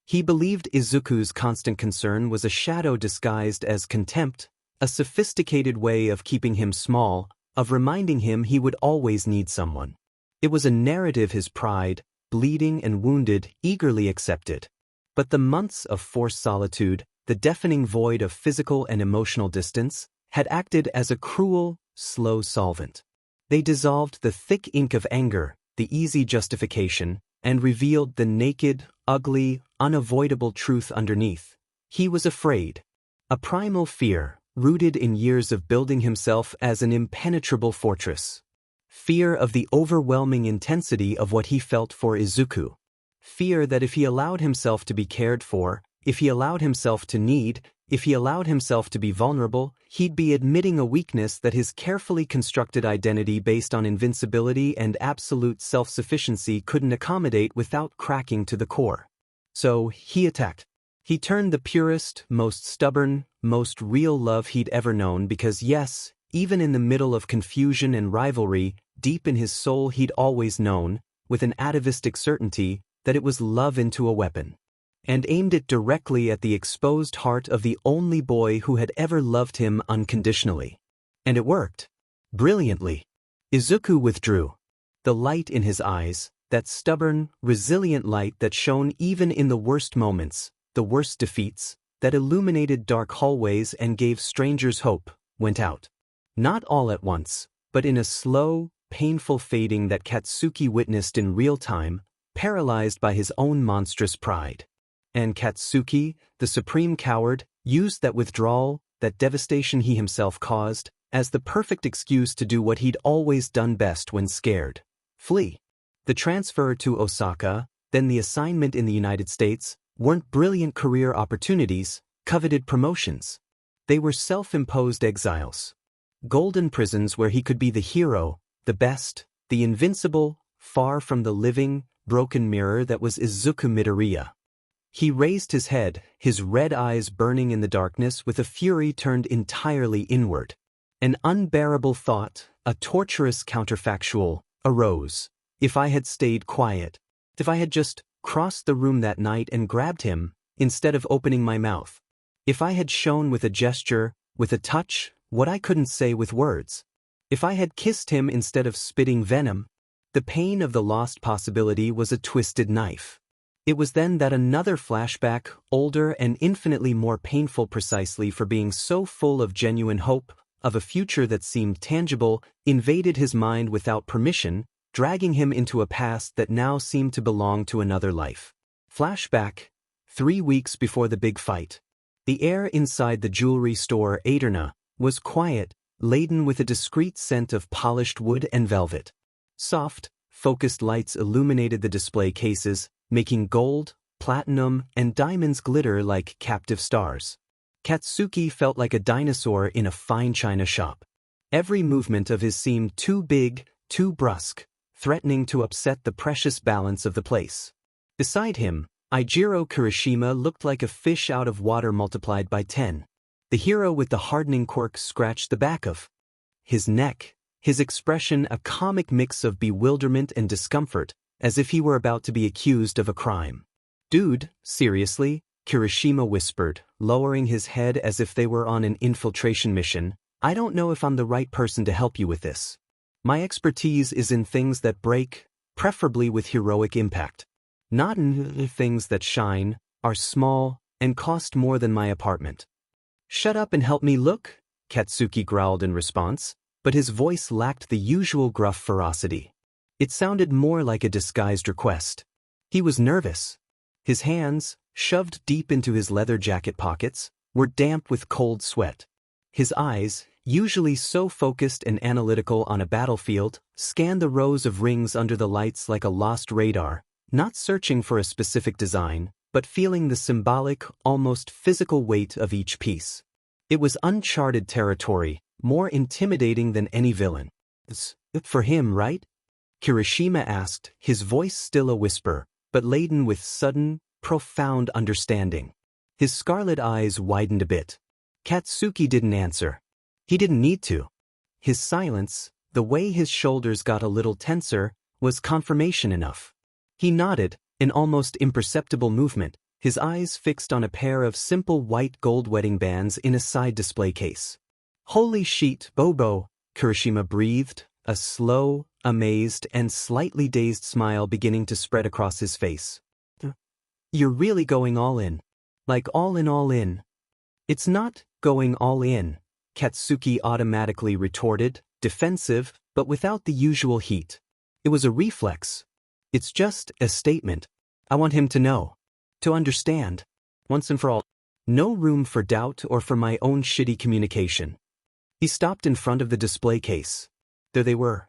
He believed Izuku's constant concern was a shadow disguised as contempt, a sophisticated way of keeping him small, of reminding him he would always need someone. It was a narrative his pride, bleeding and wounded, eagerly accepted. But the months of forced solitude, the deafening void of physical and emotional distance, had acted as a cruel, slow solvent. They dissolved the thick ink of anger, the easy justification, and revealed the naked, ugly, unavoidable truth underneath. He was afraid. A primal fear, rooted in years of building himself as an impenetrable fortress. Fear of the overwhelming intensity of what he felt for Izuku. Fear that if he allowed himself to be cared for, if he allowed himself to need, if he allowed himself to be vulnerable, he'd be admitting a weakness that his carefully constructed identity based on invincibility and absolute self-sufficiency couldn't accommodate without cracking to the core. So, he attacked. He turned the purest, most stubborn, most real love he'd ever known because yes, even in the middle of confusion and rivalry, deep in his soul he'd always known, with an atavistic certainty, that it was love into a weapon. And aimed it directly at the exposed heart of the only boy who had ever loved him unconditionally. And it worked. Brilliantly. Izuku withdrew. The light in his eyes, that stubborn, resilient light that shone even in the worst moments, the worst defeats, that illuminated dark hallways and gave strangers hope, went out. Not all at once, but in a slow, painful fading that Katsuki witnessed in real time, paralyzed by his own monstrous pride. And Katsuki, the supreme coward, used that withdrawal, that devastation he himself caused, as the perfect excuse to do what he'd always done best when scared: flee. The transfer to Osaka, then the assignment in the United States, weren't brilliant career opportunities, coveted promotions. They were self-imposed exiles. Golden prisons where he could be the hero, the best, the invincible, far from the living, broken mirror that was Izuku Midoriya. He raised his head, his red eyes burning in the darkness with a fury turned entirely inward. An unbearable thought, a torturous counterfactual, arose. If I had stayed quiet, if I had just crossed the room that night and grabbed him, instead of opening my mouth. If I had shown with a gesture, with a touch, what I couldn't say with words. If I had kissed him instead of spitting venom. The pain of the lost possibility was a twisted knife. It was then that another flashback, older and infinitely more painful precisely for being so full of genuine hope, of a future that seemed tangible, invaded his mind without permission, dragging him into a past that now seemed to belong to another life. Flashback: 3 weeks before the big fight. The air inside the jewelry store Aderna was quiet, laden with a discreet scent of polished wood and velvet. Soft, focused lights illuminated the display cases, making gold, platinum, and diamonds glitter like captive stars. Katsuki felt like a dinosaur in a fine china shop. Every movement of his seemed too big, too brusque, threatening to upset the precious balance of the place. Beside him, Eijiro Kirishima looked like a fish out of water multiplied by 10. The hero with the hardening quirk scratched the back of his neck, his expression a comic mix of bewilderment and discomfort, as if he were about to be accused of a crime. "Dude, seriously?" Kirishima whispered, lowering his head as if they were on an infiltration mission. "I don't know if I'm the right person to help you with this. My expertise is in things that break, preferably with heroic impact. Not in things that shine, are small, and cost more than my apartment." "Shut up and help me look," Katsuki growled in response, but his voice lacked the usual gruff ferocity. It sounded more like a disguised request. He was nervous. His hands, shoved deep into his leather jacket pockets, were damp with cold sweat. His eyes, usually so focused and analytical on a battlefield, scanned the rows of rings under the lights like a lost radar, not searching for a specific design, but feeling the symbolic, almost physical weight of each piece. It was uncharted territory, more intimidating than any villain. "It's for him, right?" Kirishima asked, his voice still a whisper, but laden with sudden, profound understanding. His scarlet eyes widened a bit. Katsuki didn't answer. He didn't need to. His silence, the way his shoulders got a little tenser, was confirmation enough. He nodded, an almost imperceptible movement, his eyes fixed on a pair of simple white gold wedding bands in a side display case. "Holy shit, Bobo," Kirishima breathed, a slow, amazed, and slightly dazed smile beginning to spread across his face. "You're really going all in. Like all in all in." "It's not going all in," Katsuki automatically retorted, defensive, but without the usual heat. It was a reflex. "It's just a statement. I want him to know. To understand. Once and for all. No room for doubt or for my own shitty communication." He stopped in front of the display case. There they were.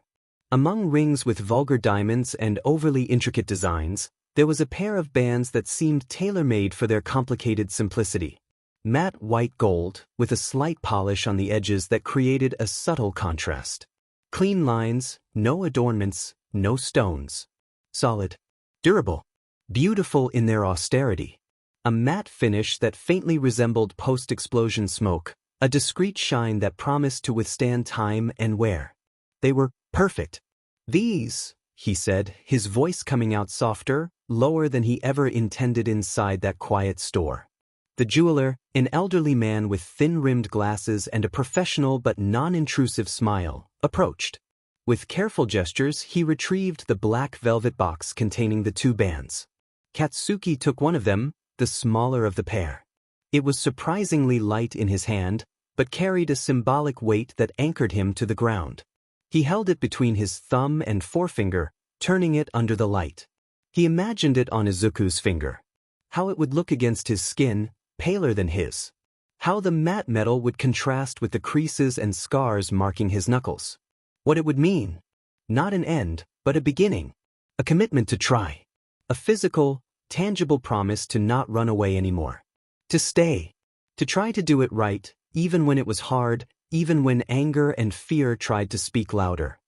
Among rings with vulgar diamonds and overly intricate designs, there was a pair of bands that seemed tailor-made for their complicated simplicity. Matte white gold, with a slight polish on the edges that created a subtle contrast. Clean lines, no adornments, no stones. Solid. Durable. Beautiful in their austerity. A matte finish that faintly resembled post-explosion smoke, a discreet shine that promised to withstand time and wear. They were perfect. "These," he said, his voice coming out softer, lower than he ever intended inside that quiet store. The jeweler, an elderly man with thin-rimmed glasses and a professional but non-intrusive smile, approached. With careful gestures, he retrieved the black velvet box containing the 2 bands. Katsuki took one of them, the smaller of the pair. It was surprisingly light in his hand, but carried a symbolic weight that anchored him to the ground. He held it between his thumb and forefinger, turning it under the light. He imagined it on Izuku's finger. How it would look against his skin, paler than his. How the matte metal would contrast with the creases and scars marking his knuckles. What it would mean. Not an end, but a beginning. A commitment to try. A physical, tangible promise to not run away anymore. To stay. To try to do it right, even when it was hard, even when anger and fear tried to speak louder.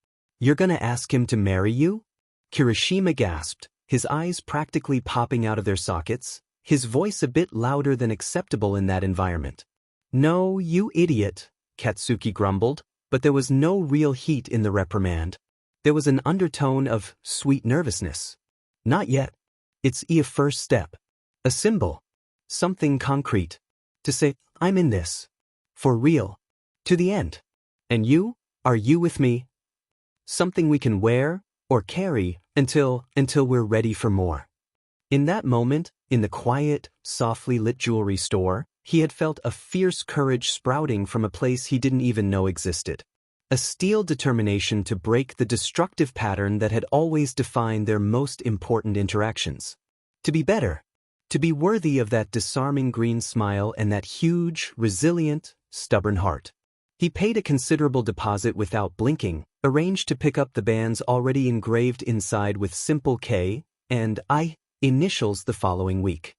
You're gonna ask him to marry you? Kirishima gasped, his eyes practically popping out of their sockets, his voice a bit louder than acceptable in that environment. No, you idiot, Katsuki grumbled, but there was no real heat in the reprimand. There was an undertone of sweet nervousness. Not yet. It's a first step. A symbol. Something concrete. To say, I'm in this. For real. To the end. And you? Are you with me? Something we can wear, or carry, until we're ready for more. In that moment, in the quiet, softly lit jewelry store, he had felt a fierce courage sprouting from a place he didn't even know existed. A steel determination to break the destructive pattern that had always defined their most important interactions. To be better. To be worthy of that disarming green smile and that huge, resilient, stubborn heart. He paid a considerable deposit without blinking, arranged to pick up the bands already engraved inside with simple K and I initials the following week.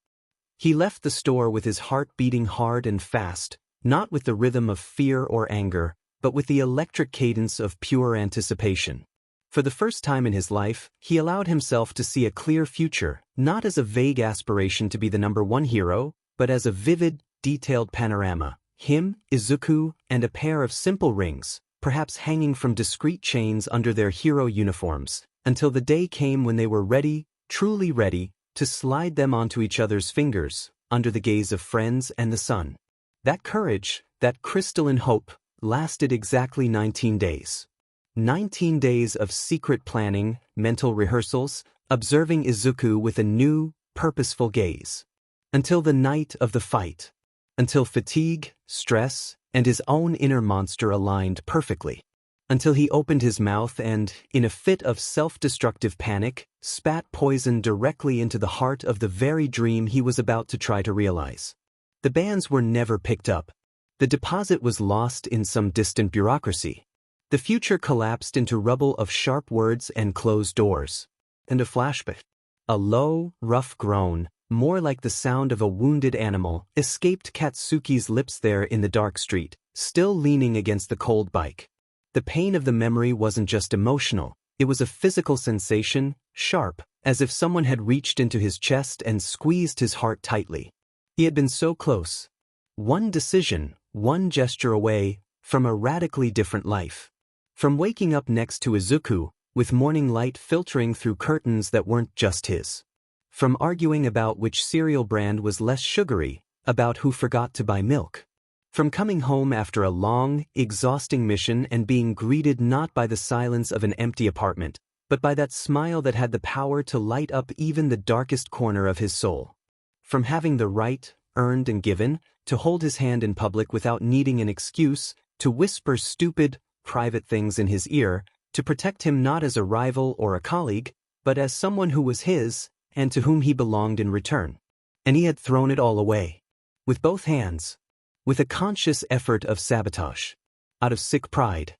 He left the store with his heart beating hard and fast, not with the rhythm of fear or anger, but with the electric cadence of pure anticipation. For the first time in his life, he allowed himself to see a clear future, not as a vague aspiration to be the #1 hero, but as a vivid, detailed panorama. Him, Izuku, and a pair of simple rings, perhaps hanging from discreet chains under their hero uniforms, until the day came when they were ready, truly ready, to slide them onto each other's fingers, under the gaze of friends and the sun. That courage, that crystalline hope, lasted exactly 19 days. 19 days of secret planning, mental rehearsals, observing Izuku with a new, purposeful gaze. Until the night of the fight. Until fatigue, stress, and his own inner monster aligned perfectly. Until he opened his mouth and, in a fit of self-destructive panic, spat poison directly into the heart of the very dream he was about to try to realize. The bands were never picked up. The deposit was lost in some distant bureaucracy. The future collapsed into rubble of sharp words and closed doors. And a flashback. A low, rough groan, more like the sound of a wounded animal, escaped Katsuki's lips there in the dark street, still leaning against the cold bike. The pain of the memory wasn't just emotional, it was a physical sensation, sharp, as if someone had reached into his chest and squeezed his heart tightly. He had been so close. One decision, one gesture away, from a radically different life. From waking up next to Izuku, with morning light filtering through curtains that weren't just his. From arguing about which cereal brand was less sugary, about who forgot to buy milk. From coming home after a long, exhausting mission and being greeted not by the silence of an empty apartment, but by that smile that had the power to light up even the darkest corner of his soul. From having the right, earned and given, to hold his hand in public without needing an excuse, to whisper stupid, private things in his ear, to protect him not as a rival or a colleague, but as someone who was his, and to whom he belonged in return. And he had thrown it all away. With both hands. With a conscious effort of sabotage. Out of sick pride.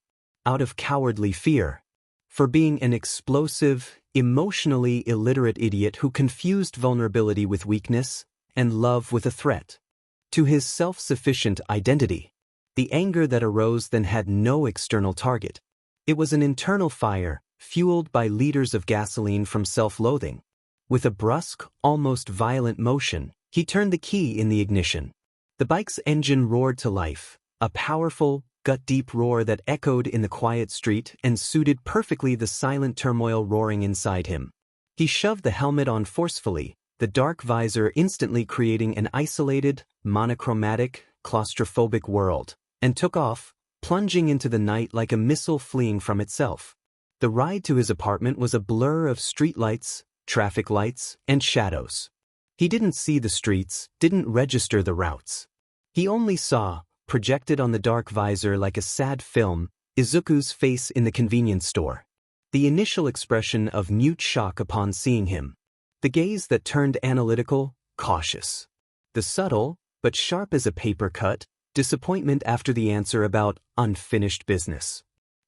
Out of cowardly fear. For being an explosive, emotionally illiterate idiot who confused vulnerability with weakness, and love with a threat. To his self-sufficient identity. The anger that arose then had no external target. It was an internal fire, fueled by liters of gasoline from self-loathing. With a brusque, almost violent motion, he turned the key in the ignition. The bike's engine roared to life, a powerful, gut-deep roar that echoed in the quiet street and suited perfectly the silent turmoil roaring inside him. He shoved the helmet on forcefully, the dark visor instantly creating an isolated, monochromatic, claustrophobic world, and took off, plunging into the night like a missile fleeing from itself. The ride to his apartment was a blur of streetlights, traffic lights, and shadows. He didn't see the streets, didn't register the routes. He only saw, projected on the dark visor like a sad film, Izuku's face in the convenience store. The initial expression of mute shock upon seeing him. The gaze that turned analytical, cautious. The subtle, but sharp as a paper cut, disappointment after the answer about unfinished business.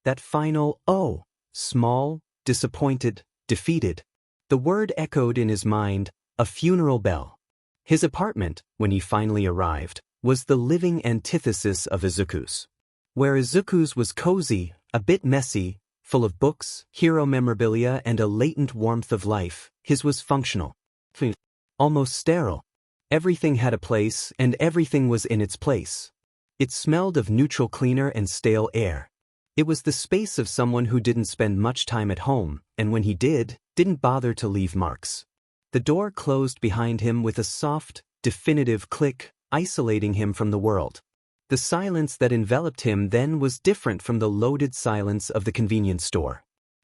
That final, oh, small, disappointed, defeated. The word echoed in his mind, a funeral bell. His apartment, when he finally arrived, was the living antithesis of Izuku's. Where Izuku's was cozy, a bit messy, full of books, hero memorabilia and a latent warmth of life, his was functional. Almost sterile. Everything had a place and everything was in its place. It smelled of neutral cleaner and stale air. It was the space of someone who didn't spend much time at home, and when he did, didn't bother to leave marks. The door closed behind him with a soft, definitive click, isolating him from the world. The silence that enveloped him then was different from the loaded silence of the convenience store.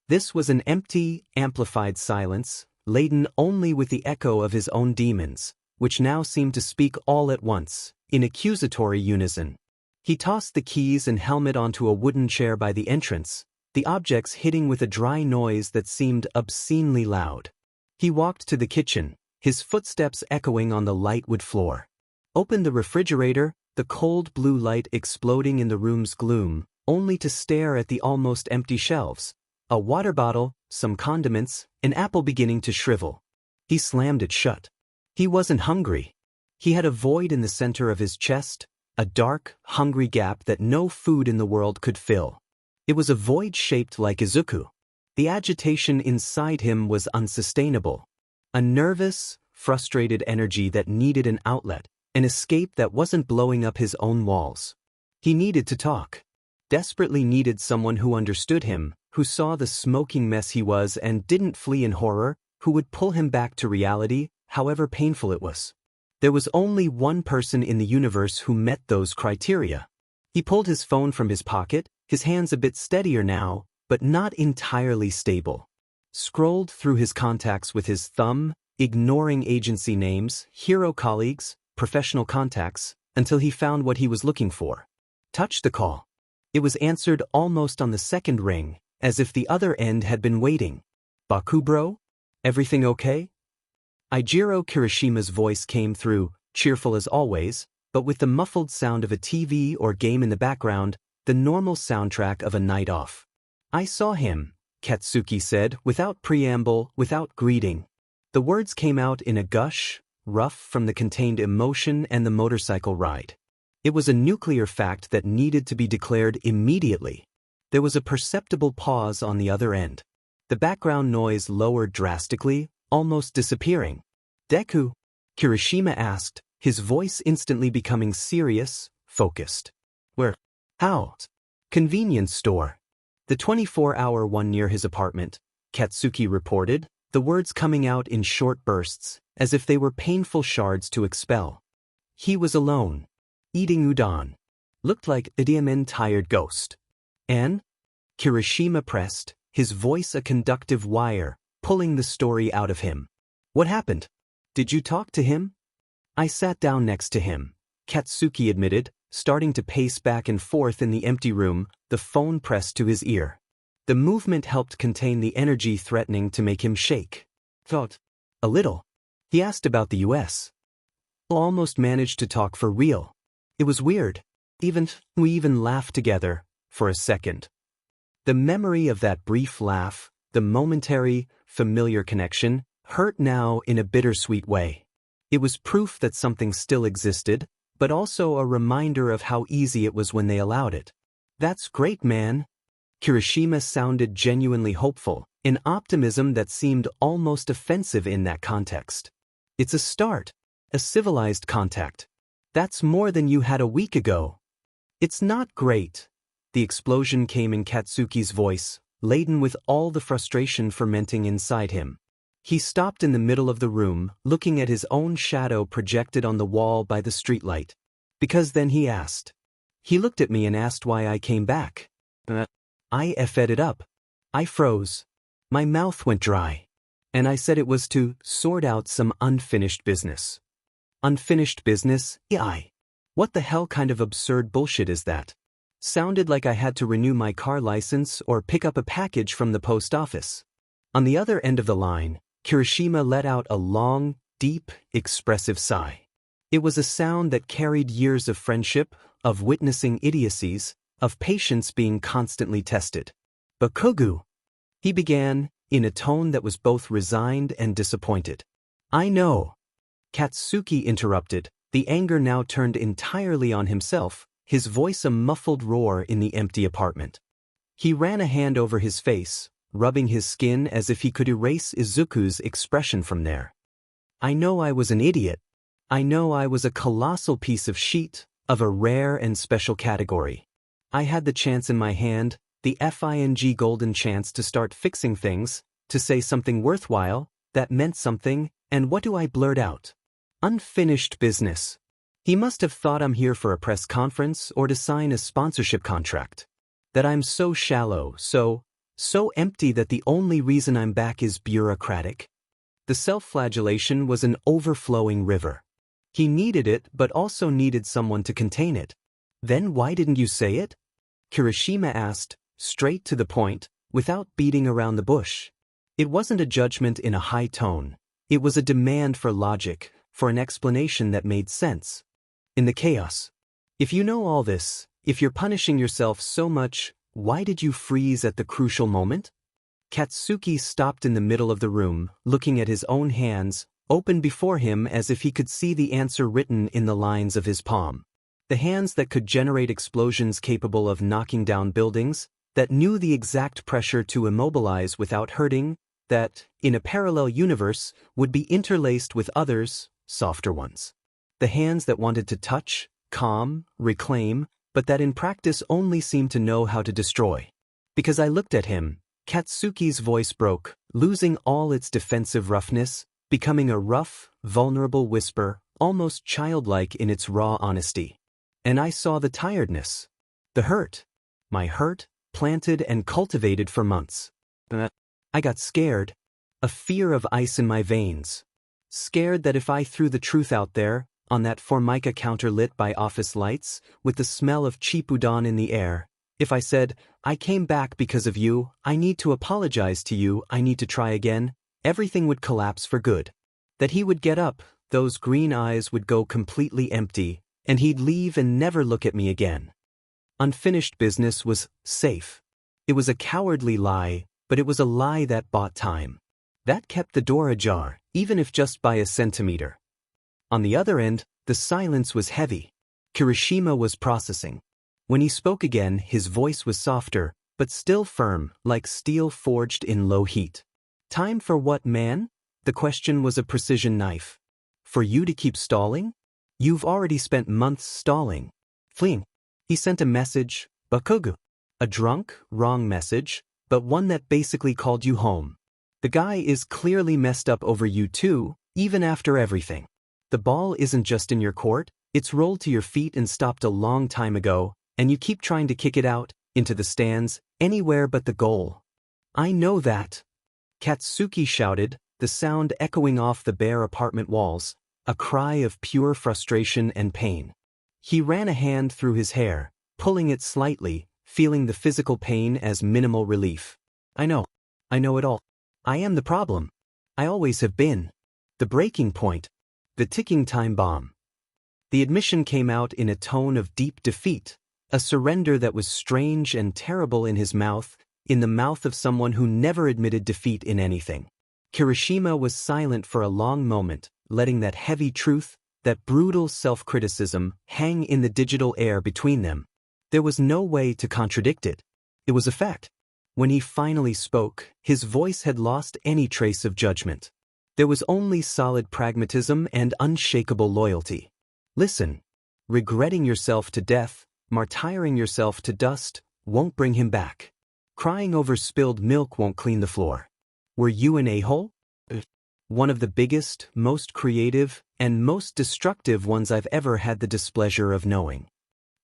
This was an empty, amplified silence, laden only with the echo of his own demons, which now seemed to speak all at once, in accusatory unison. He tossed the keys and helmet onto a wooden chair by the entrance, the objects hitting with a dry noise that seemed obscenely loud. He walked to the kitchen, his footsteps echoing on the light wood floor. Opened the refrigerator, the cold blue light exploding in the room's gloom, only to stare at the almost empty shelves. A water bottle, some condiments, an apple beginning to shrivel. He slammed it shut. He wasn't hungry. He had a void in the center of his chest, a dark, hungry gap that no food in the world could fill. It was a void shaped like Izuku. The agitation inside him was unsustainable. A nervous, frustrated energy that needed an outlet, an escape that wasn't blowing up his own walls. He needed to talk. Desperately needed someone who understood him, who saw the smoking mess he was and didn't flee in horror, who would pull him back to reality, however painful it was. There was only one person in the universe who met those criteria. He pulled his phone from his pocket, his hands a bit steadier now, but not entirely stable. Scrolled through his contacts with his thumb, ignoring agency names, hero colleagues, professional contacts, until he found what he was looking for. Touched the call. It was answered almost on the second ring, as if the other end had been waiting. Baku bro? Everything okay? Eijiro Kirishima's voice came through, cheerful as always, but with the muffled sound of a TV or game in the background, the normal soundtrack of a night off. I saw him, Katsuki said, without preamble, without greeting. The words came out in a gush, rough from the contained emotion and the motorcycle ride. It was a nuclear fact that needed to be declared immediately. There was a perceptible pause on the other end. The background noise lowered drastically, almost disappearing. Deku? Kirishima asked, his voice instantly becoming serious, focused. Where? How? Convenience store. The 24-hour one near his apartment, Katsuki reported, the words coming out in short bursts, as if they were painful shards to expel. He was alone. Eating udon. Looked like a tired ghost. And? Kirishima pressed, his voice a conductive wire, pulling the story out of him. What happened? Did you talk to him? I sat down next to him, Katsuki admitted, starting to pace back and forth in the empty room, the phone pressed to his ear. The movement helped contain the energy threatening to make him shake. Thought. A little. He asked about the US. Almost managed to talk for real. It was weird. We even laughed together, for a second. The memory of that brief laugh, the momentary, familiar connection, hurt now in a bittersweet way. It was proof that something still existed, but also a reminder of how easy it was when they allowed it. That's great, man. Kirishima sounded genuinely hopeful, an optimism that seemed almost offensive in that context. It's a start, a civilized contact. That's more than you had a week ago. It's not great. The explosion came in Katsuki's voice, laden with all the frustration fermenting inside him. He stopped in the middle of the room, looking at his own shadow projected on the wall by the streetlight. Because then he asked. He looked at me and asked why I came back. I fed it up. I froze. My mouth went dry. And I said it was to sort out some unfinished business. Unfinished business? What the hell kind of absurd bullshit is that? Sounded like I had to renew my car license or pick up a package from the post office. On the other end of the line, Kirishima let out a long, deep, expressive sigh. It was a sound that carried years of friendship, of witnessing idiocies, of patience being constantly tested. "But Kogu," he began, in a tone that was both resigned and disappointed. "I know," Katsuki interrupted, the anger now turned entirely on himself, his voice a muffled roar in the empty apartment. He ran a hand over his face, rubbing his skin as if he could erase Izuku's expression from there. "I know I was an idiot. I know I was a colossal piece of shit, of a rare and special category. I had the chance in my hand, the FING golden chance to start fixing things, to say something worthwhile, that meant something, and what do I blurt out? Unfinished business. He must have thought I'm here for a press conference or to sign a sponsorship contract. That I'm so shallow, so empty that the only reason I'm back is bureaucratic." The self-flagellation was an overflowing river. He needed it but also needed someone to contain it. "Then why didn't you say it?" Kirishima asked, straight to the point, without beating around the bush. It wasn't a judgment in a high tone. It was a demand for logic, for an explanation that made sense. In the chaos. If you know all this, if you're punishing yourself so much, why did you freeze at the crucial moment? Katsuki stopped in the middle of the room, looking at his own hands, open before him as if he could see the answer written in the lines of his palm. The hands that could generate explosions capable of knocking down buildings, that knew the exact pressure to immobilize without hurting, that, in a parallel universe, would be interlaced with others, softer ones. The hands that wanted to touch, calm, reclaim, but that in practice only seemed to know how to destroy. Because I looked at him, Katsuki's voice broke, losing all its defensive roughness, becoming a rough, vulnerable whisper, almost childlike in its raw honesty. And I saw the tiredness. The hurt. My hurt, planted and cultivated for months. I got scared. A fear of ice in my veins. Scared that if I threw the truth out there, on that formica counter lit by office lights, with the smell of cheap udon in the air, if I said, "I came back because of you, I need to apologize to you, I need to try again," everything would collapse for good. That he would get up, those green eyes would go completely empty, and he'd leave and never look at me again. Unfinished business was safe. It was a cowardly lie, but it was a lie that bought time. That kept the door ajar, even if just by a centimeter. On the other end, the silence was heavy. Kirishima was processing. When he spoke again, his voice was softer, but still firm, like steel forged in low heat. "Time for what, man?" The question was a precision knife. "For you to keep stalling? You've already spent months stalling." Fleeing. He sent a message, Bakugu. A drunk, wrong message, but one that basically called you home. The guy is clearly messed up over you too, even after everything. The ball isn't just in your court, it's rolled to your feet and stopped a long time ago, and you keep trying to kick it out, into the stands, anywhere but the goal. "I know that," Katsuki shouted, the sound echoing off the bare apartment walls, a cry of pure frustration and pain. He ran a hand through his hair, pulling it slightly, feeling the physical pain as minimal relief. I know it all. I am the problem. I always have been. The breaking point. The ticking time bomb." The admission came out in a tone of deep defeat, a surrender that was strange and terrible in his mouth, in the mouth of someone who never admitted defeat in anything. Kirishima was silent for a long moment, letting that heavy truth, that brutal self-criticism, hang in the digital air between them. There was no way to contradict it. It was a fact. When he finally spoke, his voice had lost any trace of judgment. There was only solid pragmatism and unshakable loyalty. "Listen, regretting yourself to death, martyring yourself to dust, won't bring him back. Crying over spilled milk won't clean the floor. Were you an a-hole? One of the biggest, most creative, and most destructive ones I've ever had the displeasure of knowing."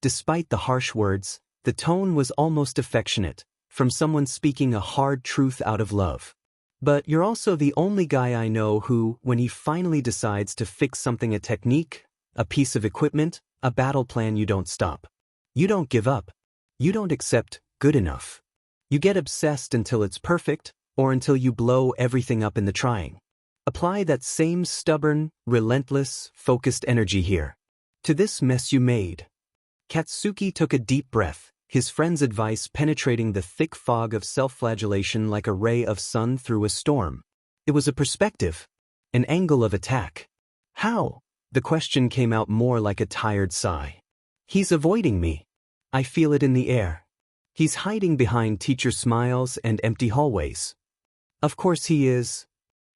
Despite the harsh words, the tone was almost affectionate, from someone speaking a hard truth out of love. "But you're also the only guy I know who, when he finally decides to fix something, a technique, a piece of equipment, a battle plan, you don't stop. You don't give up. You don't accept good enough. You get obsessed until it's perfect, or until you blow everything up in the trying. Apply that same stubborn, relentless, focused energy here. To this mess you made. Katsuki took a deep breath, his friend's advice penetrating the thick fog of self-flagellation like a ray of sun through a storm. It was a perspective, an angle of attack. How? The question came out more like a tired sigh. He's avoiding me. I feel it in the air. He's hiding behind teacher smiles and empty hallways. Of course he is.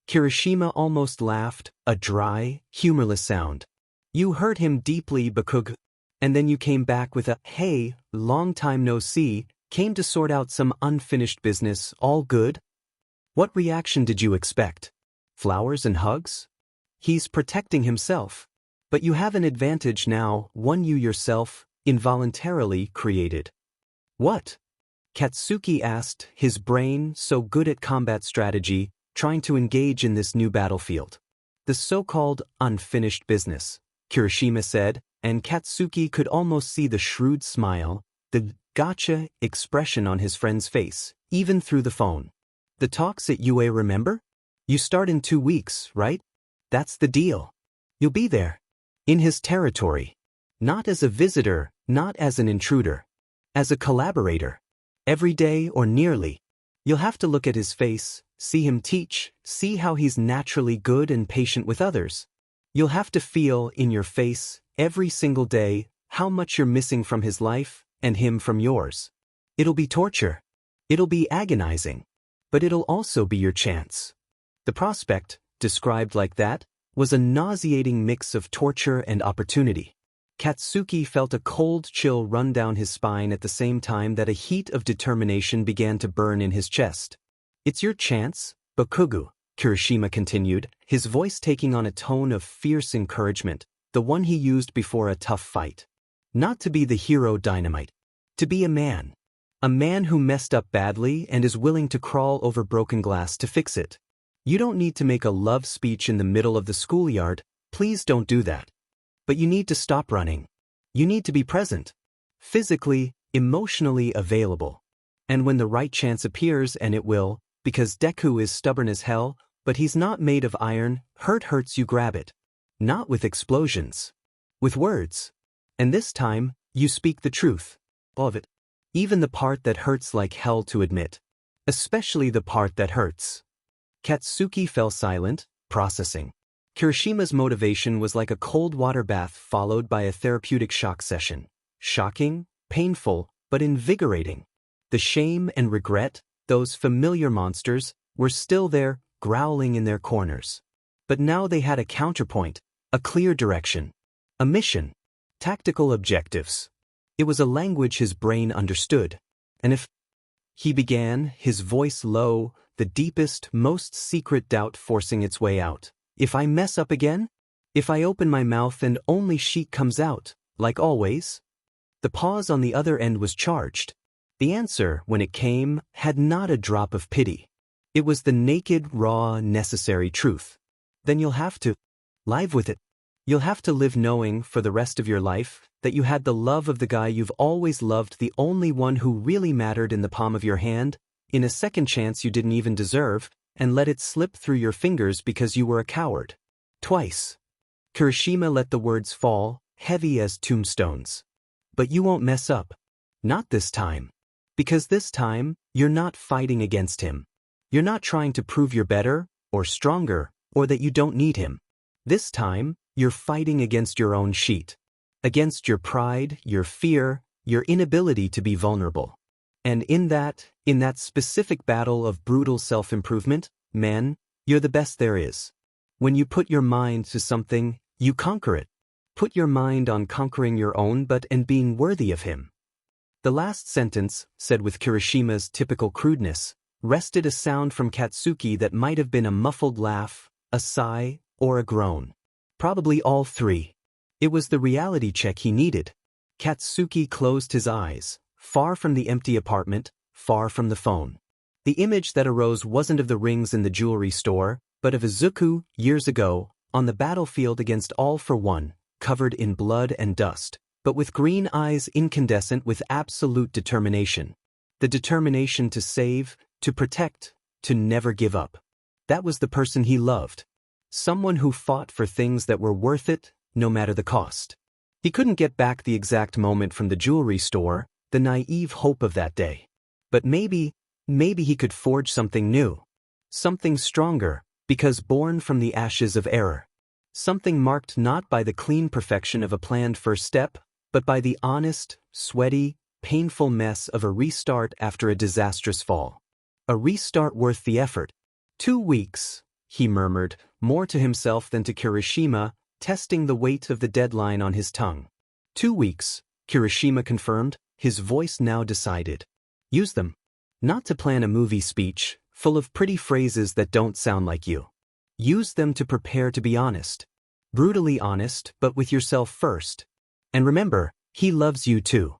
Kirishima almost laughed, a dry, humorless sound. You hurt him deeply, Bakugo. And then you came back with a, hey, long time no see, came to sort out some unfinished business, all good? What reaction did you expect? Flowers and hugs? He's protecting himself. But you have an advantage now, one you yourself, involuntarily, created. What? Katsuki asked, his brain, so good at combat strategy, trying to engage in this new battlefield. The so-called unfinished business, Kirishima said, and Katsuki could almost see the shrewd smile, the gotcha expression on his friend's face, even through the phone. The talks at UA, remember? You start in 2 weeks, right? That's the deal. You'll be there. In his territory. Not as a visitor, not as an intruder. As a collaborator. Every day or nearly. You'll have to look at his face, see him teach, see how he's naturally good and patient with others. You'll have to feel in your face, every single day, how much you're missing from his life, and him from yours. It'll be torture. It'll be agonizing. But it'll also be your chance. The prospect, described like that, was a nauseating mix of torture and opportunity. Katsuki felt a cold chill run down his spine at the same time that a heat of determination began to burn in his chest. It's your chance, Bakugo, Kirishima continued, his voice taking on a tone of fierce encouragement, the one he used before a tough fight. Not to be the hero Dynamite. To be a man. A man who messed up badly and is willing to crawl over broken glass to fix it. You don't need to make a love speech in the middle of the schoolyard, please don't do that. But you need to stop running. You need to be present. Physically, emotionally available. And when the right chance appears, and it will, because Deku is stubborn as hell, but he's not made of iron, hurts you grab it. Not with explosions. With words. And this time, you speak the truth. All of it. Even the part that hurts like hell to admit. Especially the part that hurts. Katsuki fell silent, processing. Kirishima's motivation was like a cold water bath followed by a therapeutic shock session. Shocking, painful, but invigorating. The shame and regret, those familiar monsters, were still there, growling in their corners. But now they had a counterpoint, a clear direction. A mission. Tactical objectives. It was a language his brain understood. And if he began, his voice low, the deepest, most secret doubt forcing its way out. If I mess up again? If I open my mouth and only sheet comes out, like always? The pause on the other end was charged. The answer, when it came, had not a drop of pity. It was the naked, raw, necessary truth. Then you'll have to live with it. You'll have to live knowing, for the rest of your life, that you had the love of the guy you've always loved, the only one who really mattered, in the palm of your hand, in a second chance you didn't even deserve, and let it slip through your fingers because you were a coward. Twice. Kirishima let the words fall, heavy as tombstones. But you won't mess up. Not this time. Because this time, you're not fighting against him. You're not trying to prove you're better, or stronger, or that you don't need him. This time, you're fighting against your own sheet. Against your pride, your fear, your inability to be vulnerable. And in that specific battle of brutal self-improvement, man, you're the best there is. When you put your mind to something, you conquer it. Put your mind on conquering your own and being worthy of him. The last sentence, said with Kirishima's typical crudeness, wrested a sound from Katsuki that might have been a muffled laugh, a sigh, or a groan. Probably all three. It was the reality check he needed. Katsuki closed his eyes, far from the empty apartment, far from the phone. The image that arose wasn't of the rings in the jewelry store, but of Izuku, years ago, on the battlefield against All for One, covered in blood and dust, but with green eyes incandescent with absolute determination. The determination to save, to protect, to never give up. That was the person he loved. Someone who fought for things that were worth it, no matter the cost. He couldn't get back the exact moment from the jewelry store, the naive hope of that day. But maybe he could forge something new. Something stronger, because born from the ashes of error. Something marked not by the clean perfection of a planned first step, but by the honest, sweaty, painful mess of a restart after a disastrous fall. A restart worth the effort. 2 weeks, he murmured, more to himself than to Kirishima, testing the weight of the deadline on his tongue. 2 weeks, Kirishima confirmed, his voice now decided. Use them. Not to plan a movie speech, full of pretty phrases that don't sound like you. Use them to prepare to be honest. Brutally honest, but with yourself first. And remember, he loves you too.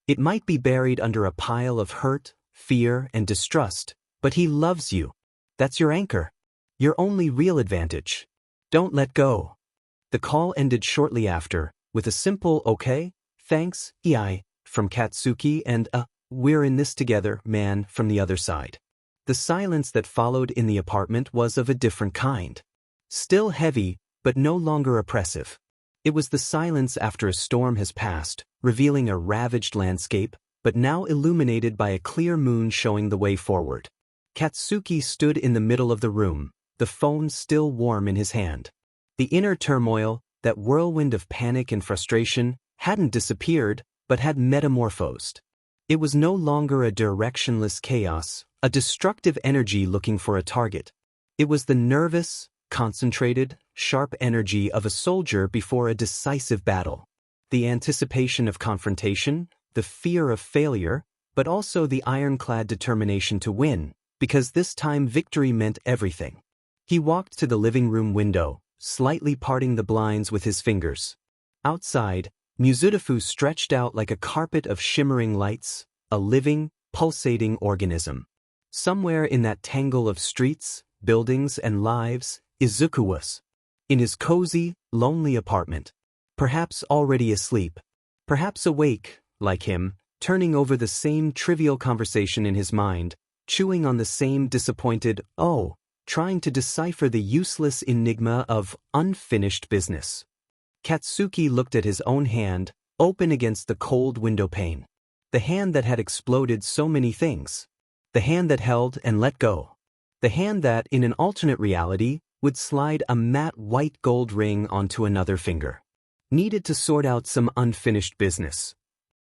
It might be buried under a pile of hurt, fear, and distrust, but he loves you. That's your anchor. Your only real advantage. Don't let go. The call ended shortly after, with a simple okay, thanks, EI, from Katsuki and a we're in this together, man, from the other side. The silence that followed in the apartment was of a different kind. Still heavy, but no longer oppressive. It was the silence after a storm has passed, revealing a ravaged landscape, but now illuminated by a clear moon showing the way forward. Katsuki stood in the middle of the room, the phone still warm in his hand. The inner turmoil, that whirlwind of panic and frustration, hadn't disappeared, but had metamorphosed. It was no longer a directionless chaos, a destructive energy looking for a target. It was the nervous, concentrated, sharp energy of a soldier before a decisive battle. The anticipation of confrontation, the fear of failure, but also the ironclad determination to win, because this time victory meant everything. He walked to the living room window, slightly parting the blinds with his fingers. Outside, Mizudafu stretched out like a carpet of shimmering lights, a living, pulsating organism. Somewhere in that tangle of streets, buildings, and lives, Izuku was. In his cozy, lonely apartment. Perhaps already asleep. Perhaps awake, like him, turning over the same trivial conversation in his mind, chewing on the same disappointed "oh," trying to decipher the useless enigma of unfinished business. Katsuki looked at his own hand, open against the cold window pane. The hand that had exploded so many things. The hand that held and let go. The hand that, in an alternate reality, would slide a matte white gold ring onto another finger. Needed to sort out some unfinished business.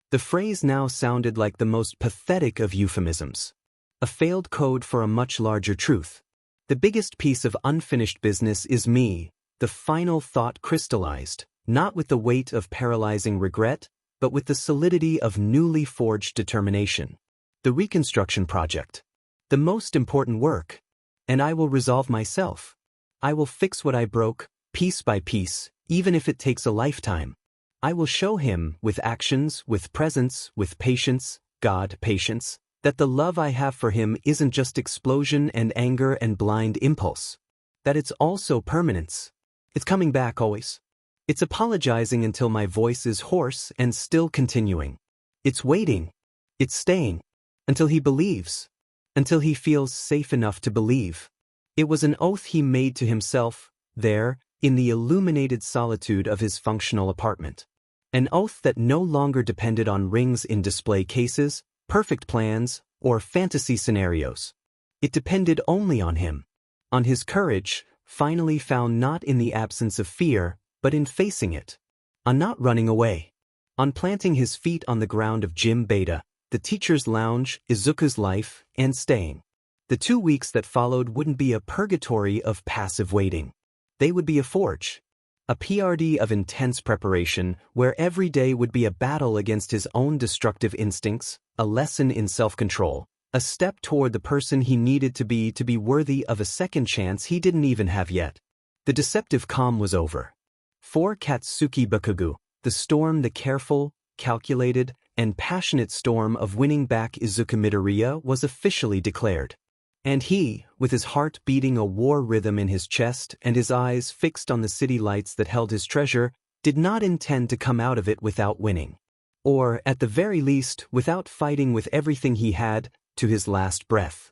The phrase now sounded like the most pathetic of euphemisms. A failed code for a much larger truth. The biggest piece of unfinished business is me, the final thought crystallized, not with the weight of paralyzing regret, but with the solidity of newly forged determination. The reconstruction project. The most important work. And I will resolve myself. I will fix what I broke, piece by piece, even if it takes a lifetime. I will show him, with actions, with presence, with patience, God, patience, that the love I have for him isn't just explosion and anger and blind impulse. That it's also permanence. It's coming back always. It's apologizing until my voice is hoarse and still continuing. It's waiting. It's staying. Until he believes. Until he feels safe enough to believe. It was an oath he made to himself, there, in the illuminated solitude of his functional apartment. An oath that no longer depended on rings in display cases, perfect plans, or fantasy scenarios. It depended only on him. On his courage, finally found not in the absence of fear, but in facing it. On not running away. On planting his feet on the ground of Gym Beta, the teacher's lounge, Izuku's life, and staying. The 2 weeks that followed wouldn't be a purgatory of passive waiting. They would be a forge. A PRD of intense preparation, where every day would be a battle against his own destructive instincts, a lesson in self-control, a step toward the person he needed to be worthy of a second chance he didn't even have yet. The deceptive calm was over. For Katsuki Bakugu, the storm, the careful, calculated, and passionate storm of winning back Izuku Midoriya was officially declared. And he, with his heart beating a war rhythm in his chest and his eyes fixed on the city lights that held his treasure, did not intend to come out of it without winning. Or, at the very least, without fighting with everything he had, to his last breath.